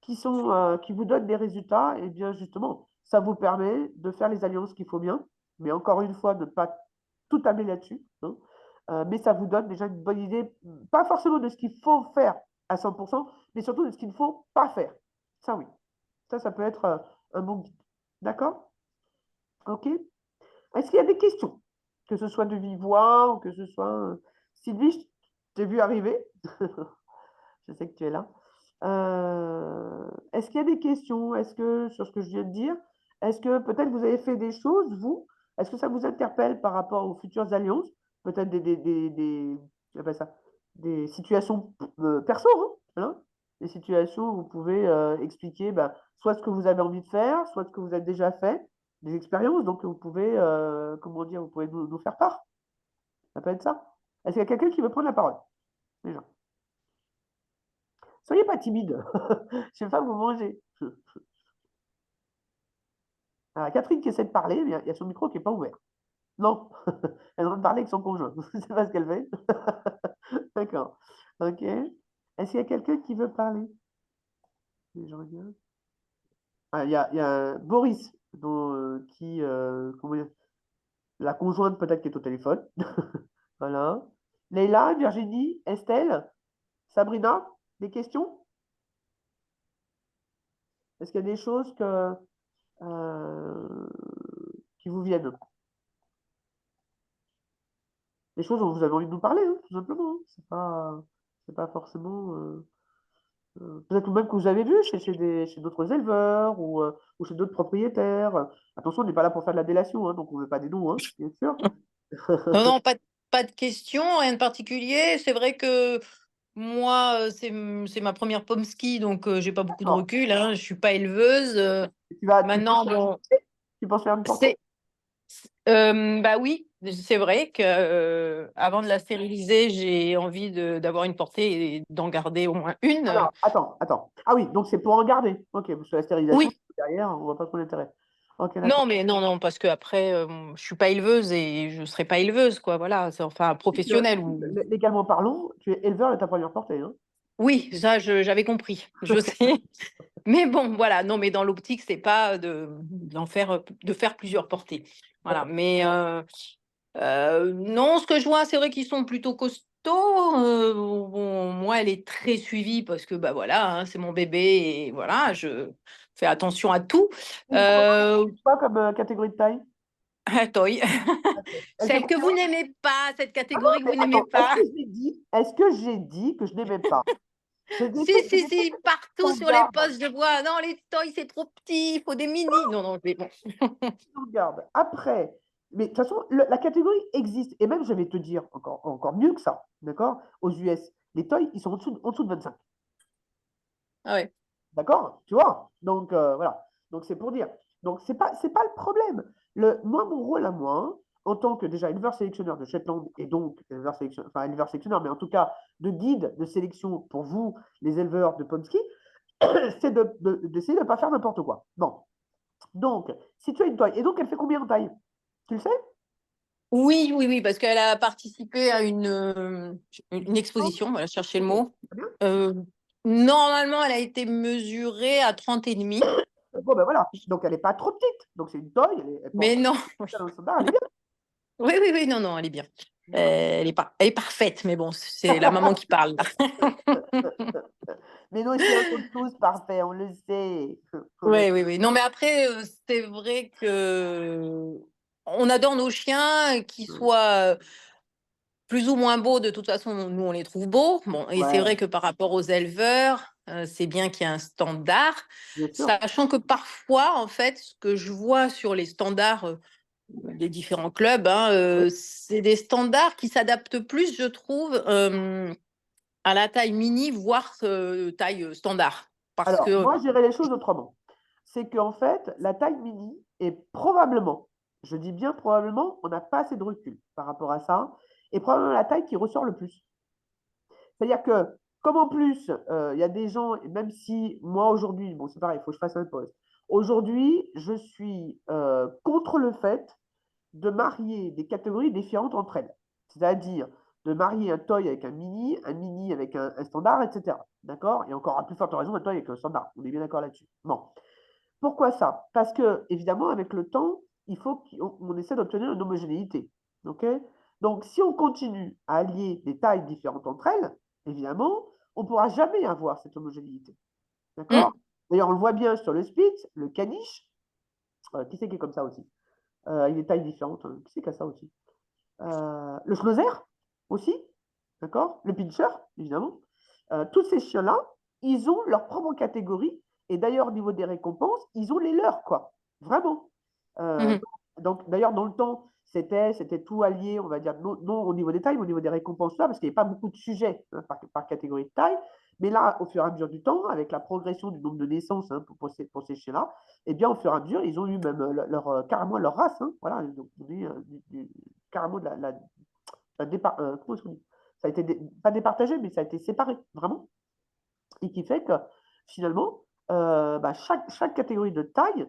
[SPEAKER 1] qui vous donnent des résultats, eh bien, justement, ça vous permet de faire les alliances qu'il faut bien, mais encore une fois, de ne pas tout tabler là-dessus, hein. Mais ça vous donne déjà une bonne idée, pas forcément de ce qu'il faut faire à 100%, mais surtout de ce qu'il ne faut pas faire. Ça, oui. Ça peut être un bon guide. D'accord? OK? Est-ce qu'il y a des questions? Que ce soit de vive voix ou que ce soit. Sylvie, je t'ai vu arriver. Je sais que tu es là. Est-ce qu'il y a des questions? Est-ce que sur ce que je viens de dire, est-ce que peut-être vous avez fait des choses, vous? Est-ce que ça vous interpelle par rapport aux futures alliances? Peut-être j'appelle ça, des situations perso, hein, voilà. Des situations où vous pouvez expliquer soit ce que vous avez envie de faire, soit ce que vous avez déjà fait, des expériences, donc vous pouvez, comment dire, vous pouvez nous faire part. Ça peut être ça. Est-ce qu'il y a quelqu'un qui veut prendre la parole? Déjà. Soyez pas timide. Je ne sais pas vous manger. Alors, Catherine qui essaie de parler, mais il y a son micro qui n'est pas ouvert. Non, elle est en train de parler avec son conjoint. Je ne sais pas ce qu'elle fait. D'accord. OK. Est-ce qu'il y a quelqu'un qui veut parler? Je regarde. Ah, il y a Boris, comment dire, la conjointe peut-être qui est au téléphone. Voilà. Leïla, Virginie, Estelle, Sabrina, des questions? Est-ce qu'il y a des choses qui vous viennent? Des choses dont vous avez envie de nous parler, hein, tout simplement, hein. C'est pas forcément. Peut-être même que vous avez vu chez d'autres éleveurs ou chez d'autres propriétaires. Attention, on n'est pas là pour faire de la délation, hein, donc on ne veut pas des noms, hein, bien sûr.
[SPEAKER 8] Non, non, pas de question, rien de particulier. C'est vrai que moi, c'est ma première pomski, donc j'ai pas beaucoup de
[SPEAKER 1] D'accord.
[SPEAKER 8] recul, hein. Je suis pas éleveuse.
[SPEAKER 1] Tu
[SPEAKER 8] Maintenant, bon,
[SPEAKER 1] penses faire une portée?
[SPEAKER 8] bah oui, c'est vrai que avant de la stériliser, j'ai envie d'avoir une portée et d'en garder au moins une.
[SPEAKER 1] Alors, attends. Ah oui, donc c'est pour en garder. Ok, parce que la stérilisation,
[SPEAKER 8] Oui,
[SPEAKER 1] derrière, on ne voit pas trop l'intérêt. Ok,
[SPEAKER 8] non,
[SPEAKER 1] d'accord.
[SPEAKER 8] mais non, parce que après, je suis pas éleveuse et je serai pas éleveuse, quoi. Voilà, c'est enfin professionnelle ou.
[SPEAKER 1] Légalement parlons, tu es éleveur de ta première portée, hein.
[SPEAKER 8] Oui, ça, j'avais compris, je sais. Mais bon, voilà, non, mais dans l'optique, c'est pas de faire plusieurs portées. Voilà,
[SPEAKER 1] D'accord.
[SPEAKER 8] mais non, ce que je vois, c'est vrai qu'ils sont plutôt costauds. Bon, moi, elle est très suivie parce que, bah voilà, hein, c'est mon bébé et voilà, je fais attention à tout.
[SPEAKER 1] Quoi comme catégorie de taille?
[SPEAKER 8] Attends,
[SPEAKER 1] Elle fait
[SPEAKER 8] celle que vous
[SPEAKER 1] combien?
[SPEAKER 8] n'aimez pas, cette
[SPEAKER 1] Ah non,
[SPEAKER 8] catégorie que
[SPEAKER 1] mais
[SPEAKER 8] vous n'aimez
[SPEAKER 1] attends,
[SPEAKER 8] pas.
[SPEAKER 1] est-ce que j'ai dit que je n'aimais pas? J'ai dit que
[SPEAKER 8] Si, partout
[SPEAKER 1] on
[SPEAKER 8] sur les
[SPEAKER 1] garde,
[SPEAKER 8] posts, je vois, non, les toys, c'est trop petit, il faut des mini. Non, mais bon.
[SPEAKER 1] on garde. Après, mais de toute façon, la catégorie existe. Et même, je vais te dire encore mieux que ça, d'accord? Aux US, les toys, ils sont en dessous de 25.
[SPEAKER 8] Ah ouais.
[SPEAKER 1] D'accord? Tu vois? Donc, voilà. Donc, c'est pour dire. Donc, c'est pas le problème. Moi, mon rôle à moi, en tant que déjà éleveur sélectionneur de Shetland, et donc éleveur sélectionneur, mais en tout cas de guide de sélection pour vous, les éleveurs de Pomsky, c'est d'essayer de ne pas faire n'importe quoi. Bon, donc, si tu as une taille, et donc elle fait combien en taille? Tu le sais?
[SPEAKER 8] Oui, oui, oui, parce qu'elle a participé à une exposition, voilà, chercher le
[SPEAKER 1] Ok,
[SPEAKER 8] mot.
[SPEAKER 1] très bien.
[SPEAKER 8] Euh, Normalement, elle a été mesurée à 30,5.
[SPEAKER 1] Bon, ben voilà, donc elle n'est pas trop petite, donc c'est une taille, elle
[SPEAKER 8] Mais
[SPEAKER 1] porte
[SPEAKER 8] non,
[SPEAKER 1] dans le standard, elle est bien.
[SPEAKER 8] oui, oui, oui, non, non, elle est bien.
[SPEAKER 1] Voilà.
[SPEAKER 8] Elle est parfaite, mais bon, c'est la maman qui parle.
[SPEAKER 1] Mais nous aussi, on est tous parfaits, on le sait.
[SPEAKER 8] Oui, oui, oui. Non, mais après, c'est vrai que on adore nos chiens, qu'ils soient plus ou moins beaux. De toute façon, nous, on les trouve beaux. Bon, et c'est
[SPEAKER 1] Ouais,
[SPEAKER 8] vrai que par rapport aux éleveurs, c'est bien qu'il y ait un standard,
[SPEAKER 1] bien sûr.
[SPEAKER 8] sachant que parfois, en fait, ce que je vois sur les standards des différents clubs, hein, c'est des standards qui s'adaptent plus, je trouve, à la taille mini, voire taille standard. Parce
[SPEAKER 1] Alors,
[SPEAKER 8] que
[SPEAKER 1] moi, je dirais les choses autrement. C'est qu'en fait, la taille mini est probablement, je dis bien probablement, on n'a pas assez de recul par rapport à ça, et probablement la taille qui ressort le plus. C'est-à-dire que, comme en plus, il y a des gens, et même si moi aujourd'hui, bon, c'est pareil, il faut que je fasse un post. Aujourd'hui, je suis contre le fait de marier des catégories différentes entre elles. C'est-à-dire de marier un toy avec un mini avec un standard, etc. D'accord? Et encore à plus forte raison, un toy avec un standard. On est bien d'accord là-dessus. Bon. Pourquoi ça? Parce que, évidemment, avec le temps, il faut qu'on essaie d'obtenir une homogénéité. OK? Donc, si on continue à allier des tailles différentes entre elles, évidemment, on ne pourra jamais avoir cette homogénéité. D'accord?
[SPEAKER 8] hmm,
[SPEAKER 1] D'ailleurs, on le voit bien sur le Spitz, le caniche. Qui c'est qui est comme ça aussi? Il est taille différente. Hein. Qui c'est qui a ça aussi? Le Schnauzer aussi. D'accord? Le Pinscher, évidemment. Tous ces chiens-là, ils ont leur propre catégorie. Et d'ailleurs, au niveau des récompenses, ils ont les leurs, quoi. Vraiment. Euh,
[SPEAKER 8] mhm.
[SPEAKER 1] donc, d'ailleurs, dans le temps, c'était tout allié, on va dire, non au niveau des tailles, mais au niveau des récompenses là, parce qu'il n'y avait pas beaucoup de sujets hein, par catégorie de taille. Mais là, au fur et à mesure du temps, avec la progression du nombre de naissances hein, pour ces chiens-là, eh bien, au fur et à mesure, ils ont eu même carrément leur race. Hein, voilà, donc, on est, carrément de comment est-ce qu'on dit? Ça a été pas départagé, mais ça a été séparé, vraiment. Et qui fait que finalement, bah, chaque catégorie de taille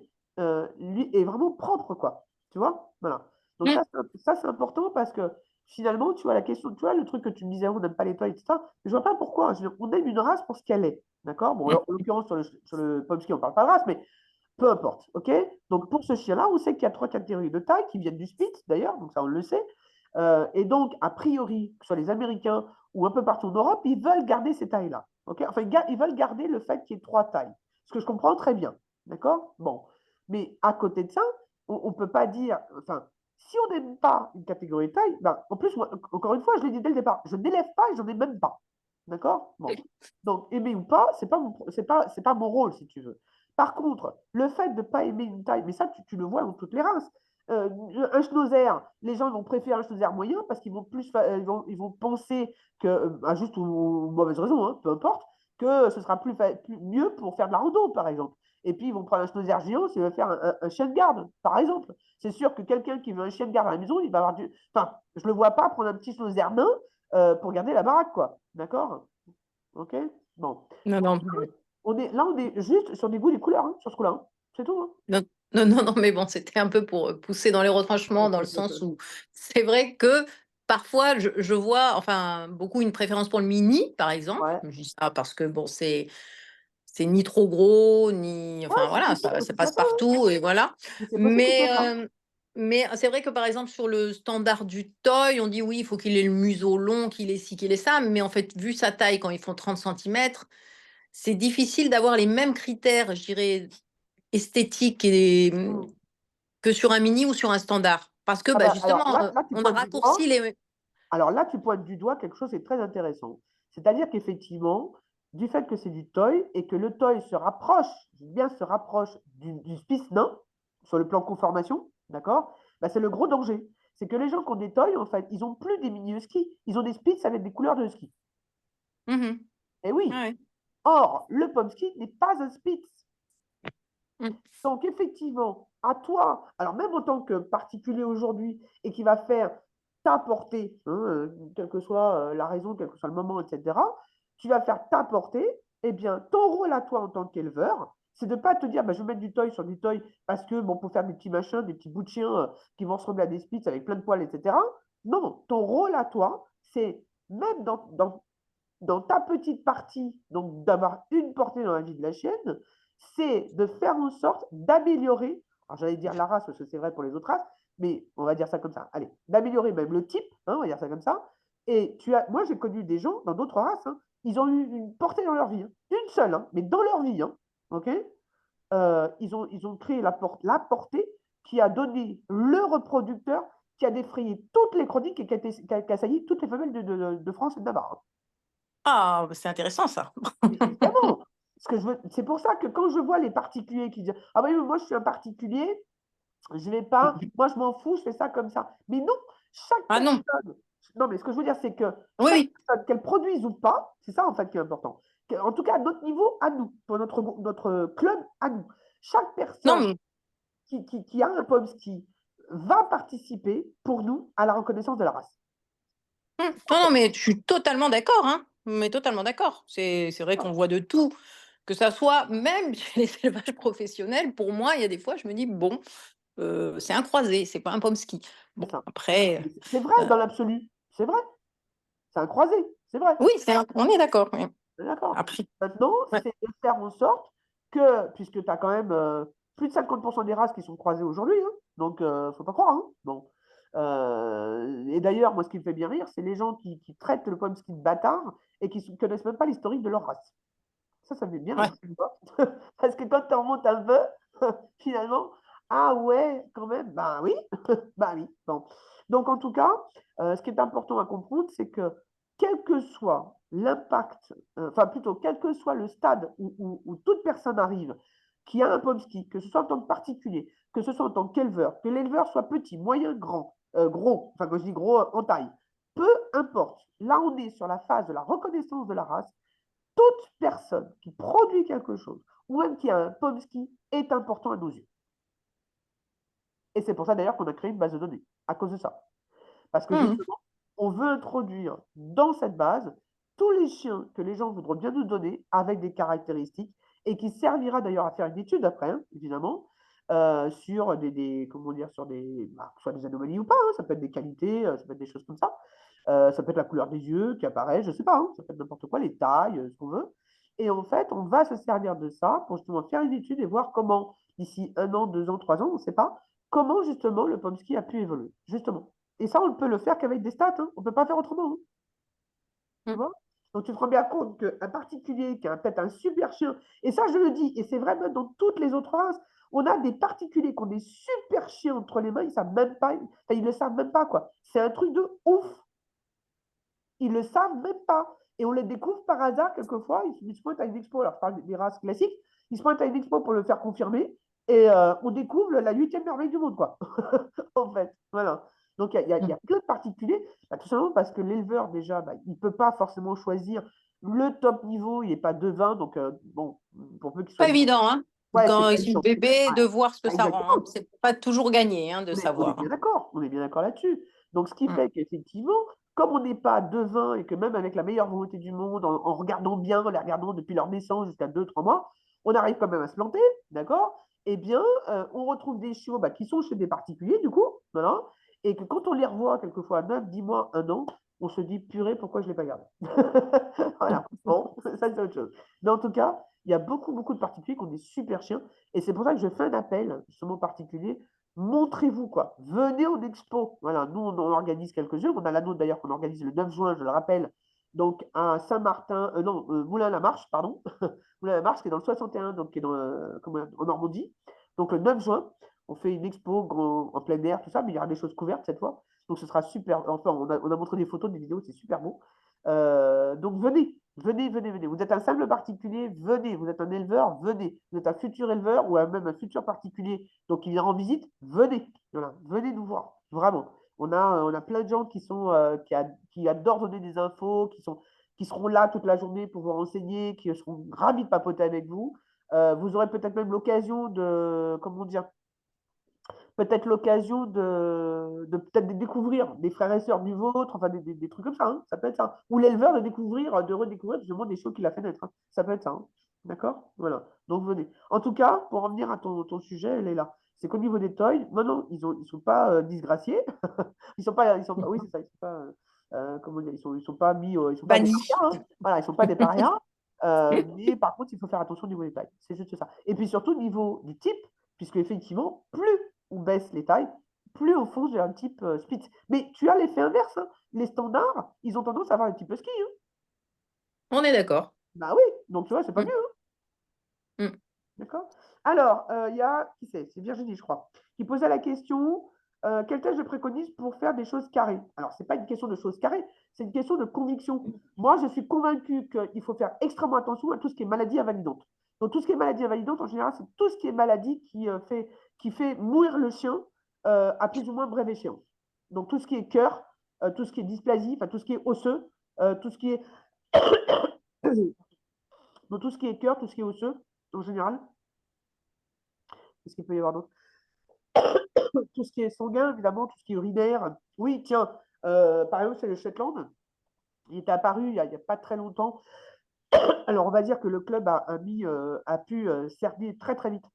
[SPEAKER 1] lui est vraiment propre, quoi. Tu vois? Voilà. Donc
[SPEAKER 8] Mm.
[SPEAKER 1] ça c'est important parce que finalement, tu vois, la question, tu vois, le truc que tu me disais, on n'aime pas les toits, etc. Je vois pas pourquoi. Je veux dire, on aime une race pour ce qu'elle est. D'accord? Bon, en l'occurrence, sur le Pomsky, on ne parle pas de race, mais peu importe. OK? Donc, pour ce chien-là, on sait qu'il y a 3 catégories de taille qui viennent du Spitz, d'ailleurs, donc ça, on le sait. Et donc, a priori, que ce soit les Américains ou un peu partout en Europe, ils veulent garder ces tailles-là. OK? Enfin, ils veulent garder le fait qu'il y ait 3 tailles. Ce que je comprends très bien. D'accord? Bon. Mais à côté de ça, on ne peut pas dire. Enfin, si on n'aime pas une catégorie de taille, ben, en plus, moi, encore une fois, je l'ai dit dès le départ, je n'élève pas et je n'en ai même pas. D'accord? Bon. Donc, aimer ou pas, ce n'est pas mon rôle, si tu veux. Par contre, le fait de ne pas aimer une taille, mais ça, tu le vois dans toutes les races. Un schnauzer, les gens vont préférer un schnauzer moyen parce qu'ils vont plus, ils vont penser que, à juste ou mauvaise raison, hein, peu importe, que ce sera mieux pour faire de la rando, par exemple. Et puis, ils vont prendre un schnauzer géant s'ils veulent faire un chien de garde, par exemple. C'est sûr que quelqu'un qui veut un chien de garde à la maison, il va avoir du. Enfin, je ne le vois pas prendre un petit schnauzer nain pour garder la baraque, quoi. D'accord? Ok? Bon.
[SPEAKER 8] Non, non,
[SPEAKER 1] On est juste sur des goûts, des couleurs, hein, sur ce coup-là. Hein. C'est tout. Hein.
[SPEAKER 8] non, non, non, non, mais bon, c'était un peu pour pousser dans les retranchements, dans le sens où c'est vrai que parfois, je vois, enfin, beaucoup une préférence pour le mini, par exemple.
[SPEAKER 1] Ouais.
[SPEAKER 8] Je dis ça parce que, bon, c'est ni trop gros, ni.
[SPEAKER 1] Ouais,
[SPEAKER 8] Enfin, voilà,
[SPEAKER 1] c'est
[SPEAKER 8] ça
[SPEAKER 1] tout à
[SPEAKER 8] passe
[SPEAKER 1] fait. Hein.
[SPEAKER 8] partout, et voilà.
[SPEAKER 1] Mais c'est possible que ce
[SPEAKER 8] Mais,
[SPEAKER 1] soit ça.
[SPEAKER 8] c'est vrai que, par exemple, sur le standard du toy, on dit oui, il faut qu'il ait le museau long, qu'il ait ci, qu'il ait ça. Mais en fait, vu sa taille, quand ils font 30 centimètres, c'est difficile d'avoir les mêmes critères, je dirais, esthétiques
[SPEAKER 1] Mm.
[SPEAKER 8] que sur un mini ou sur un standard. Parce que
[SPEAKER 1] Ah
[SPEAKER 8] bah,
[SPEAKER 1] bah, alors
[SPEAKER 8] justement,
[SPEAKER 1] là, tu
[SPEAKER 8] on a
[SPEAKER 1] pointes du doigt.
[SPEAKER 8] raccourci les.
[SPEAKER 1] Alors là, tu pointes du doigt quelque chose de très intéressant. C'est-à-dire qu'effectivement, du fait que c'est du toy et que le toy se rapproche, je dis bien se rapproche du Spitz nain sur le plan conformation, d'accord? Bah, c'est le gros danger. C'est que les gens qui ont des toys, en fait, ils n'ont plus des mini husky, ils ont des Spitz avec des couleurs de husky.
[SPEAKER 8] Mhm.
[SPEAKER 1] Et oui.
[SPEAKER 8] Ouais.
[SPEAKER 1] Or, le Pomsky n'est pas un Spitz.
[SPEAKER 8] Mm.
[SPEAKER 1] Donc, effectivement, à toi, alors même en tant que particulier aujourd'hui et qui va faire ta portée, hein, quelle que soit la raison, quel que soit le moment, etc., tu vas faire ta portée eh bien, ton rôle à toi en tant qu'éleveur, c'est de ne pas te dire, bah, je vais mettre du toy sur du toy parce que, bon, pour faire des petits machins, des petits bouts de chien qui vont ressembler à des spitz avec plein de poils, etc. Non, ton rôle à toi, c'est même dans ta petite partie, donc d'avoir une portée dans la vie de la chienne, c'est de faire en sorte d'améliorer, alors j'allais dire la race parce que c'est vrai pour les autres races, mais on va dire ça comme ça, allez, d'améliorer même le type, hein, on va dire ça comme ça. Et moi j'ai connu des gens dans d'autres races, hein, ils ont eu une portée dans leur vie, hein, une seule, hein, mais dans leur vie, hein, ok. Ils ont créé la portée qui a donné le reproducteur qui a défrayé toutes les chroniques et qui a assailli toutes les femelles de France et de Navarre.
[SPEAKER 8] Ah, bah, c'est intéressant ça.
[SPEAKER 1] Évidemment. C'est pour ça que quand je vois les particuliers qui disent ah oui, mais moi je suis un particulier, je vais pas, moi je m'en fous, je fais ça comme ça. Mais non, chaque
[SPEAKER 8] Ah non,
[SPEAKER 1] personne. Non, mais ce que je veux dire, c'est que
[SPEAKER 8] oui,
[SPEAKER 1] chaque
[SPEAKER 8] oui.
[SPEAKER 1] personne, qu'elle produise ou pas, c'est ça en fait qui est important. En tout cas, à notre niveau, à nous, pour notre club, à nous. Chaque
[SPEAKER 8] Non,
[SPEAKER 1] personne
[SPEAKER 8] mais
[SPEAKER 1] qui a un Pomsky va participer pour nous à la reconnaissance de la race.
[SPEAKER 8] non, non, mais je suis totalement d'accord, hein. Mais totalement d'accord. C'est vrai qu'on voit de tout, que ça soit même chez les élevages professionnels. Pour moi, il y a des fois, je me dis bon, c'est un croisé, c'est pas un pomsky. Bon,
[SPEAKER 1] C'est ça.
[SPEAKER 8] après,
[SPEAKER 1] C'est vrai dans l'absolu. C'est vrai. C'est un croisé. C'est vrai.
[SPEAKER 8] oui, on est d'accord. Oui.
[SPEAKER 1] D'accord.
[SPEAKER 8] Après,
[SPEAKER 1] Maintenant,
[SPEAKER 8] ouais.
[SPEAKER 1] c'est de faire en sorte que, puisque tu as quand même plus de 50% des races qui sont croisées aujourd'hui, hein, donc faut pas croire. Hein, bon. Et d'ailleurs, moi, ce qui me fait bien rire, c'est les gens qui traitent le Pomsky de bâtard et qui ne connaissent même pas l'historique de leur race. Ça me fait bien
[SPEAKER 8] Ouais.
[SPEAKER 1] rire. Tu vois. Parce que quand tu remontes un peu, finalement, ah ouais, quand même, bah oui, bah oui. Bon. Donc, en tout cas, ce qui est important à comprendre, c'est que quel que soit l'impact, enfin plutôt, quel que soit le stade où toute personne arrive qui a un pomsky, que ce soit en tant que particulier, que ce soit en tant qu'éleveur, que l'éleveur soit petit, moyen, grand, gros, enfin quand je dis gros en taille, peu importe. Là, on est sur la phase de la reconnaissance de la race. Toute personne qui produit quelque chose, ou même qui a un pomsky, est important à nos yeux. Et c'est pour ça d'ailleurs qu'on a créé une base de données, à cause de ça. Parce que
[SPEAKER 8] Mhm.
[SPEAKER 1] justement, on veut introduire dans cette base tous les chiens que les gens voudront bien nous donner avec des caractéristiques et qui servira d'ailleurs à faire une étude après, hein, évidemment, sur comment dire, sur soit des anomalies ou pas, hein, ça peut être des qualités, ça peut être des choses comme ça. Ça peut être la couleur des yeux qui apparaît, je ne sais pas, hein, ça peut être n'importe quoi, les tailles, ce qu'on veut. Et en fait, on va se servir de ça pour justement faire une étude et voir comment, d'ici 1 an, 2 ans, 3 ans, on ne sait pas, comment justement le Pomsky a pu évoluer, justement. Et ça, on ne peut le faire qu'avec des stats. Hein. On ne peut pas faire autrement. Hein. Tu vois. Donc, tu te rends bien compte qu'un particulier qui a peut-être un super chien, et ça, je le dis, et c'est vrai même dans toutes les autres races, on a des particuliers qui ont des super chiens entre les mains, ils savent même pas, enfin, ils le savent même pas, quoi. C'est un truc de ouf. Ils le savent même pas. Et on les découvre par hasard, quelquefois, ils se pointent à une expo, alors je parle des races classiques, ils se pointent à une expo pour le faire confirmer, et on découvre la 8e merveille du monde, quoi. En fait, voilà. Donc, il y a plein de particuliers, bah, tout simplement parce que l'éleveur, déjà, bah, il ne peut pas forcément choisir le top niveau, il n'est pas devin, donc, bon, pour peu qu'il soit.
[SPEAKER 8] Pas évident, hein.
[SPEAKER 1] Ouais, c'est
[SPEAKER 8] Quand
[SPEAKER 1] pas
[SPEAKER 8] ils sont
[SPEAKER 1] évident.
[SPEAKER 8] bébés, de
[SPEAKER 1] Ouais,
[SPEAKER 8] voir ce que ça rend. Hein.
[SPEAKER 1] exactement.
[SPEAKER 8] C'est pas toujours gagné hein, de
[SPEAKER 1] On est
[SPEAKER 8] savoir.
[SPEAKER 1] bien d'accord, on est bien d'accord là-dessus. Donc, ce qui
[SPEAKER 8] Mm.
[SPEAKER 1] fait qu'effectivement, comme on n'est pas devin et que même avec la meilleure volonté du monde, en regardant bien, en les regardant depuis leur naissance jusqu'à 2, 3 mois, on arrive quand même à se planter, d'accord. Eh bien, on retrouve des chiots qui sont chez des particuliers, du coup, voilà, et que quand on les revoit quelquefois 9, 10 mois, 1 an, on se dit, purée, pourquoi je ne l'ai pas gardé. Voilà, bon, ça c'est autre chose. Mais en tout cas, il y a beaucoup, beaucoup de particuliers qui ont des super chiens, et c'est pour ça que je fais un appel, justement particulier, montrez-vous, quoi. Venez aux expos. Voilà, nous, on organise quelques-unes. On a la nôtre, d'ailleurs, qu'on organise le 9 juin, je le rappelle. Donc, à Saint-Martin, non, Moulin-la-Marche, pardon. Moulin-la-Marche, qui est dans le 61, donc qui est en Normandie. Donc, le 9 juin, on fait une expo en plein air, tout ça, mais il y aura des choses couvertes cette fois. Donc, ce sera super. Enfin, on a montré des photos, des vidéos, c'est super beau. Donc, venez, venez, venez, venez. Vous êtes un simple particulier, venez. Vous êtes un éleveur, venez. Vous êtes un futur éleveur ou même un futur particulier, donc qui vient en visite, venez. Voilà, venez nous voir. Vraiment. On a plein de gens qui adorent donner des infos, qui seront là toute la journée pour vous renseigner, qui seront ravis de papoter avec vous. Vous aurez peut-être même l'occasion de, comment dire, peut-être l'occasion de peut-être de découvrir des frères et sœurs du vôtre, enfin des trucs comme ça, hein, ça peut être ça. Ou l'éleveur de découvrir, de redécouvrir justement des chiots qu'il a fait naître, hein. Ça peut être ça, hein. D'accord? Voilà. Donc venez. En tout cas, pour en venir à ton sujet, elle est là. C'est qu'au niveau des toys, non, ils sont pas disgraciés. Ils sont pas, oui, c'est ça, ils sont pas, comment dire, ils sont pas mis, ils sont pas des
[SPEAKER 8] Banni.
[SPEAKER 1] parias, hein. Voilà, ils sont pas des parias. Mais par contre, il faut faire attention au niveau des tailles. C'est juste ça. Et puis surtout, au niveau du type, puisque effectivement, plus on baisse les tailles, plus on fonce vers un type spitz. Mais tu as l'effet inverse, hein. Les standards, ils ont tendance à avoir un type ski, hein.
[SPEAKER 8] On est d'accord.
[SPEAKER 1] Bah oui, donc tu vois, c'est pas
[SPEAKER 8] Mm.
[SPEAKER 1] mieux, hein.
[SPEAKER 8] Mm.
[SPEAKER 1] D'accord? Alors, il y a, qui c'est? C'est Virginie, je crois, qui posait la question, quel test je préconise pour faire des choses carrées? Alors, ce n'est pas une question de choses carrées, c'est une question de conviction. Moi, je suis convaincue qu'il faut faire extrêmement attention à tout ce qui est maladie invalidante. Donc, tout ce qui est maladie invalidante, en général, c'est tout ce qui est maladie qui fait mourir le chien à plus ou moins brève échéance. Donc, tout ce qui est cœur, tout ce qui est dysplasie, enfin, tout ce qui est osseux, tout ce qui est... Donc, tout ce qui est cœur, tout ce qui est osseux, en général. Qu'est-ce qu'il peut y avoir d'autre? Tout ce qui est sanguin, évidemment, tout ce qui est urinaire. Oui, tiens, par exemple, c'est le Shetland. Il était apparu il n'y a pas très longtemps. Alors, on va dire que le club a pu cerner très, très vite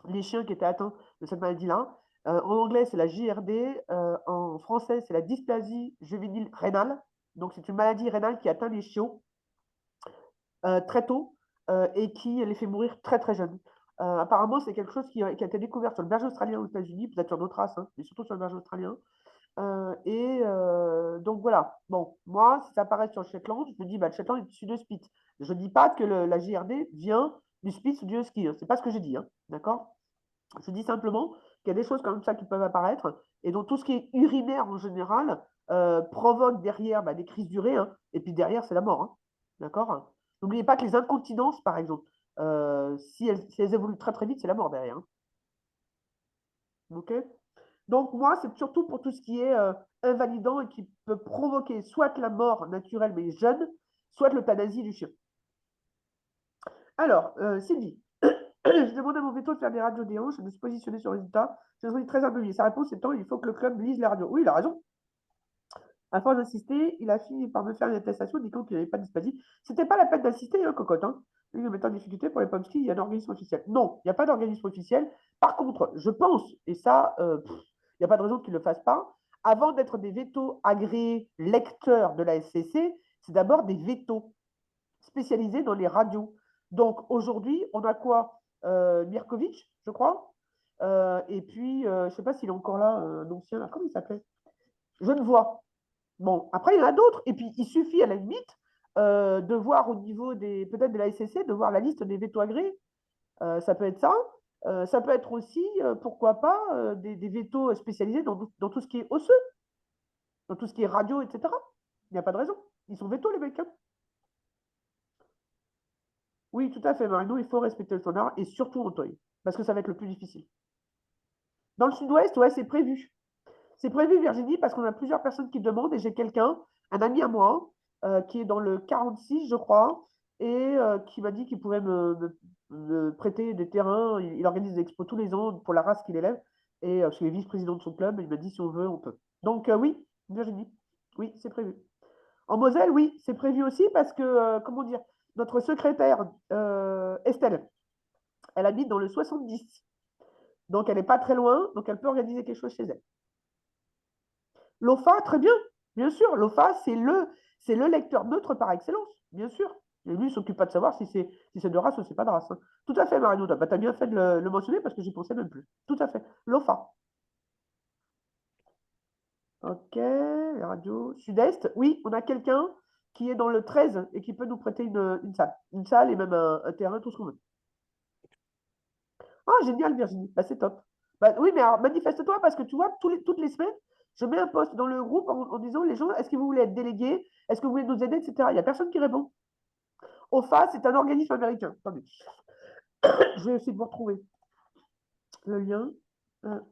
[SPEAKER 1] les chiens qui étaient atteints de cette maladie-là. En anglais, c'est la JRD. En français, c'est la dysplasie juvénile rénale. Donc, c'est une maladie rénale qui atteint les chiots très tôt et qui les fait mourir très, très jeunes. Apparemment, c'est quelque chose qui a été découvert sur le berger australien aux États-Unis, peut-être sur d'autres races, hein, mais surtout sur le berger australien. Donc voilà. Bon, moi, si ça apparaît sur le Shetland, je me dis, bah, le Shetland est issu de Spitz. Je ne dis pas que la JRD vient du Spitz ou du Husky, hein. C'est pas ce que j'ai dit, hein. D'accord? Je dis simplement qu'il y a des choses comme ça qui peuvent apparaître et donc tout ce qui est urinaire en général provoque derrière des crises d'urée, hein, et puis derrière, c'est la mort, hein. D'accord? N'oubliez pas que les incontinences, par exemple, si elles évoluent très très vite, c'est la mort derrière, hein. Ok? Donc, moi, c'est surtout pour tout ce qui est invalidant et qui peut provoquer soit la mort naturelle mais jeune, soit l'euthanasie du chien. Alors, Sylvie, je demande à mon veto de faire des radios des hanches et de se positionner sur le résultat. Je suis très appuyé. Sa réponse étant il faut que le club lise les radios. Oui, il a raison. À force d'insister, il a fini par me faire une attestation indiquant qu'il n'y avait pas de dysplasie. C'était pas la peine d'insister, hein, cocotte, hein. Lui, il mettait en difficulté pour les pommes-skis, il y a un organisme officiel. Non, il n'y a pas d'organisme officiel. Par contre, je pense, et ça, il n'y a pas de raison qu'il ne le fasse pas, avant d'être des vétos agréés lecteurs de la SCC, c'est d'abord des vétos spécialisés dans les radios. Donc aujourd'hui, on a quoi? Mirkovic, je crois. Et puis, je ne sais pas s'il est encore là, un ancien, là, comment il s'appelait? Genevois. Bon, après, il y en a d'autres. Et puis, il suffit à la limite de voir au niveau peut-être de la SCC, de voir la liste des vétos agréés. Ça peut être ça. Ça peut être aussi, pourquoi pas, des vétos spécialisés dans tout ce qui est osseux, dans tout ce qui est radio, etc. Il n'y a pas de raison. Ils sont vétos, les mecs, hein. Oui, tout à fait, Marino, il faut respecter le standard et surtout en toy, parce que ça va être le plus difficile. Dans le sud-ouest, ouais, c'est prévu. C'est prévu, Virginie, parce qu'on a plusieurs personnes qui demandent et j'ai quelqu'un, un ami à moi, qui est dans le 46, je crois, et qui m'a dit qu'il pouvait me prêter des terrains. Il organise des expos tous les ans pour la race qu'il élève, et parce qu'il est vice-président de son club, il m'a dit si on veut, on peut. Donc oui, Virginie, oui, c'est prévu. En Moselle, oui, c'est prévu aussi parce que, comment dire, notre secrétaire, Estelle, elle habite dans le 70. Donc, elle n'est pas très loin, donc elle peut organiser quelque chose chez elle. L'OFA, très bien sûr. L'OFA, c'est le lecteur neutre par excellence, bien sûr. Et lui, il ne s'occupe pas de savoir si c'est de race ou si c'est pas de race, hein. Tout à fait, Marino. Tu as bien fait de le mentionner parce que j'y pensais même plus. Tout à fait. L'OFA. Ok, les radios. Sud-Est, oui, on a quelqu'un qui est dans le 13 et qui peut nous prêter une salle. Une salle et même un terrain, tout ce qu'on veut. Ah, génial, Virginie. Bah, c'est top. Bah, oui, mais alors, manifeste-toi parce que tu vois, toutes les semaines, je mets un post dans le groupe en disant les gens, est-ce que vous voulez être délégués? Est-ce que vous voulez nous aider, etc. Il n'y a personne qui répond. OFA, c'est un organisme américain. Attendez. Je vais essayer de vous retrouver le lien.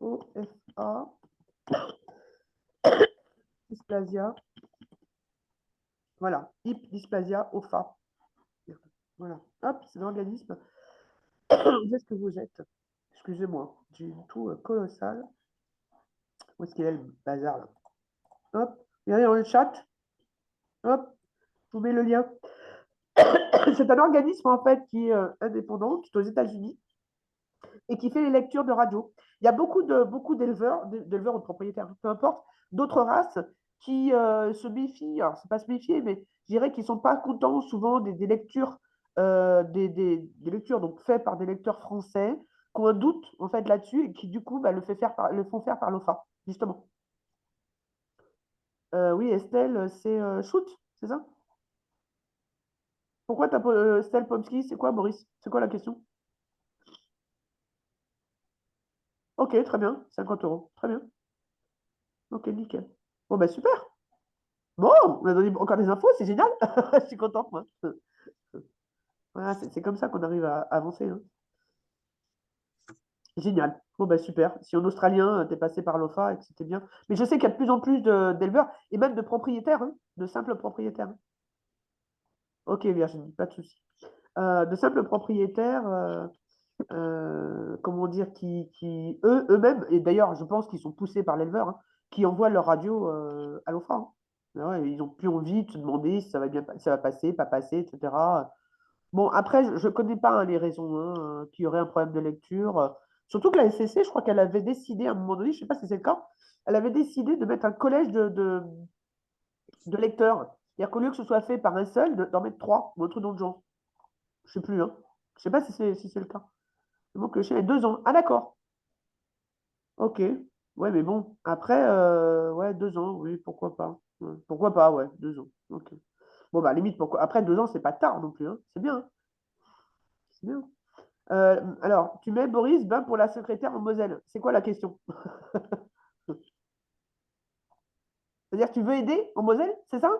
[SPEAKER 1] OFA, dysplasia. Voilà. HIP, dysplasia, OFA. Voilà. Hop, c'est l'organisme. Où est-ce que vous êtes? Excusez-moi, j'ai une toux colossale. Où est-ce qu'il est le bazar là? Hop, regardez dans le chat. Hop, je vous mets le lien. C'est un organisme en fait qui est indépendant, qui est aux États-Unis et qui fait les lectures de radio. Il y a beaucoup d'éleveurs ou de propriétaires, peu importe, d'autres races qui se méfient. Alors, c'est pas se méfier, mais je dirais qu'ils ne sont pas contents souvent des lectures, des lectures donc faites par des lecteurs français, qui ont un doute en fait là-dessus et qui du coup le font faire par l'OFA, justement. Oui, Estelle, c'est shoot, c'est ça? Pourquoi tu as Estelle Pomsky? C'est quoi, Boris? C'est quoi la question? Ok, très bien, 50 euros. Très bien. Ok, nickel. Bon, ben super. Bon, on a donné encore des infos, c'est génial. Je suis contente, moi. Voilà, c'est comme ça qu'on arrive à avancer, hein. Génial. Bon, ben super. Si en australien, tu es passé par l'OFA et que c'était bien. Mais je sais qu'il y a de plus en plus d'éleveurs et même de propriétaires, hein, de simples propriétaires, hein. Ok, Virginie, pas de souci. De simples propriétaires, comment dire, eux-mêmes, et d'ailleurs, je pense qu'ils sont poussés par l'éleveur, hein, qui envoient leur radio à l'OFA, hein. Ah ouais, ils n'ont plus envie de se demander si ça va bien, ça va passer, pas passer, etc. Bon, après, je ne connais pas hein, les raisons hein, qu'il y aurait un problème de lecture. Surtout que la SCC, je crois qu'elle avait décidé à un moment donné, je ne sais pas si c'est le cas, elle avait décidé de mettre un collège de lecteurs. C'est-à-dire qu'au lieu que ce soit fait par un seul, d'en mettre trois ou un truc dans le genre. Je ne sais plus, hein. Je ne sais pas si c'est le cas. Donc, le chien est 2 ans. Ah, d'accord. Ok. Ouais, mais bon, après, ouais, 2 ans, oui, pourquoi pas. Ouais, pourquoi pas, ouais, 2 ans. Ok. Bon, bah, limite, pourquoi. Après, 2 ans, c'est pas tard non plus, hein. C'est bien, hein. C'est bien. Alors, tu mets Boris ben, pour la secrétaire en Moselle. C'est quoi la question? C'est-à-dire que tu veux aider en Moselle, c'est ça?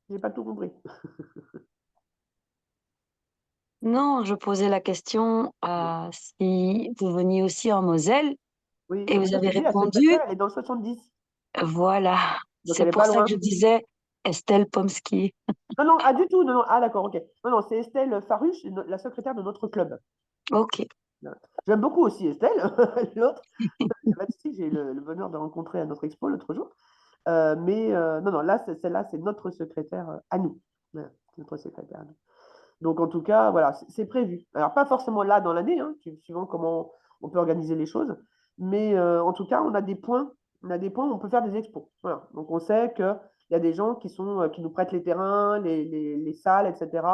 [SPEAKER 1] J'ai pas tout compris.
[SPEAKER 7] Non, je posais la question si vous veniez aussi en Moselle
[SPEAKER 1] Oui,
[SPEAKER 7] et
[SPEAKER 1] mais
[SPEAKER 7] vous
[SPEAKER 1] je
[SPEAKER 7] avez
[SPEAKER 1] te dis, la
[SPEAKER 7] répondu,
[SPEAKER 1] secrétaire, elle est dans le 70.
[SPEAKER 7] voilà.
[SPEAKER 1] Donc,
[SPEAKER 7] C'est
[SPEAKER 1] elle est
[SPEAKER 7] pour
[SPEAKER 1] pas
[SPEAKER 7] ça que
[SPEAKER 1] loin.
[SPEAKER 7] je disais Estelle Pomsky.
[SPEAKER 1] Non, non, ah, du tout, non, non. Ah, d'accord, ok. Non, non, c'est Estelle Faruche, la secrétaire de notre club.
[SPEAKER 7] Ok.
[SPEAKER 1] J'aime beaucoup aussi Estelle, l'autre. J'ai eu le bonheur de rencontrer à notre expo l'autre jour. Non, non, là, celle-là, c'est notre secrétaire à nous. Voilà, notre secrétaire à nous. Donc, en tout cas, voilà, c'est prévu. Alors, pas forcément là dans l'année, hein, suivant comment on peut organiser les choses. Mais en tout cas, on a des points. On a des points où on peut faire des expos. Voilà. Donc, on sait qu'il y a des gens qui nous prêtent les terrains, les salles, etc.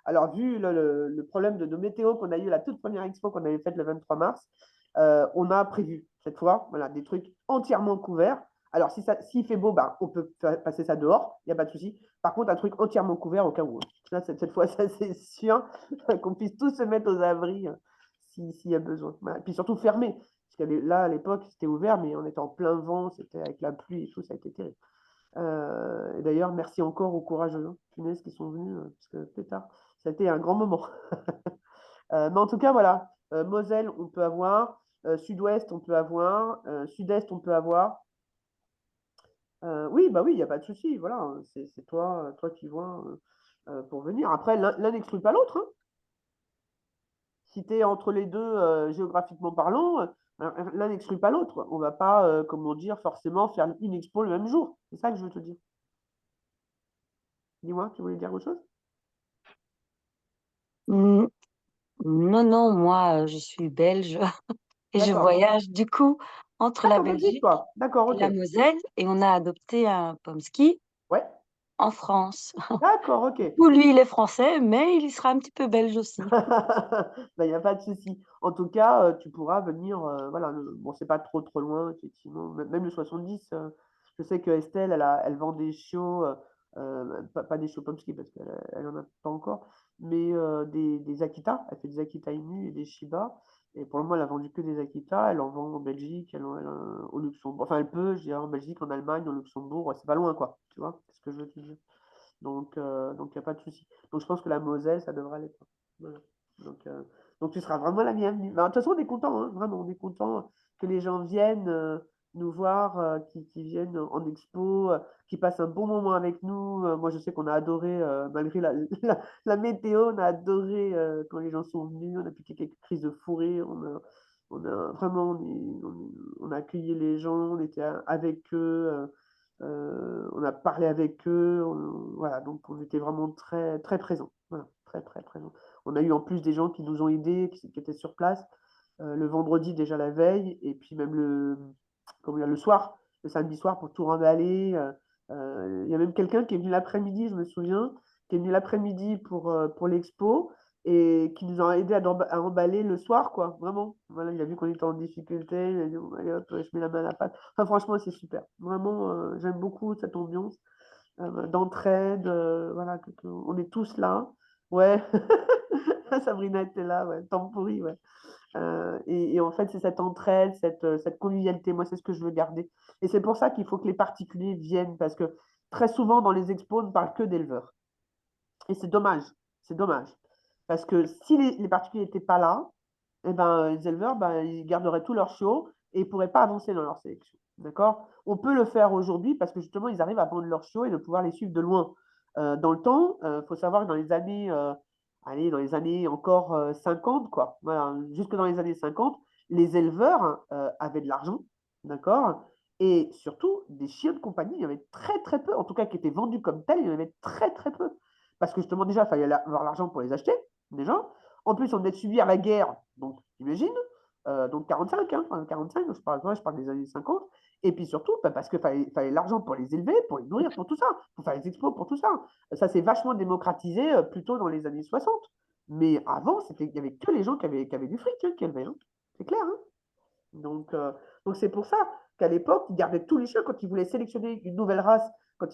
[SPEAKER 1] Alors, vu le problème de météo qu'on a eu à la toute première expo qu'on avait faite le 23 mars, on a prévu cette fois voilà, des trucs entièrement couverts. Alors, s'il fait beau, ben, on peut passer ça dehors, il n'y a pas de souci. Par contre, un truc entièrement couvert au cas où. Là, cette fois, ça c'est sûr qu'on puisse tous se mettre aux abris s'il y a besoin. Voilà. Puis surtout fermé. Parce que là, à l'époque, c'était ouvert, mais on était en plein vent, c'était avec la pluie et tout, ça a été terrible. Et d'ailleurs, merci encore aux courageux, hein, punaises qui sont venus, parce que pétard, ça a été un grand moment. Mais en tout cas, voilà, Moselle, on peut avoir, Sud-Ouest, on peut avoir, Sud-Est, on peut avoir. Oui, bah oui, il n'y a pas de souci, voilà, hein, c'est toi qui vois pour venir. Après, l'un n'exclut pas l'autre, hein. Si tu es entre les deux géographiquement parlant, l'un n'exclut pas l'autre. On ne va pas, comment dire, forcément faire une expo le même jour. C'est ça que je veux te dire. Dis-moi, tu voulais dire autre chose?
[SPEAKER 7] Mm, Non, non, moi, je suis belge et je
[SPEAKER 1] D'accord.
[SPEAKER 7] voyage du coup entre
[SPEAKER 1] Ah,
[SPEAKER 7] la
[SPEAKER 1] t'es en Belgique,
[SPEAKER 7] Belgique
[SPEAKER 1] toi. D'accord,
[SPEAKER 7] et
[SPEAKER 1] ok.
[SPEAKER 7] la Moselle et on a adopté un Pomsky
[SPEAKER 1] Ouais,
[SPEAKER 7] en France.
[SPEAKER 1] d'accord, ok.
[SPEAKER 7] Du coup, lui, il est français, mais il sera un petit peu belge aussi.
[SPEAKER 1] Il n'y a pas de souci. En tout cas, tu pourras venir. Voilà, bon, c'est pas trop loin, effectivement. Même le 70, je sais que Estelle, elle vend des chiots, pas des chiots Pomsky parce qu'elle en a pas encore, mais des Akita. Elle fait des Akita Inu et des Shiba. Et pour le moment, elle a vendu que des Akita. Elle en vend en Belgique, au Luxembourg. Enfin, elle peut, je dirais, en Belgique, en Allemagne, au Luxembourg. C'est pas loin, quoi. Tu vois, c'est ce que je veux te dire. Donc, il n'y a pas de souci. Donc, je pense que la Moselle, ça devrait aller, quoi. Voilà. Donc, tu seras vraiment la bienvenue. Mais, de toute façon, on est content, hein, vraiment, on est content que les gens viennent. nous voir, qui viennent en expo, qui passent un bon moment avec nous. Moi, je sais qu'on a adoré, malgré la météo, on a adoré quand les gens sont venus. On a piqué quelques crises de fou rire. Vraiment, on a accueilli les gens, on était avec eux, on a parlé avec eux. Voilà, donc on était vraiment très, très présents. Voilà, très, très présents. On a eu en plus des gens qui nous ont aidés, qui étaient sur place le vendredi déjà la veille, et puis même le soir, le samedi soir pour tout remballer. Il y a même quelqu'un qui est venu l'après-midi, je me souviens, qui est venu l'après-midi pour l'expo et qui nous a aidé à emballer le soir, quoi, vraiment. Voilà, il a vu qu'on était en difficulté, il a dit, allez hop, je mets la main à la pâte. Enfin, franchement, c'est super. Vraiment, j'aime beaucoup cette ambiance d'entraide, voilà, on est tous là. Ouais, Sabrina était là, ouais, temps pourri, ouais. Et en fait, c'est cette entraide, cette convivialité. Moi, c'est ce que je veux garder. Et c'est pour ça qu'il faut que les particuliers viennent, parce que très souvent, dans les expos, on ne parle que d'éleveurs. Et c'est dommage. C'est dommage. Parce que si les particuliers n'étaient pas là, eh ben, les éleveurs, ben, ils garderaient tous leurs chiots et ils ne pourraient pas avancer dans leur sélection. D'accord? On peut le faire aujourd'hui parce que justement, ils arrivent à vendre leurs chiots et de pouvoir les suivre de loin. Dans le temps, il faut savoir que allez, dans les années encore 50, quoi, voilà, jusque dans les années 50, les éleveurs avaient de l'argent, d'accord? Et surtout, des chiens de compagnie, il y en avait très très peu, en tout cas qui étaient vendus comme tels, il y en avait très très peu. Parce que justement, déjà, il fallait avoir l'argent pour les acheter, déjà. En plus, on venait de subir la guerre, donc imagine, donc 45, hein, 45, je parle des années 50. Et puis surtout, parce qu'il fallait l'argent pour les élever, pour les nourrir, pour tout ça, pour faire les expos, pour tout ça. Ça s'est vachement démocratisé plutôt dans les années 60. Mais avant, il n'y avait que les gens qui avaient du fric qui élevaient. Hein. C'est clair. Hein. Donc c'est pour ça qu'à l'époque, ils gardaient tous les chiens quand ils voulaient sélectionner une nouvelle race, quand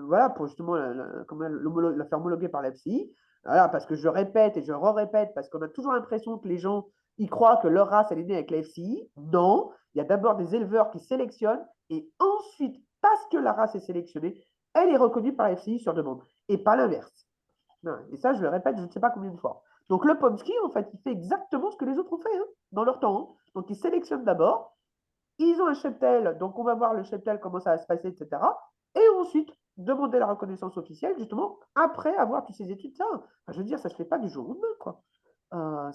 [SPEAKER 1] voilà, pour justement la faire homologuer par la FCI. Voilà, parce que je répète et je répète, parce qu'on a toujours l'impression que les gens ils croient que leur race elle est née avec la FCI. Non, il y a d'abord des éleveurs qui sélectionnent et ensuite, parce que la race est sélectionnée, elle est reconnue par la FCI sur demande et pas l'inverse. Et ça, je le répète, je ne sais pas combien de fois. Donc le Pomsky, en fait, il fait exactement ce que les autres ont fait hein, dans leur temps. Hein. Donc ils sélectionnent d'abord, ils ont un cheptel, donc on va voir le cheptel, comment ça va se passer, etc. Et ensuite, demander la reconnaissance officielle, justement, après avoir toutes ces études. Ça, enfin, je veux dire, ça ne se fait pas du jour au lendemain, quoi.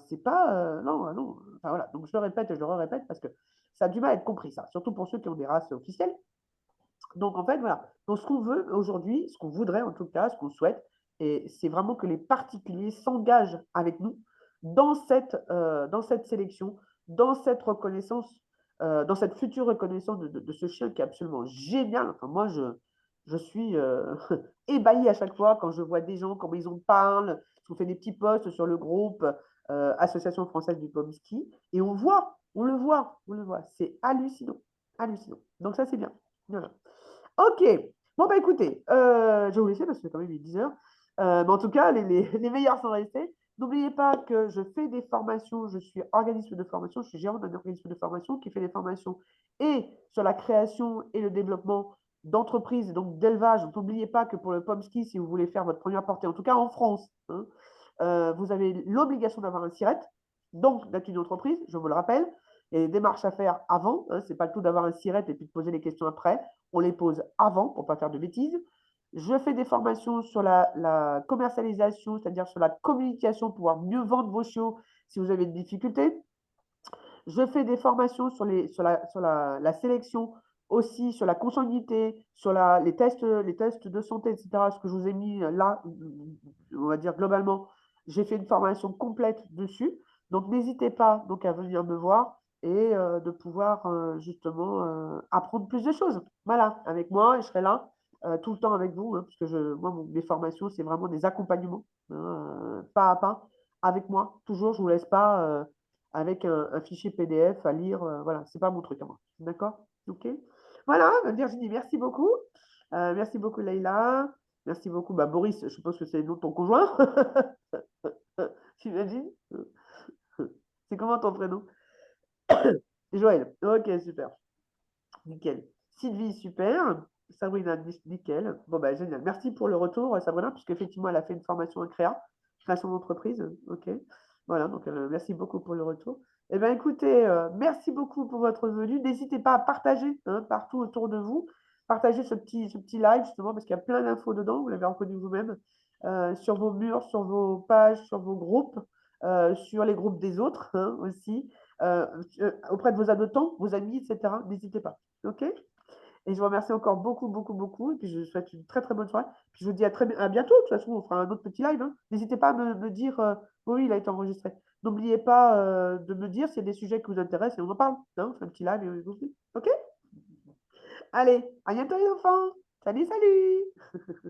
[SPEAKER 1] C'est pas. Non, non. Enfin, voilà. Donc je le répète et je le répète parce que ça a du mal à être compris, ça. Surtout pour ceux qui ont des races officielles. Donc, en fait, voilà. Donc, ce qu'on veut aujourd'hui, ce qu'on voudrait en tout cas, ce qu'on souhaite, et c'est vraiment que les particuliers s'engagent avec nous dans cette sélection, dans cette reconnaissance, dans cette future reconnaissance de ce chien qui est absolument génial. Enfin, moi, je suis ébahi à chaque fois quand je vois des gens, comment ils en parlent. On fait des petits posts sur le groupe Association française du Pomsky, et on le voit. C'est hallucinant, hallucinant. Donc, ça, c'est bien. Voilà. Ok. Bon, bah écoutez, je vais vous laisser parce que quand même il est 10 heures. Mais en tout cas, les meilleurs sont restés. N'oubliez pas que je fais des formations, je suis organisme de formation, je suis gérant d'un organisme de formation qui fait des formations et sur la création et le développement d'entreprises, donc d'élevage. N'oubliez pas que pour le Pomsky, si vous voulez faire votre première portée, en tout cas en France, hein, vous avez l'obligation d'avoir un SIRET, donc d'être une entreprise, je vous le rappelle. Il y a des démarches à faire avant, hein, ce n'est pas le tout d'avoir un SIRET et puis de poser les questions après. On les pose avant pour ne pas faire de bêtises. Je fais des formations sur la commercialisation, c'est-à-dire sur la communication, pour pouvoir mieux vendre vos chiots si vous avez des difficultés. Je fais des formations sur la sélection, aussi sur la consanguinité, sur les tests de santé, etc. Ce que je vous ai mis là, on va dire globalement, j'ai fait une formation complète dessus. Donc, n'hésitez pas donc, à venir me voir et de pouvoir justement apprendre plus de choses. Voilà, avec moi, et je serai là tout le temps avec vous, hein, parce que moi, mes formations, c'est vraiment des accompagnements, hein, pas à pas, avec moi. Toujours, je ne vous laisse pas avec un fichier PDF à lire. Voilà, c'est pas mon truc à moi. D'accord? Ok. Voilà, Virginie, merci beaucoup. Merci beaucoup, Leïla. Merci beaucoup. Bah, Boris, je suppose que c'est le nom de ton conjoint. J'imagine. C'est comment ton prénom? Joël. Ok, super. Nickel. Sylvie, super. Sabrina, nickel. Bon, bah, génial. Merci pour le retour, Sabrina, puisque effectivement, elle a fait une formation en création d'entreprise. Ok. Voilà, donc merci beaucoup pour le retour. Eh bien, écoutez, merci beaucoup pour votre venue. N'hésitez pas à partager partout autour de vous. Partagez ce petit live, justement, parce qu'il y a plein d'infos dedans, vous l'avez reconnu vous-même, sur vos murs, sur vos pages, sur vos groupes, sur les groupes des autres aussi, auprès de vos adoptants, vos amis, etc. N'hésitez pas. OK? Et je vous remercie encore beaucoup, beaucoup, beaucoup. Et puis, je vous souhaite une très, très bonne soirée. Puis, je vous dis à bientôt. De toute façon, on fera un autre petit live. N'hésitez pas à me dire, oui, il a été enregistré. N'oubliez pas de me dire s'il y a des sujets qui vous intéressent et on en parle. On fait un petit live et on vous dit. OK? Allez, à bientôt les enfants. Salut, salut.